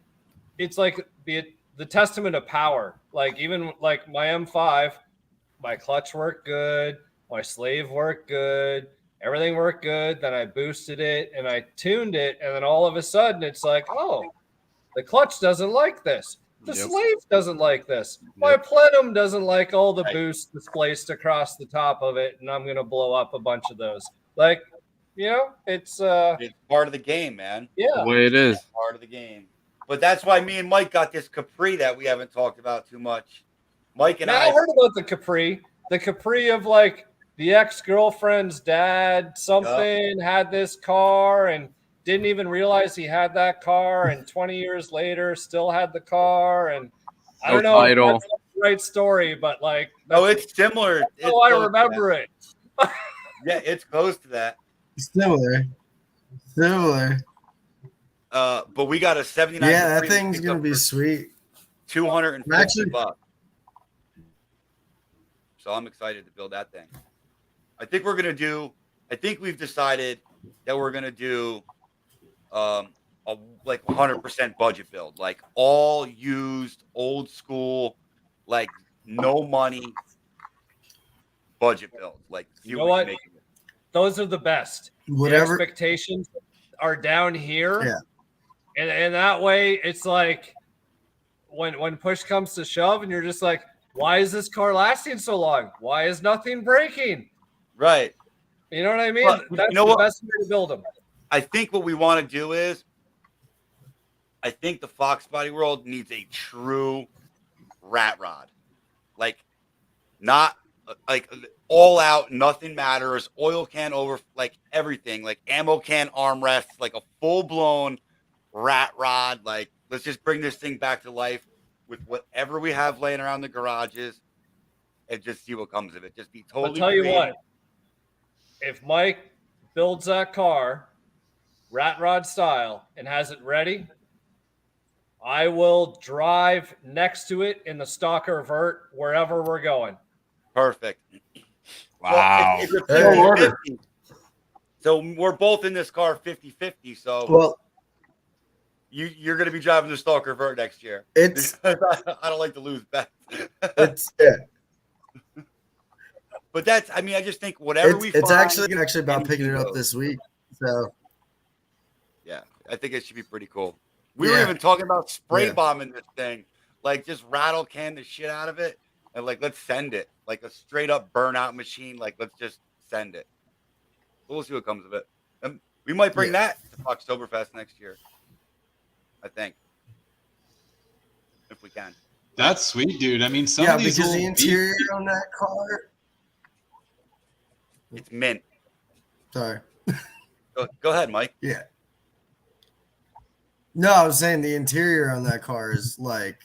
it's like the testament of power. Like even like my M5, my clutch worked good, my slave worked good, everything worked good. Then I boosted it and I tuned it, and then all of a sudden it's like, oh, the clutch doesn't like this. The slave doesn't like this. My plenum doesn't like all the boost displaced across the top of it, and I'm gonna blow up a bunch of those. Like, it's part of the game, man. Yeah, the way it is. It's part of the game. But that's why me and Mike got this Capri that we haven't talked about too much. Mike and I heard about the Capri. The Capri of like the ex-girlfriend's dad, had this car and didn't even realize he had that car, and 20 years later still had the car. And I don't know if that's the right story, but like, it's similar. I remember it. Yeah, it's close to that. Similar. But we got a 79. Yeah, that thing's gonna be sweet. $250. So I'm excited to build that thing. I think we've decided that we're gonna do a 100% budget build, like all used, old school, like no money budget build. Like, you know what? Those are the best. Whatever the expectations are down here, and that way it's like when push comes to shove, and you're just like, why is this car lasting so long? Why is nothing breaking? Right. You know what I mean? Well, that's the best way to build them. I think what we want to do is, I think the Foxbody world needs a true rat rod, like not like all out, nothing matters, oil can over, like everything, like ammo can armrests, like a full blown rat rod. Like, let's just bring this thing back to life with whatever we have laying around the garages, and just see what comes of it. Just be totally. I'll tell you what. If Mike builds that car rat rod style and has it ready, I will drive next to it in the stalker vert wherever we're going. Perfect. Wow. Well, so we're both in this car 50-50. So you're going to be driving the stalker vert next year. I don't like to lose bets. But I just think whatever it's actually about picking it up this week. So yeah, I think it should be pretty cool. We were even talking about spray bombing this thing, like just rattle can the shit out of it, and like let's send it, like a straight up burnout machine. Like let's just send it. We'll see what comes of it. And we might bring that to Foxtoberfest next year. I think, if we can. That's sweet, dude. I mean, some of these because the interior on that car, it's mint. Sorry. Go ahead, Mike. Yeah. No, I was saying the interior on that car is like,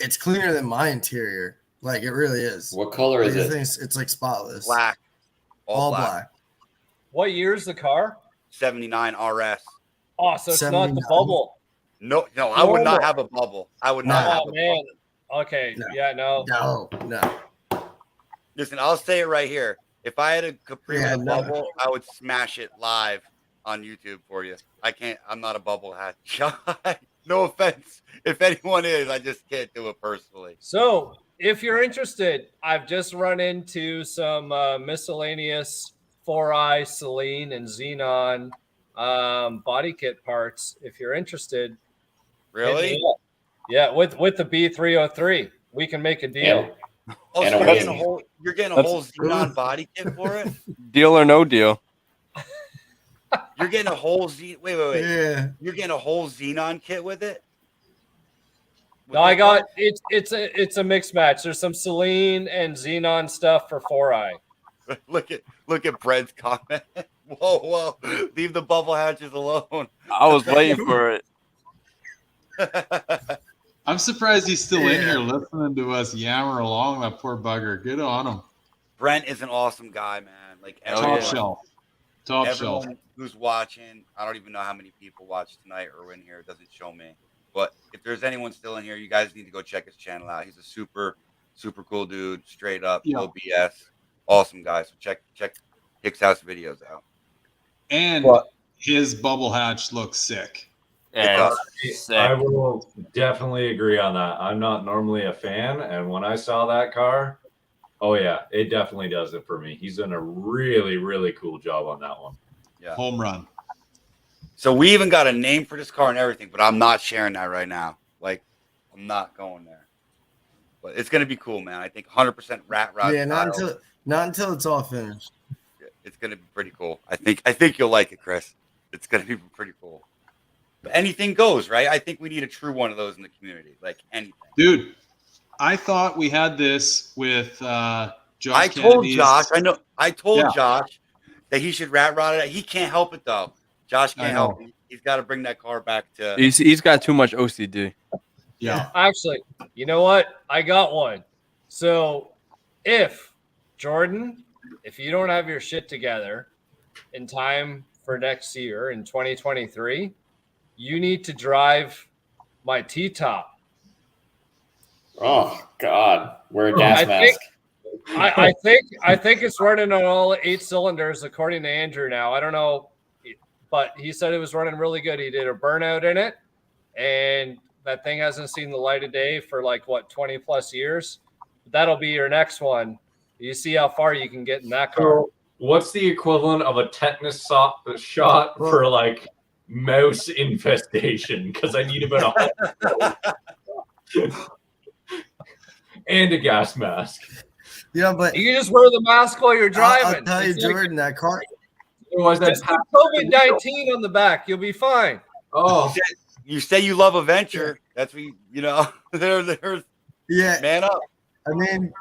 it's cleaner than my interior. Like it really is. What color is it? It's like spotless. Black. All black. What year is the car? 79 RS. Oh, so it's not the bubble. No, I would not have a bubble. I would not have a man. bubble. Okay. No. Yeah, no. No. Listen, I'll say it right here. If I had a Capri with a bubble, I would smash it live on YouTube for you. I can't. I'm not a bubble hat guy. No offense. If anyone is, I just can't do it personally. So if you're interested, I've just run into some miscellaneous 4i, Celine, and Xenon body kit parts. If you're interested. Really? Yeah, with the B303, we can make a deal. Oh, so you're getting a whole Xenon body kit for it? Deal or no deal? You're getting a whole Wait. Yeah. You're getting a whole Xenon kit with it? No, I got it's a mixed match. There's some Celine and Xenon stuff for 4i. Look at Brett's comment. Whoa. Leave the bubble hatches alone. I was waiting for it. I'm surprised he's still in here listening to us yammer along. That poor bugger. Good on him. Brent is an awesome guy, man. Like top shelf. Everyone who's watching, I don't even know how many people watch tonight or in here. It doesn't show me. But if there's anyone still in here, you guys need to go check his channel out. He's a super, super cool dude. Straight up, no BS. Awesome guy. So check Hicks House videos out. And his bubble hatch looks sick. And I will definitely agree on that. I'm not normally a fan, and when I saw that car, oh yeah, it definitely does it for me. He's done a really, really cool job on that one. Yeah, home run. So we even got a name for this car and everything, but I'm not sharing that right now. Like, I'm not going there. But it's gonna be cool, man. I think 100% rat rod. Yeah, not until it's all finished. Yeah, it's gonna be pretty cool. I think you'll like it, Chris. It's gonna be pretty cool. But anything goes, right? I think we need a true one of those in the community. Like anything. Dude, I thought we had this with Josh. I told Josh Josh that he should rat rod it. He can't help it though. Josh can't help it. He's got to bring that car back to. He's got too much OCD. Yeah. Actually, you know what? I got one. So if Jordan, if you don't have your shit together in time for next year in 2023, you need to drive my T-top. Oh God, wear a gas mask. I think it's running on all 8 cylinders, according to Andrew. Now I don't know, but he said it was running really good. He did a burnout in it, and that thing hasn't seen the light of day for 20 plus years. That'll be your next one. You see how far you can get in that car. So what's the equivalent of a tetanus shot for mouse infestation? Because I need about and a gas mask. Yeah, but you can just wear the mask while you're driving. I'll tell you, Jordan, that car. Just put COVID-19 on the back. You'll be fine. Oh, you say you love a venture. That's what there's man up. I mean,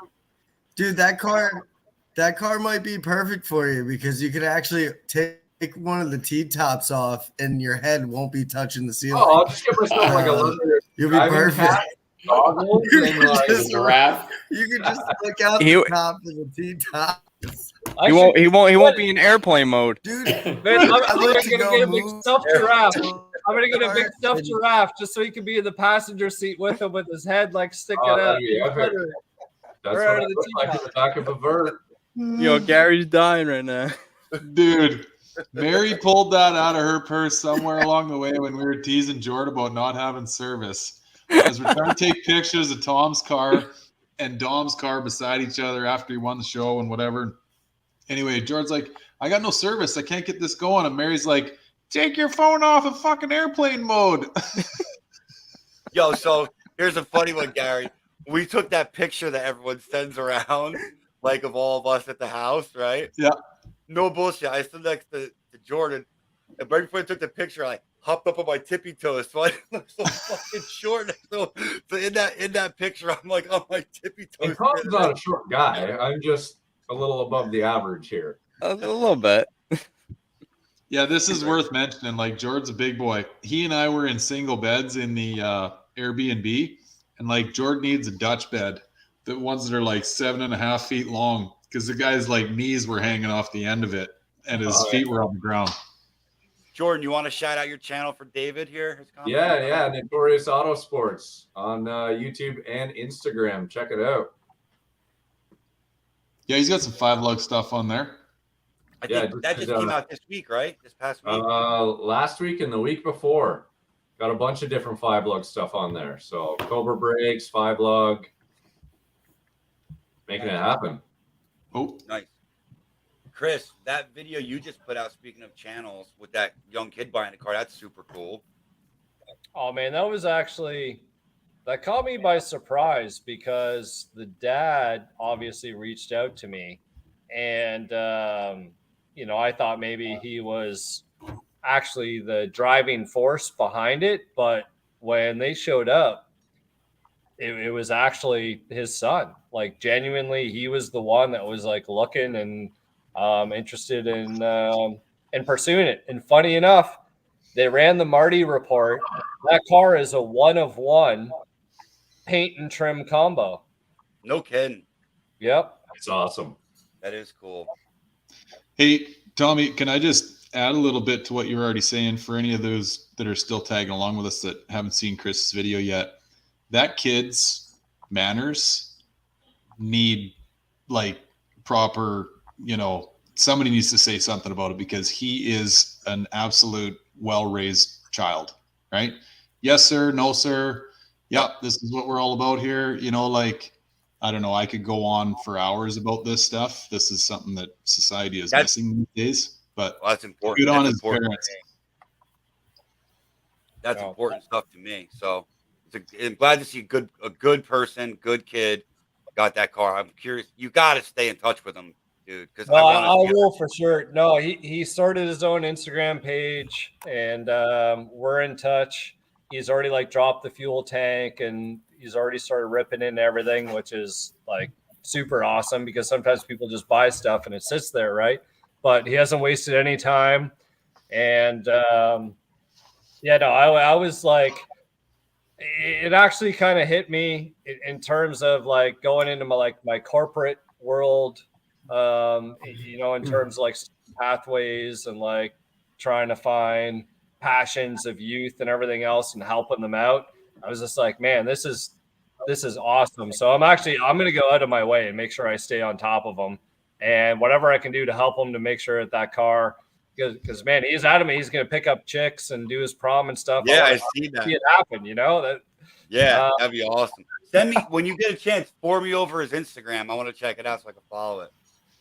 dude, that car might be perfect for you because you could actually take one of the T-tops off and your head won't be touching the ceiling. Oh, I'll just give myself a leather. You'll be perfect. Goggles and a giraffe. You can just look out the top of the T-top. He won't be in airplane mode. Dude, I'm gonna get a big stuffed giraffe. I'm gonna get a big stuffed giraffe just so he can be in the passenger seat with him with his head sticking out. That's what I look like in the back of a vert. Yo, Gary's dying right now. Dude, Mary pulled that out of her purse somewhere along the way when we were teasing Jordan about not having service. As we're trying to take pictures of Tom's car and Dom's car beside each other after he won the show and whatever. Anyway, Jordan's like, I got no service. I can't get this going. And Mary's like, Take your phone off of fucking airplane mode. Yo, so here's a funny one, Gary. We took that picture that everyone sends around, like of all of us at the house, right? Yeah. No bullshit. I stood next to Jordan, and right before I took the picture, I hopped up on my tippy toes, so I look so fucking short. So in that picture, I'm like on my tippy toes. And Tom's not a short guy. I'm just a little above the average here. A little bit. Yeah, this is worth mentioning. Like, George's a big boy. He and I were in single beds in the Airbnb, and like George needs a Dutch bed, the ones that are like 7.5 feet long, because the guy's like knees were hanging off the end of it, and his feet were on the ground. Jordan, you want to shout out your channel for David here? Yeah, Notorious Auto Sports on YouTube and Instagram. Check it out. Yeah, he's got some 5-lug stuff on there. I think that just came out this week, right? This past week? Last week and the week before. Got a bunch of different 5-lug stuff on there. So Cobra brakes, 5-lug. Making it happen. Oh, nice. Chris, that video you just put out, speaking of channels, with that young kid buying the car, that's super cool. Oh, man, that caught me by surprise because the dad obviously reached out to me. And, I thought maybe he was actually the driving force behind it. But when they showed up, it was actually his son. Like, genuinely, he was the one that was like looking and interested in pursuing it. And funny enough, they ran the Marty report. That car is a 1-of-1 paint and trim combo. No kidding. Yep. It's awesome. That is cool. Hey, Tommy, can I just add a little bit to what you're already saying for any of those that are still tagging along with us that haven't seen Chris's video yet? That kid's manners need like proper, somebody needs to say something about it, because he is an absolute well-raised child, right? Yes, sir. No, sir. Yep. This is what we're all about here. I don't know. I could go on for hours about this stuff. This is something that society is missing these days, but that's important. Good on his parents. That's important stuff to me. So I'm glad to see a good person, good kid got that car. I'm curious. You got to stay in touch with him, dude. Because I will for sure. No, he started his own Instagram page, and we're in touch. He's already like dropped the fuel tank, and he's already started ripping into everything, which is like super awesome, because sometimes people just buy stuff and it sits there, right? But he hasn't wasted any time. And I was like, it actually kind of hit me in terms of like going into my corporate world, in terms of like pathways and like trying to find passions of youth and everything else and helping them out. I was just like, man, this is awesome. So I'm going to go out of my way and make sure I stay on top of them, and whatever I can do to help him to make sure that car, because man, he's adamant he's going to pick up chicks and do his prom and stuff. Yeah, I see that. See it happen, that. Yeah, that'd be awesome. Send me, when you get a chance, forward me over his Instagram. I want to check it out so I can follow it.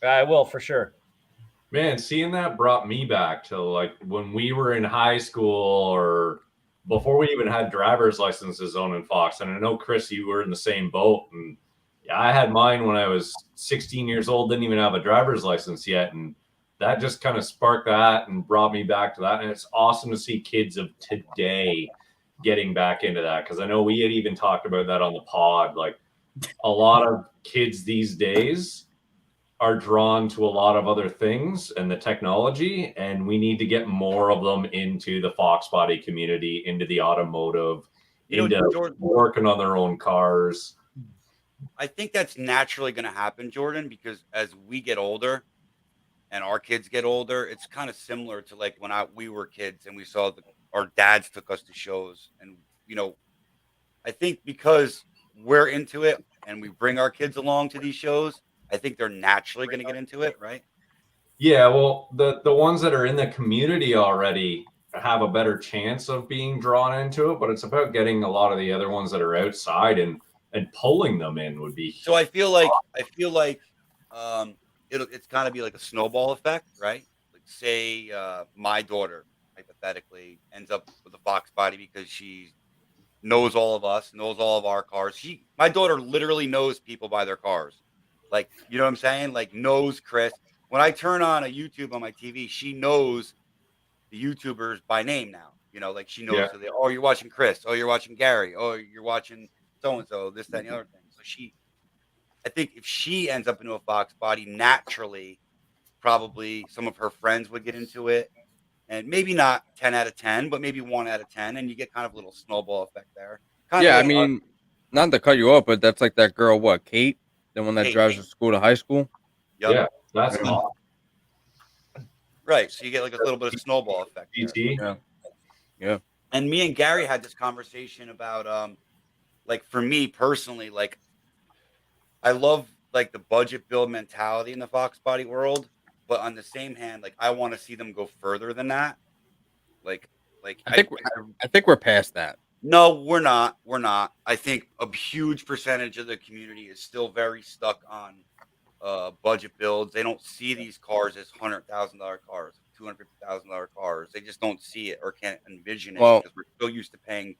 I will for sure. Man, seeing that brought me back to like when we were in high school, or before we even had driver's licenses owning Fox. And I know, Chris, you were in the same boat. And yeah, I had mine when I was 16 years old, didn't even have a driver's license yet. And that just kind of sparked that and brought me back to that. And it's awesome to see kids of today getting back into that, because I know we had even talked about that on the pod. Like, a lot of kids these days are drawn to a lot of other things and the technology, and we need to get more of them into the Foxbody community, into the automotive, into Jordan, working on their own cars. I think that's naturally going to happen, Jordan, because as we get older and our kids get older, it's kind of similar to like when we were kids and we saw our dads took us to shows. And, I think because we're into it and we bring our kids along to these shows, I think they're naturally going to get into it, right? Yeah, well, the ones that are in the community already have a better chance of being drawn into it, but it's about getting a lot of the other ones that are outside and pulling them in would be. So I feel like it's kind of be like a snowball effect, right? Like say my daughter hypothetically ends up with a Foxbody because she knows all of us, knows all of our cars. My daughter literally knows people by their cars. Like, you know what I'm saying? Like, knows Chris. When I turn on a YouTube on my TV, she knows the YouTubers by name now. You know, like she knows who they are. Oh, you're watching Chris. Oh, you're watching Gary. Oh, you're watching so and so, this, that, and the other thing. So I think if she ends up into a Foxbody, naturally, probably some of her friends would get into it. And maybe not 10 out of 10, but maybe 1 out of 10. And you get kind of a little snowball effect there. Yeah, I mean, not to cut you off, but that's like that girl, what, Kate? The one that drives to school to high school? Yep. Yeah, that's cool. Right. So you get like a little bit of snowball effect there. Yeah. And me and Gary had this conversation about, like, for me personally, like, I love like the budget build mentality in the Foxbody world, but on the same hand, like I want to see them go further than that. Like I think we're past that. No, we're not. We're not. I think a huge percentage of the community is still very stuck on budget builds. They don't see these cars as $100,000 cars, $250,000 cars. They just don't see it or can't envision it because we're so used to paying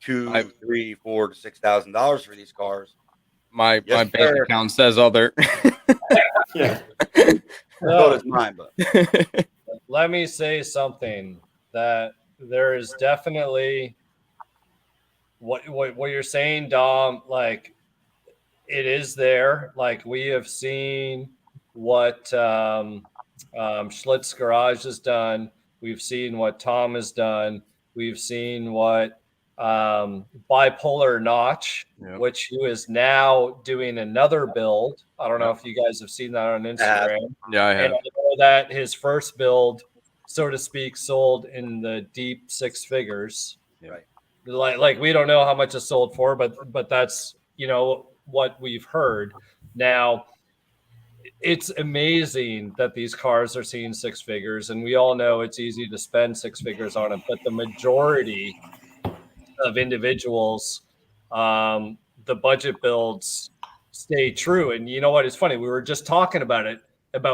$2,000, $3,000, $4,000 to $6,000 for these cars. My bank account says other. Yeah. So does mine, but let me say something that there is definitely what you're saying, Dom, like it is there. Like we have seen what Schlitz Garage has done. We've seen what Tom has done. We've seen what Bipolar Notch, which he is now doing another build. I don't know if you guys have seen that on Instagram. Yeah, I have. And I know that his first build, so to speak, sold in the deep six figures. Right. Like we don't know how much it sold for, but that's, you know, what we've heard. Now, it's amazing that these cars are seeing six figures, and we all know it's easy to spend six figures on it, but the majority of individuals, the budget builds stay true. And you know what? It's funny. We were just talking about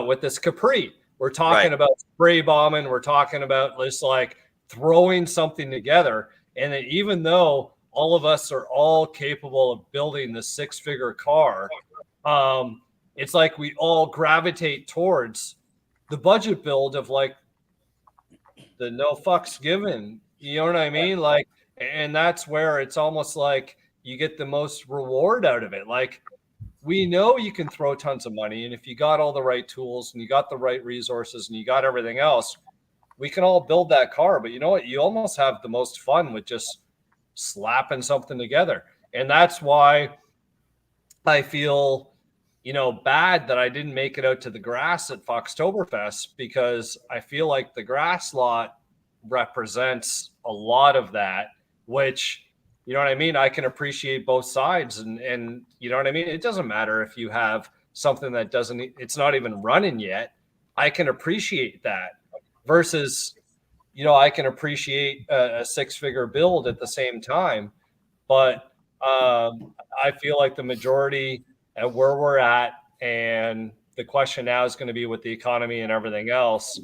with this Capri. We're talking about spray bombing. We're talking about just like throwing something together. And that even though all of us are all capable of building the six-figure car, it's like we all gravitate towards the budget build of like the no fucks given. You know what I mean? Like, and that's where it's almost like you get the most reward out of it. Like we know you can throw tons of money, and if you got all the right tools and you got the right resources and you got everything else, we can all build that car. But you know what? You almost have the most fun with just slapping something together. And that's why I feel, you know, bad that I didn't make it out to the grass at Foxtoberfest, because I feel like the grass lot represents a lot of that, which, you know what I mean? I can appreciate both sides. And you know what I mean? It doesn't matter if you have something that it's not even running yet. I can appreciate that versus, you know, I can appreciate a six-figure build at the same time. But I feel like the majority at where we're at, and the question now is going to be with the economy and everything else,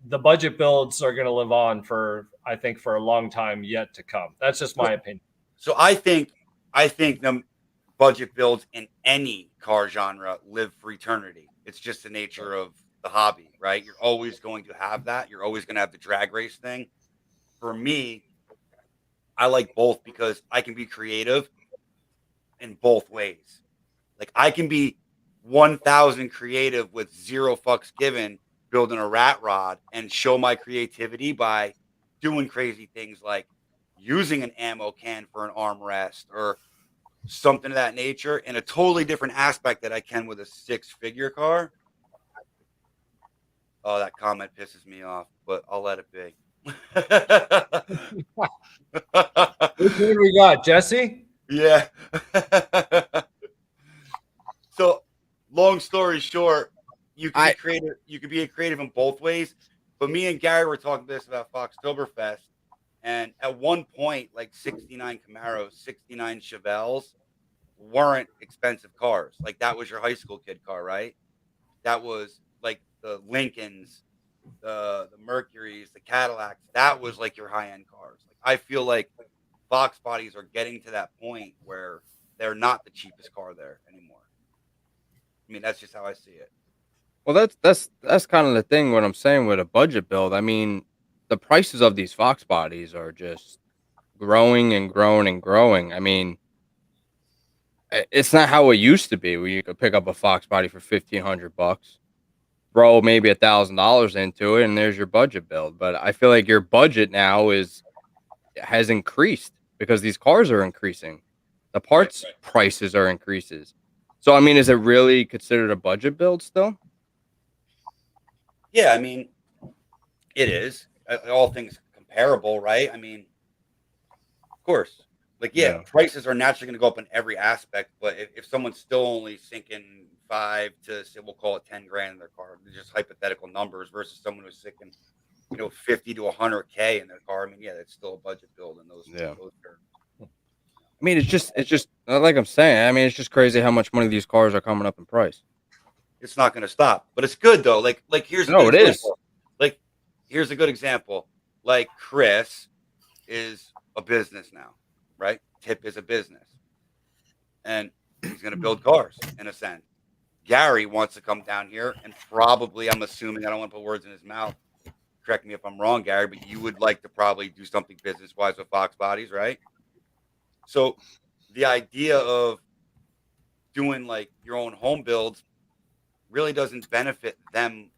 the budget builds are going to live on for a long time yet to come. That's just my opinion. So I think the budget builds in any car genre live for eternity. It's just the nature of the hobby, right? You're always going to have that. You're always going to have the drag race thing. For me, I like both because I can be creative in both ways. Like I can be 1,000 creative with 0 fucks given, building a rat rod, and show my creativity by doing crazy things like using an ammo can for an armrest or something of that nature in a totally different aspect that I can with a six-figure car. Oh, that comment pisses me off, but I'll let it be. Which one we got, Jesse? Yeah. So, long story short, you can be creative. You can be a creative in both ways. But me and Gary were talking this about Foxtoberfest, and at one point, like 69 Camaros, 69 Chevelles weren't expensive cars. Like that was your high school kid car, right? That was like the Lincolns the Mercuries, the Cadillacs, that was like your high-end cars. Like, I feel like Foxbodies are getting to that point where they're not the cheapest car there anymore. I mean, that's just how I see it. Well, that's kind of the thing. What I'm saying with a budget build, I mean, the prices of these Fox bodies are just growing and growing and growing. I mean, it's not how it used to be, where you could pick up a Fox body for $1,500, throw maybe $1,000 into it, and there's your budget build. But I feel like your budget now has increased because these cars are increasing, the parts prices are increases. So I mean, is it really considered a budget build still? Yeah, I mean, it is. All things comparable, right? I mean, of course. Like, yeah, prices are naturally going to go up in every aspect. But if someone's still only sinking 5 to, say, we'll call it 10 grand in their car, just hypothetical numbers, versus someone who's sinking, 50 to 100K in their car. I mean, yeah, that's still a budget build in those terms. I mean, it's just like I'm saying. I mean, it's just crazy how much money these cars are coming up in price. It's not going to stop, but it's good though. Like here's it is. Like, here's a good example. Like, Chris is a business now, right? Tip is a business, and he's going to build cars in a sense. Gary wants to come down here and probably, I'm assuming, I don't want to put words in his mouth. Correct me if I'm wrong, Gary, but you would like to probably do something business-wise with Foxbodies, right? So the idea of doing like your own home builds really doesn't benefit them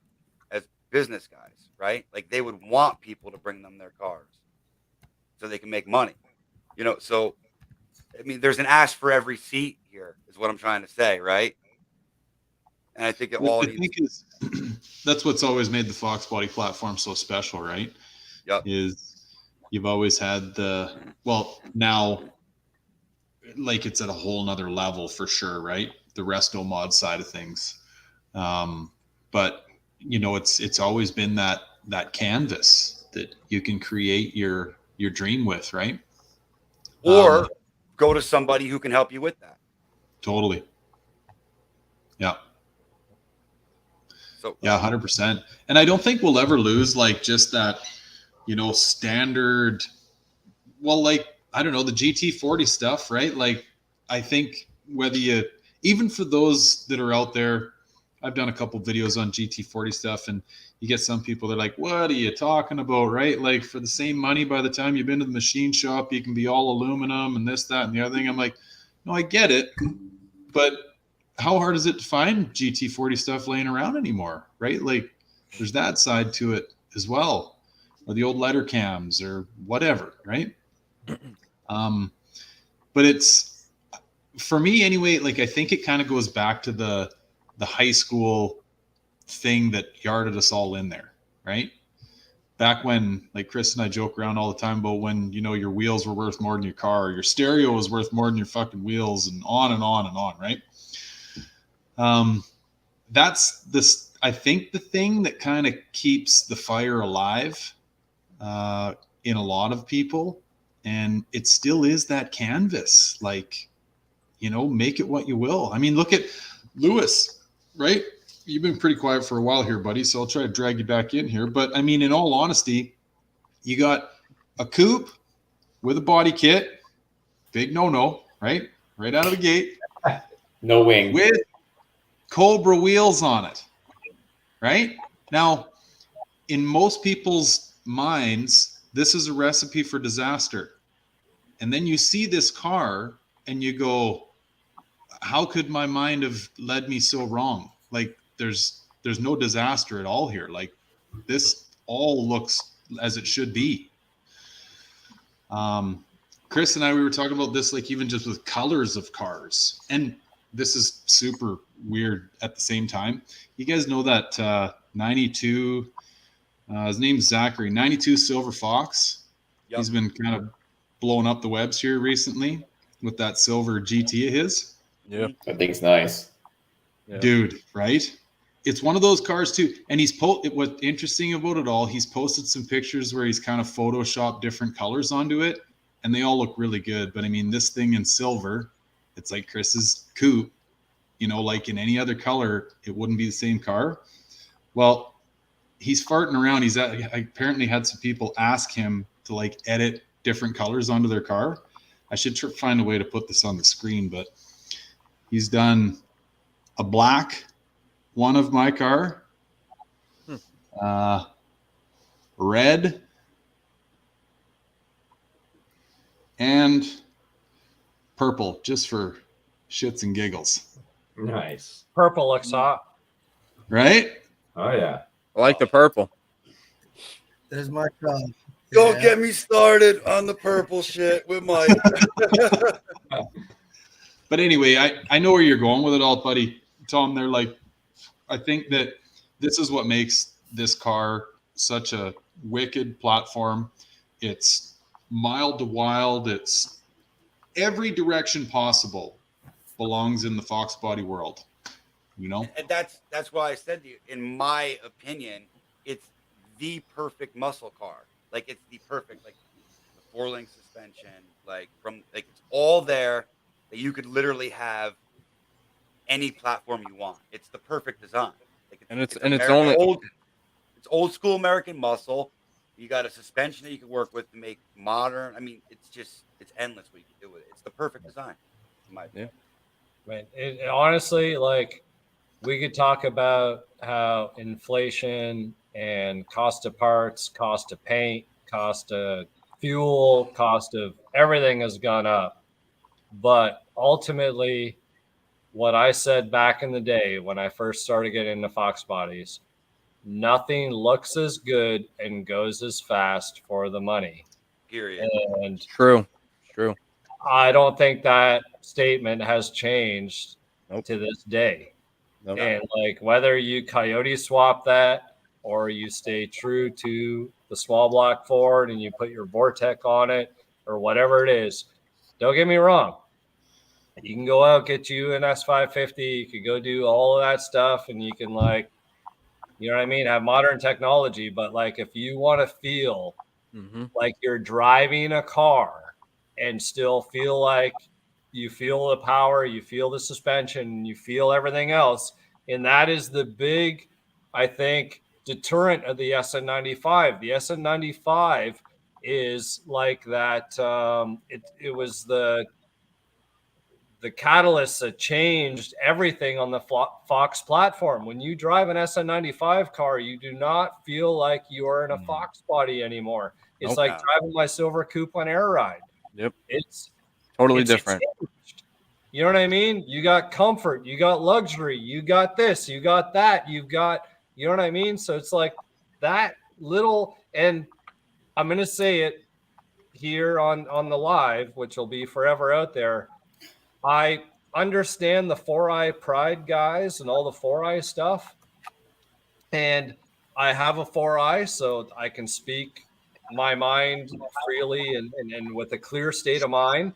as business guys, right? Like, they would want people to bring them their cars so they can make money, So, I mean, there's an ass for every seat here, is what I'm trying to say, right? And I think that's what's always made the Foxbody platform so special, right? Yep. Is you've always had now, like, it's at a whole nother level for sure, right? The resto mod side of things. But it's always been that canvas that you can create your dream with, right? Or go to somebody who can help you with that. Totally. Yeah. So yeah, 100%. And I don't think we'll ever lose like just that, standard. Well, like, I don't know, the GT40 stuff, right? Like, I think even for those that are out there, I've done a couple videos on GT40 stuff, and you get some people that are like, what are you talking about, right? Like, for the same money, by the time you've been to the machine shop, you can be all aluminum and this, that, and the other thing. I'm like, no, I get it. But how hard is it to find GT40 stuff laying around anymore, right? Like, there's that side to it as well, or the old letter cams or whatever, right? But it's, for me anyway, like, I think it kind of goes back to the high school thing that yarded us all in there, right? Back when, like, Chris and I joke around all the time about when, your wheels were worth more than your car, or your stereo was worth more than your fucking wheels, and on and on and on, right? That's this, I think, the thing that kind of keeps the fire alive in a lot of people. And it still is that canvas, like, make it what you will. I mean, look at Lewis, right? You've been pretty quiet for a while here, buddy, so I'll try to drag you back in here. But I mean, in all honesty, you got a coupe with a body kit, big no-no, right? Right out of the gate. No wing. With Cobra wheels on it, right? Now, in most people's minds, this is a recipe for disaster. And then you see this car and you go, how could my mind have led me so wrong? Like, there's no disaster at all here. Like, this all looks as it should be. Chris and I, we were talking about this, like, even just with colors of cars. And this is super weird at the same time. You guys know that 92, his name's Zachary, 92 Silver Fox. Yep. He's been kind of blowing up the webs here recently with that silver GT of his. Yeah, that thing's nice. Yeah. Dude, right? It's one of those cars too. And what's interesting about it all, he's posted some pictures where he's kind of photoshopped different colors onto it, and they all look really good. But I mean, this thing in silver, it's like Chris's coupe, like in any other color, it wouldn't be the same car. Well, he's farting around. I apparently had some people ask him to like edit different colors onto their car. I should find a way to put this on the screen, but he's done a black one of my car, red, and purple, just for shits and giggles. Nice. Purple looks hot. Right? Oh yeah. I like the purple. There's my car. Don't get me started on the purple shit with Mike. But anyway, I know where you're going with it all, buddy. Tom, they're like, I think that this is what makes this car such a wicked platform. It's mild to wild. It's every direction possible belongs in the Foxbody world, you know? And that's why I said to you, in my opinion, it's the perfect muscle car. Like, it's the perfect, like, the 4-link suspension, like, it's all there that you could literally have any platform you want. It's the perfect design. Like, it's old school American muscle. You got a suspension that you can work with to make modern. I mean, it's endless what you can do with it. It's the perfect design, in my opinion. Right. Honestly, like, we could talk about how inflation and cost of parts, cost of paint, cost of fuel, cost of everything has gone up. But ultimately, what I said back in the day when I first started getting into Foxbodies, nothing looks as good and goes as fast for the money. Period. And True. I don't think that statement has changed to this day. Nope. And like, whether you coyote swap that or you stay true to the small block Ford and you put your Vortec on it or whatever it is, don't get me wrong. You can go out, get you an S550. You could go do all of that stuff and you can, like, you know what I mean? Have modern technology. But like, if you want to feel like you're driving a car and still feel like you feel the power, you feel the suspension, you feel everything else. And that is the big, I think, deterrent of the SN95. The SN95 is like that. It was the catalyst that changed everything on the Fox platform. When you drive an SN95 car, you do not feel like you are in a Fox body anymore. It's like driving my Silver Coupe on Air Ride. Yep. It's totally different. You know what I mean? You got comfort, you got luxury, you got this, you got that, you've got, you know what I mean? So it's like that little, and I'm going to say it here on the live, which will be forever out there. I understand the 4i pride guys and all the 4i stuff. And I have a 4i, so I can speak my mind freely and with a clear state of mind.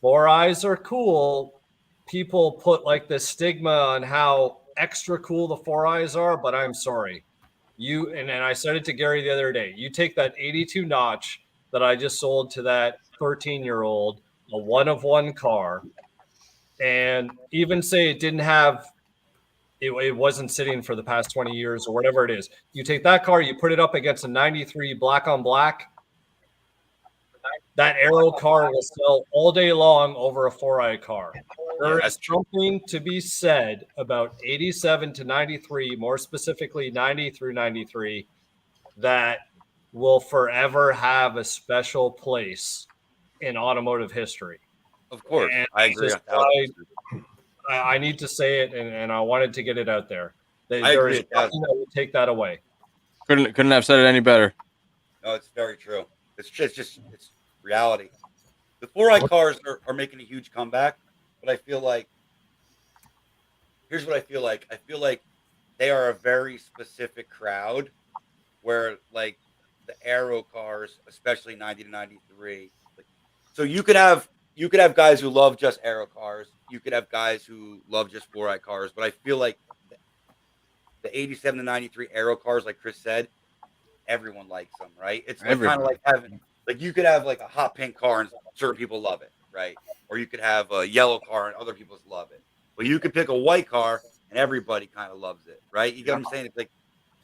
4i's are cool. People put like this stigma on how extra cool the 4i's are, but I'm sorry. And I said it to Gary the other day. You take that 82 notch that I just sold to that 13-year-old, a one-of-one car, and even say it didn't have, it wasn't sitting for the past 20 years or whatever it is. You take that car, you put it up against a 93 black on black, that Aero car will sell all day long over a 4i car. There is something to be said about 87 to 93, more specifically 90 through 93, that will forever have a special place in automotive history. Of course, and I agree. I need to say it, and I wanted to get it out there. I there agree is nothing that would take that away. Couldn't have said it any better. No, it's very true. It's reality. The 4i cars are making a huge comeback, but I feel like, here's what I feel like. I feel like they are a very specific crowd where, like, the Aero cars, especially 90 to 93. So you could have guys who love just Aero cars. You could have guys who love just 4i cars. But I feel like the 87 to 93 Aero cars, like Chris said, everyone likes them, right? It's like kind of like having, like, you could have like a hot pink car and certain people love it, right? Or you could have a yellow car and other people love it. But you could pick a white car and everybody kind of loves it, right? You get what I'm saying? It's like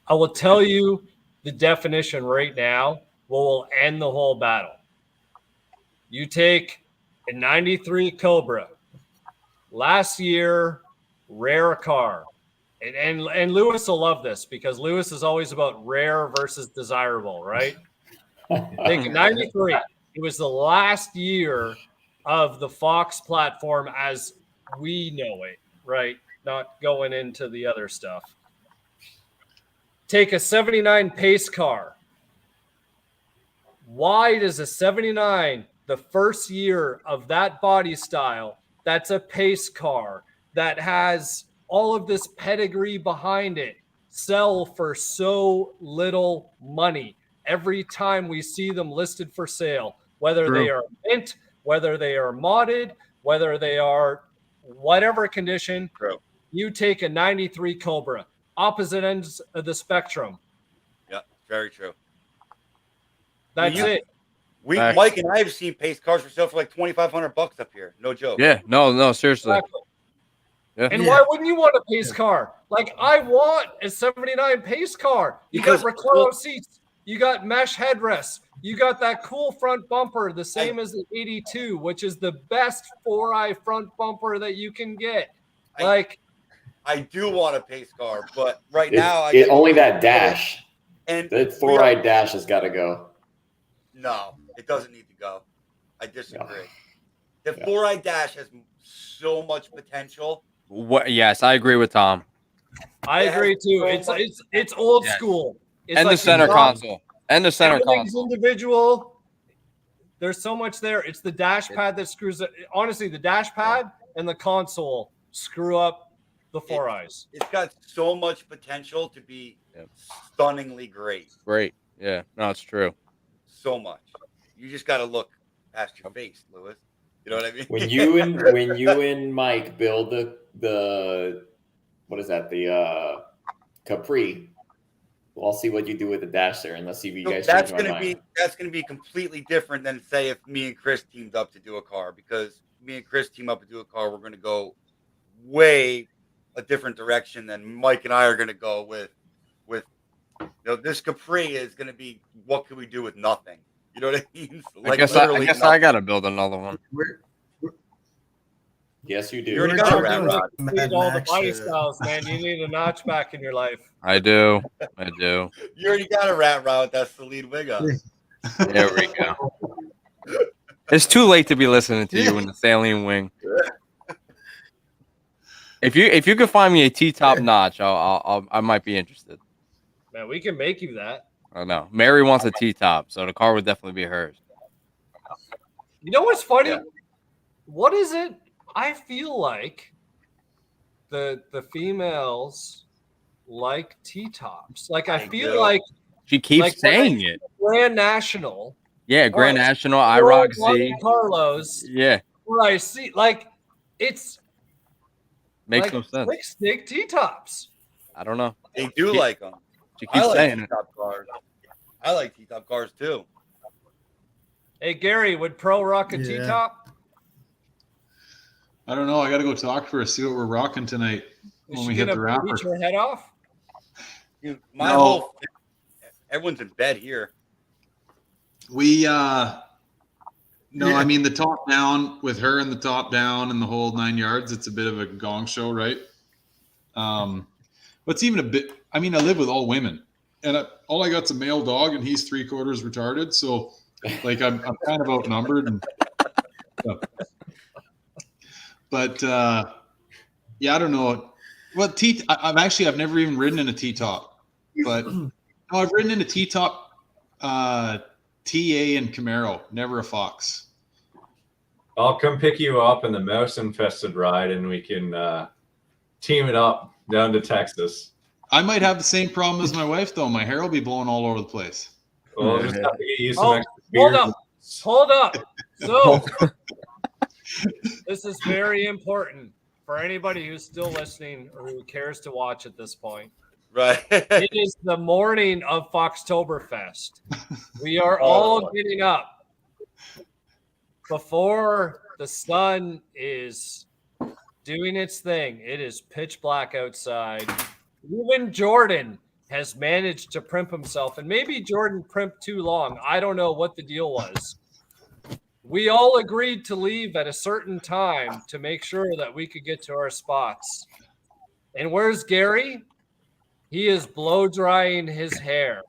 I will tell you the definition right now. What will end the whole battle? You take a 93 Cobra, last year, rare car. And Lewis will love this because Lewis is always about rare versus desirable, right? Take a 93. It was the last year of the Fox platform as we know it, right? Not going into the other stuff. Take a 79 pace car. Why does a 79, the first year of that body style, that's a pace car that has all of this pedigree behind it, sell for so little money every time we see them listed for sale, whether they are mint, whether they are modded, whether they are whatever condition? You take a 93 Cobra, opposite ends of the spectrum. Yeah, very true. That's it. Mike and I have seen pace cars for sale for like $2,500 up here. No joke. Yeah, no, seriously. Exactly. Yeah. And why wouldn't you want a pace car? Like, I want a 79 pace car. You got recliner seats. You got mesh headrests. You got that cool front bumper, the same as the 82, which is the best 4i front bumper that you can get. I do want a pace car, but right It's, now only that dash. And the 4i dash has got to go. No, it doesn't need to go. I disagree. The 4i dash has so much potential. What? Yes, I agree with Tom. I agree too. It's old school. It's And like the center console. And the center everything's console. individual. There's so much there. It's the dash pad that screws it. Honestly, the dash pad and the console screw up the 4i's. It's got so much potential to be stunningly great. Great. Yeah. No, it's true. So much. You just got to look past your face, Lewis. You know what I mean? When you and Mike build the what is that? The Capri. Well, I'll see what you do with the dash there, and let's see if you guys. That's going to be completely different than say if me and Chris teamed up to do a car, because me and Chris team up to do a car, we're going to go way a different direction than Mike and I are going to go with. This Capri is going to be, what can we do with nothing? You know what I mean? I guess I got to build another one. Yes, you do. You already got a rat rod. All the body styles, man. You need a notch back in your life. I do. You already got a rat rod. That's the lead wing up. There we go. It's too late to be listening to you in the saline wing. If you could find me a T-top notch, I might be interested. Man, we can make you that. I know. Mary wants a T-top, so the car would definitely be hers. You know what's funny? Yeah. What is it? I feel like the females like T-tops. Like I feel like she keeps saying it. Grand National. Yeah, Grand National, IROC Z. Carlos. Yeah. Where I see it's makes no sense. Like stick T-tops. I don't know. They do like them. She keeps saying T-top cars. I like T-top cars too. Hey Gary, would Pro rock a T-top? I don't know. I got to go talk to her, see what we're rocking tonight when we hit the wrapper. Beat your head off? Dude, everyone's in bed here. We I mean the top down with her and the top down and the whole 9 yards. It's a bit of a gong show, right? What's even a bit. I mean, I live with all women, and all I got's a male dog, and he's 3/4 retarded. So, like, I'm kind of outnumbered. And, but I don't know. Well, I've never even ridden in a T-top, but I've ridden in a T-top, TA and Camaro, never a Fox. I'll come pick you up in the mouse infested ride, and we can team it up down to Texas. I might have the same problem as my wife, though. My hair will be blowing all over the place. Well, just have to get you some extra hold up. So this is very important for anybody who's still listening or who cares to watch at this point. Right. It is the morning of Foxtoberfest. We are all getting up before the sun is doing its thing. It is pitch black outside. Even Jordan has managed to primp himself, and maybe Jordan primped too long. I don't know what the deal was. We all agreed to leave at a certain time to make sure that we could get to our spots. And where's Gary? He is blow drying his hair.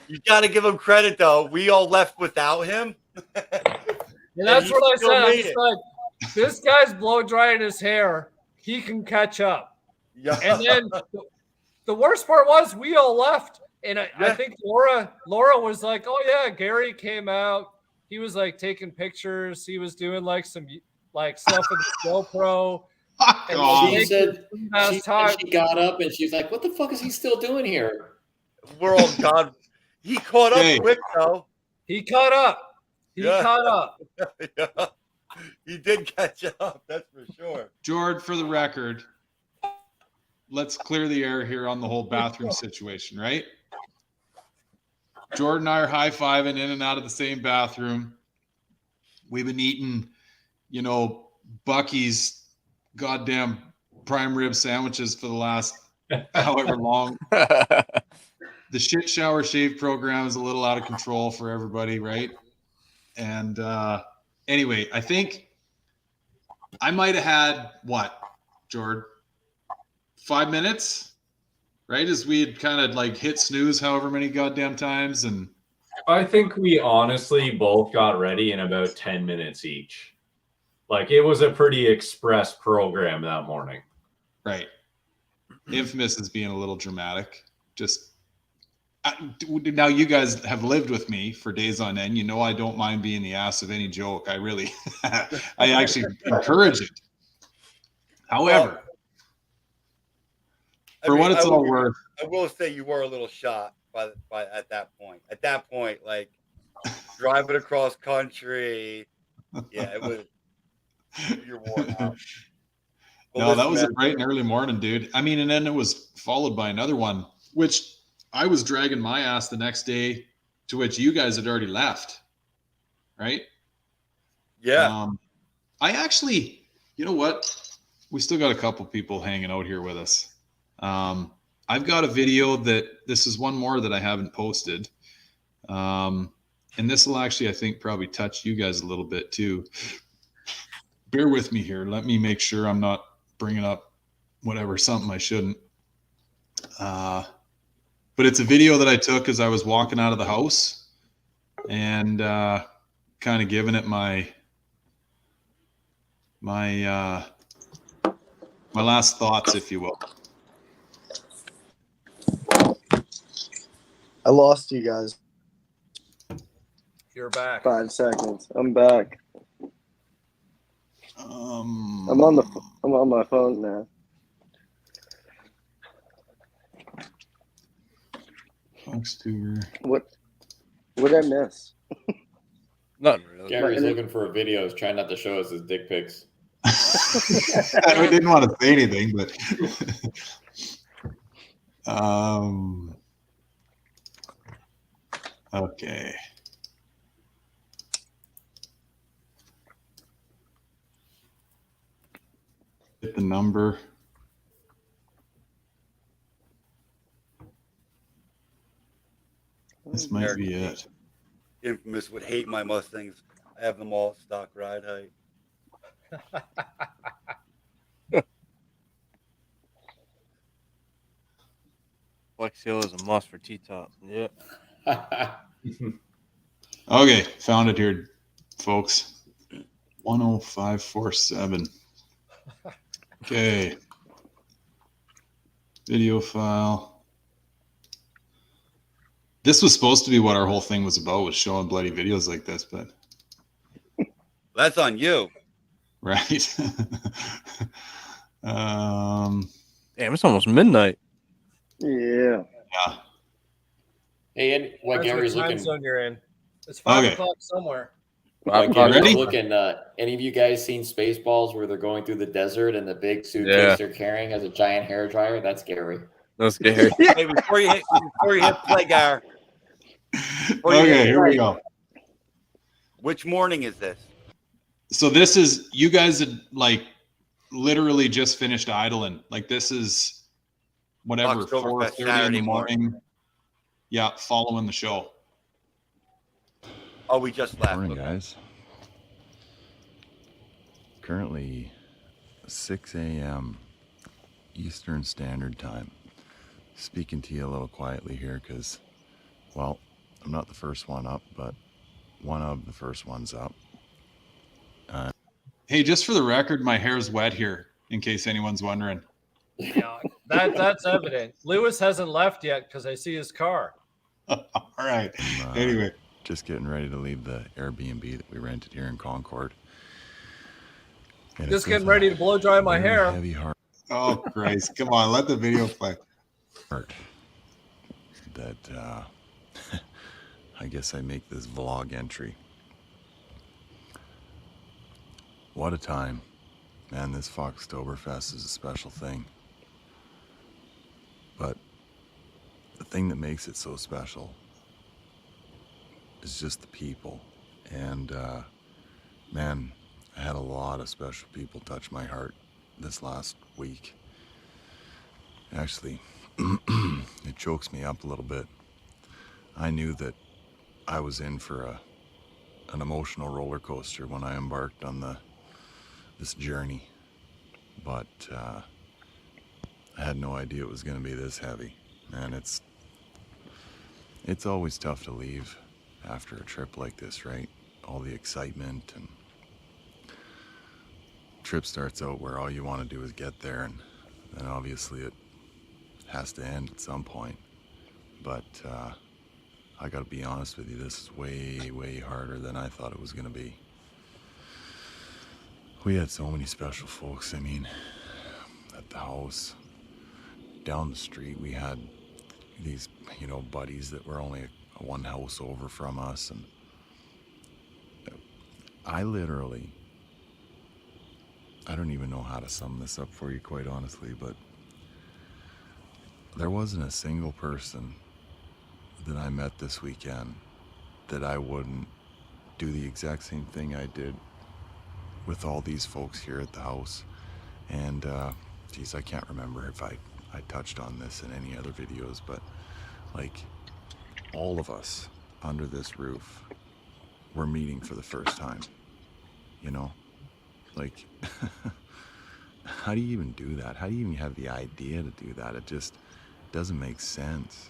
You got to give him credit, though. We all left without him. And that's what I said. I just like, this guy's blow drying his hair. He can catch up. Yeah. And then the worst part was we all left. And I think Laura was like, oh, yeah, Gary came out. He was like taking pictures. He was doing like some like stuff with the GoPro. And she said she got up and she's like, what the fuck is he still doing here? We're all gone. He caught up quick, though. He caught up. He caught up. Yeah. He did catch up. That's for sure. George, for the record, let's clear the air here on the whole bathroom situation, right? Jordan and I are high-fiving in and out of the same bathroom. We've been eating, Bucky's goddamn prime rib sandwiches for the last however long. The shit shower shave program is a little out of control for everybody, right? And anyway, I think I might have had what, George? 5 minutes, right? As we had kind of like hit snooze however many goddamn times. And I think we honestly both got ready in about 10 minutes each. Like it was a pretty express program that morning. Right. Infamous as being a little dramatic. Now you guys have lived with me for days on end. I don't mind being the ass of any joke. I really, I actually encourage it. However, what it's all worth, I will say you were a little shot by at that point. At that point, like driving across country, it was. You're worn out. No, that was a bright and early morning, dude. I mean, and then it was followed by another one, which I was dragging my ass the next day, to which you guys had already left, right? Yeah. I actually, you know what? We still got a couple people hanging out here with us. I've got a video this is one more that I haven't posted. And this will actually, I think, probably touch you guys a little bit too. Bear with me here. Let me make sure I'm not bringing up something I shouldn't. But it's a video that I took as I was walking out of the house and kind of giving it my last thoughts, if you will. I lost you guys. You're back. 5 seconds. I'm back. I'm on my phone now. Foxtober. What did I miss? Nothing really. Gary's looking for a video. He's trying not to show us his dick pics. I didn't want to say anything, but okay. Hit the number. This might be it. Infamous would hate my Mustangs. I have them all at stock ride height. Flex Hill is a must for T-top. Yep. Okay, found it here, folks. 10547. Okay. Video file. This was supposed to be what our whole thing was about, was showing bloody videos like this, but that's on you. Right. Damn, it's almost midnight. Yeah. Yeah. Hey, and what Gary's time looking. zone you're in. It's 5 Okay. o'clock somewhere. Like Ready? Gary's looking. Any of you guys seen Spaceballs where they're going through the desert and the big suitcase they're carrying has a giant hair dryer? That's Gary. That's Gary. Hey, before you hit play, Gar. Okay, here we go. Which morning is this? So this is, you guys had like literally just finished idling. Like this is whatever, Foxtoberfest 4:30 in Saturday the morning. Yeah, following the show. Oh, we just left. Morning, Okay. guys. Currently 6 a.m. Eastern Standard Time. Speaking to you a little quietly here because, well, I'm not the first one up, but one of the first ones up. Hey, just for the record, my hair's wet here, in case anyone's wondering. Yeah, that's evident. Lewis hasn't left yet because I see his car. All right. I'm, Anyway. Just getting ready to leave the Airbnb that we rented here in Concord. And Just getting ready to blow dry my hair. Heavy heart. Oh, Christ. Come on, let the video play. That I guess I make this vlog entry. What a time. Man, this Foxtoberfest is a special thing. But the thing that makes it so special is just the people. And man, I had a lot of special people touch my heart this last week. Actually, it chokes me up a little bit. I knew that I was in for an emotional roller coaster when I embarked on this journey, but I had no idea it was going to be this heavy. Man, it's always tough to leave after a trip like this, right? All the excitement, and trip starts out where all you want to do is get there, and then obviously it has to end at some point. But I gotta be honest with you, this is way harder than I thought it was gonna be. We had so many special folks. I mean, at the house, down the street, we had these, buddies that were only one house over from us, and I don't even know how to sum this up for you, quite honestly, but there wasn't a single person that I met this weekend that I wouldn't do the exact same thing I did with all these folks here at the house. And geez, I can't remember if I touched on this in any other videos, but like all of us under this roof were meeting for the first time, like how do you even do that? How do you even have the idea to do that? It just doesn't make sense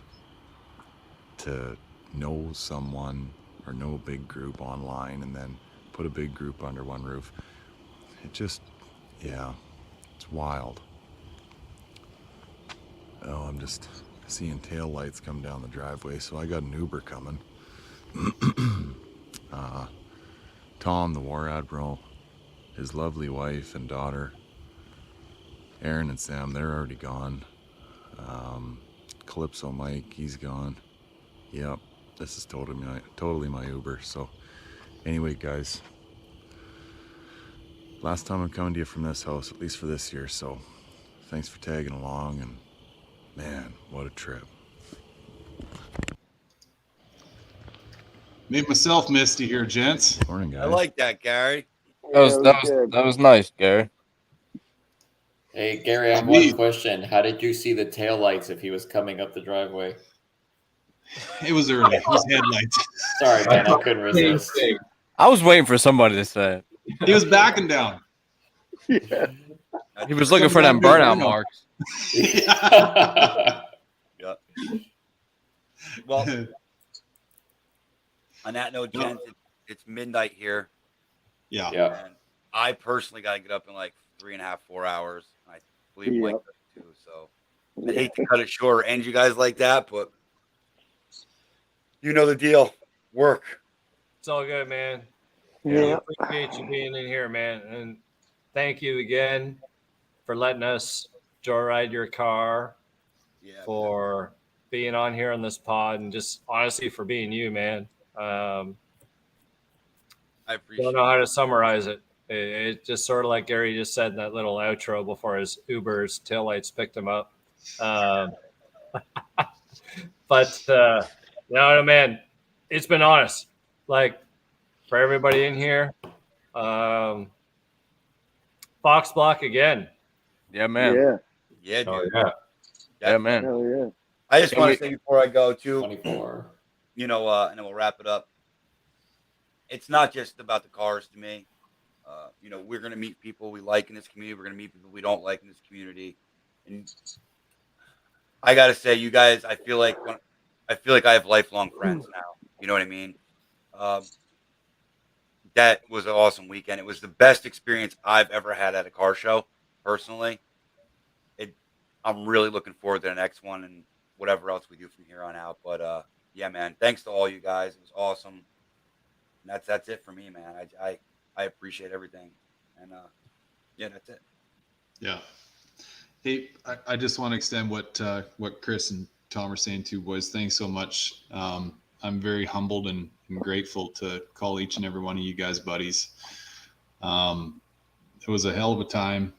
to know someone or know a big group online and then put a big group under one roof. It just, yeah, it's wild. Oh, I'm just seeing tail lights come down the driveway, so I got an Uber coming. Tom, the War Admiral, his lovely wife and daughter, Aaron and Sam, they're already gone. Calypso Mike, he's gone. Yep, this is totally my Uber. So anyway, guys, last time I'm coming to you from this house, at least for this year, so thanks for tagging along, and man, what a trip. Made myself misty here, gents. Morning, guys. I like that, Gary. That was nice, Gary. Hey, Gary, I have one question. How did you see the taillights if he was coming up the driveway? It was early. It was headlights. Sorry, man, I couldn't resist. I was waiting for somebody to say it. He was backing down. Yeah. He was looking for them burnout marks. Yeah. Well, on that note, gents, it's midnight here. Yeah. And I personally got to get up in like 3.5, 4 hours. I believe Mike does too. So I hate to cut it short or end you guys like that, but you know the deal. Work. It's all good, man. Yeah. Appreciate you being in here, man. And thank you again for letting us joyride your car, for being on here on this pod, and just honestly for being you, man. I appreciate don't know how to summarize it. It's just sort of like Gary just said in that little outro before his Uber's taillights picked him up. But no, man, it's been honest. Like for everybody in here, Foxblock again. Yeah, man. Yeah, dude. Oh, yeah. Yeah, man. Hell yeah. I just want to say before I go too, 24. you know, and then we'll wrap it up. It's not just about the cars to me. You know, we're gonna meet people we like in this community. We're gonna meet people we don't like in this community. And I gotta say, you guys, I feel like I have lifelong friends now. You know what I mean? That was an awesome weekend. It was the best experience I've ever had at a car show, personally. I'm really looking forward to the next one and whatever else we do from here on out. But yeah, man, thanks to all you guys. It was awesome. And that's it for me, man. I appreciate everything. And yeah, that's it. Yeah. Hey, I just want to extend what Chris and Tom are saying too, boys. Thanks so much. I'm very humbled and grateful to call each and every one of you guys buddies. It was a hell of a time.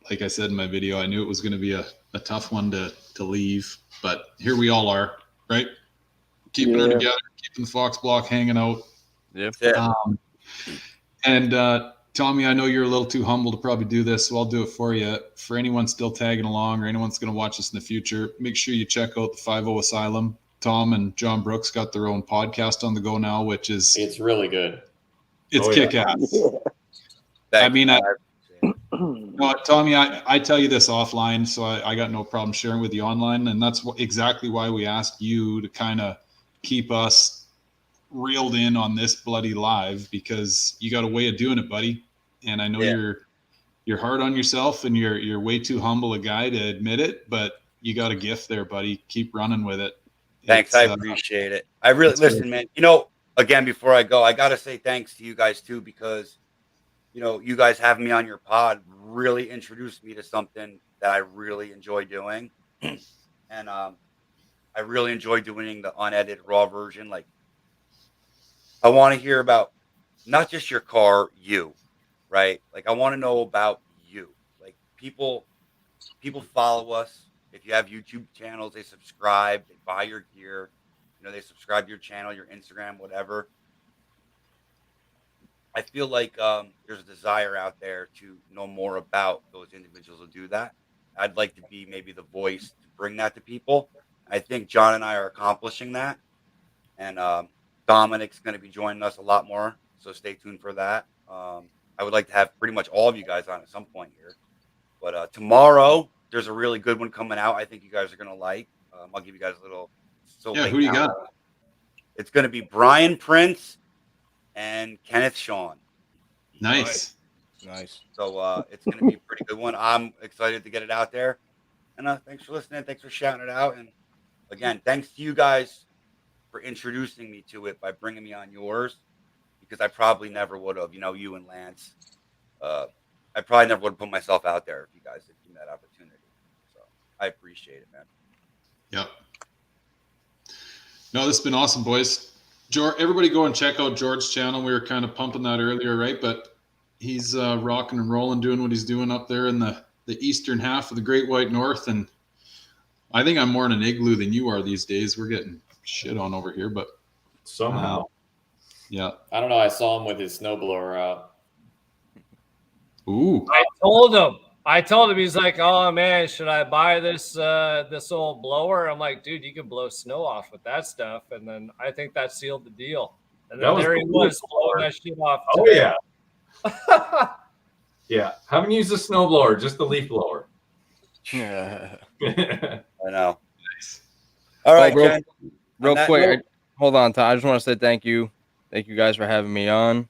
Like I said in my video, I knew it was going to be a tough one to leave, but here we all are, right? Keeping her together, keeping the Foxblock hanging out. Yep. And Tommy, I know you're a little too humble to probably do this, so I'll do it for you. For anyone still tagging along or anyone that's going to watch this in the future, make sure you check out the 50 Asylum. Tom and John Brooks got their own podcast on the go now, which is it's really good. It's kick-ass. I mean, no, Tommy, I tell you this offline, so I got no problem sharing with you online, and that's exactly why we asked you to kind of keep us reeled in on this bloody live, because you got a way of doing it, buddy. And I know you're hard on yourself, and you're way too humble a guy to admit it, but you got a gift there, buddy. Keep running with it. Thanks, I appreciate it. I really listen, man. You know, again, before I go, I gotta say thanks to you guys too, because you know, you guys having me on your pod really introduced me to something that I really enjoy doing. And I really enjoy doing the unedited raw version. Like, I want to hear about not just your car, you, right? Like, I want to know about you. Like, people follow us. If you have YouTube channels, they subscribe, they buy your gear, you know, they subscribe to your channel, your Instagram, whatever. I feel like there's a desire out there to know more about those individuals who do that. I'd like to be maybe the voice to bring that to people. I think John and I are accomplishing that. And Dominic's going to be joining us a lot more, so stay tuned for that. I would like to have pretty much all of you guys on at some point here. But tomorrow, there's a really good one coming out I think you guys are going to like. I'll give you guys a little... Yeah, who do you got? It's going to be Brian Prince and Kenneth Sean. Nice. So it's going to be a pretty good one. I'm excited to get it out there. And thanks for listening. Thanks for shouting it out. And again, thanks to you guys for introducing me to it by bringing me on yours, because I probably never would have, you know, you and Lance. I probably never would have put myself out there if you guys had given me that opportunity. So I appreciate it, man. Yep. No, this has been awesome, boys. Everybody go and check out George's channel. We were kind of pumping that earlier, right? But he's rocking and rolling, doing what he's doing up there in the eastern half of the Great White North. And I think I'm more in an igloo than you are these days. We're getting shit on over here, but somehow. Yeah. I don't know. I saw him with his snowblower out. Ooh. I told him, he's like, oh man, should I buy this this old blower? I'm like, dude, you can blow snow off with that stuff. And then I think that sealed the deal. And then there he was blowing that shit off. Oh yeah. Yeah. Haven't used a snow blower, just the leaf blower. Yeah. I know. Nice. All right, real quick. Hold on, Tom. I just want to say thank you. Thank you guys for having me on.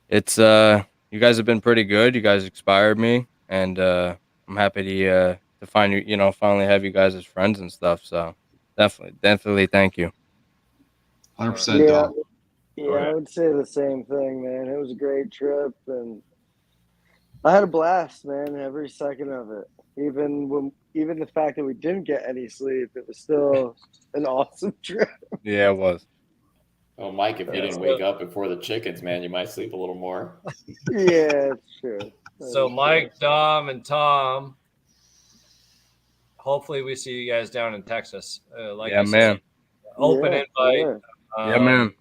It's you guys have been pretty good. You guys inspired me, and I'm happy to find you. You know, finally have you guys as friends and stuff. So definitely, thank you. 100%. Yeah, yeah, I would say the same thing, man. It was a great trip, and I had a blast, man. Every second of it. Even the fact that we didn't get any sleep, it was still an awesome trip. Yeah, it was. Oh, Mike, if you didn't wake up before the chickens, man, you might sleep a little more. Yeah, it's true. So Mike, Dom, and Tom, hopefully we see you guys down in Texas. Like yeah, man. Open invite. Yeah, man.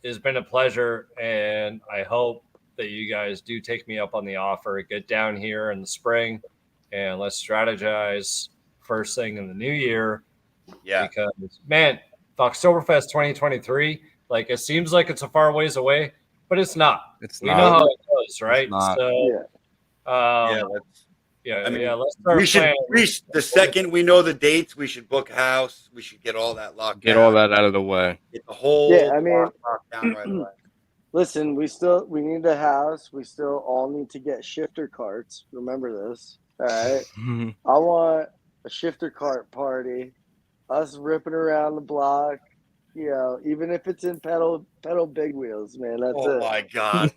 It's been a pleasure, and I hope that you guys do take me up on the offer. Get down here in the spring. and let's strategize first thing in the new year. Yeah. Because, man, Foxtoberfest 2023, like, it seems like it's a far ways away, but it's not. We know how it goes, right? So, I mean, let's start we should planning. the second we know the dates, we should book a house. We should get all that locked down. Get all that out of the way. Get the whole block locked down right away. Listen, we need a house. We still all need to get shifter carts. Remember this. All right. I want a shifter cart party. Us ripping around the block. You know, even if it's in pedal big wheels, man. That's it. Oh my God.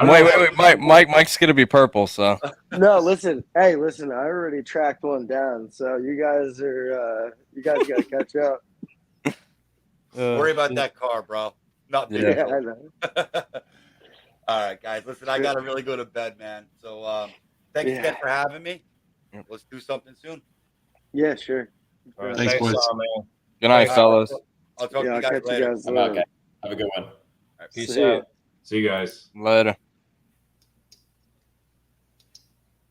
Wait, Mike's gonna be purple, so. No, listen. Hey, listen. I already tracked one down, so you guys gotta catch up. Worry about that car, bro. Not big. Yeah, I know. All right, guys. Listen, I gotta really go to bed, man. So thanks again for having me. Let's do something soon. Yeah, sure. All right, Thanks, boys. man. Good night, fellas. I'll talk to you guys later. I'm okay. Have a good one. All right, Peace out. See you guys. Later.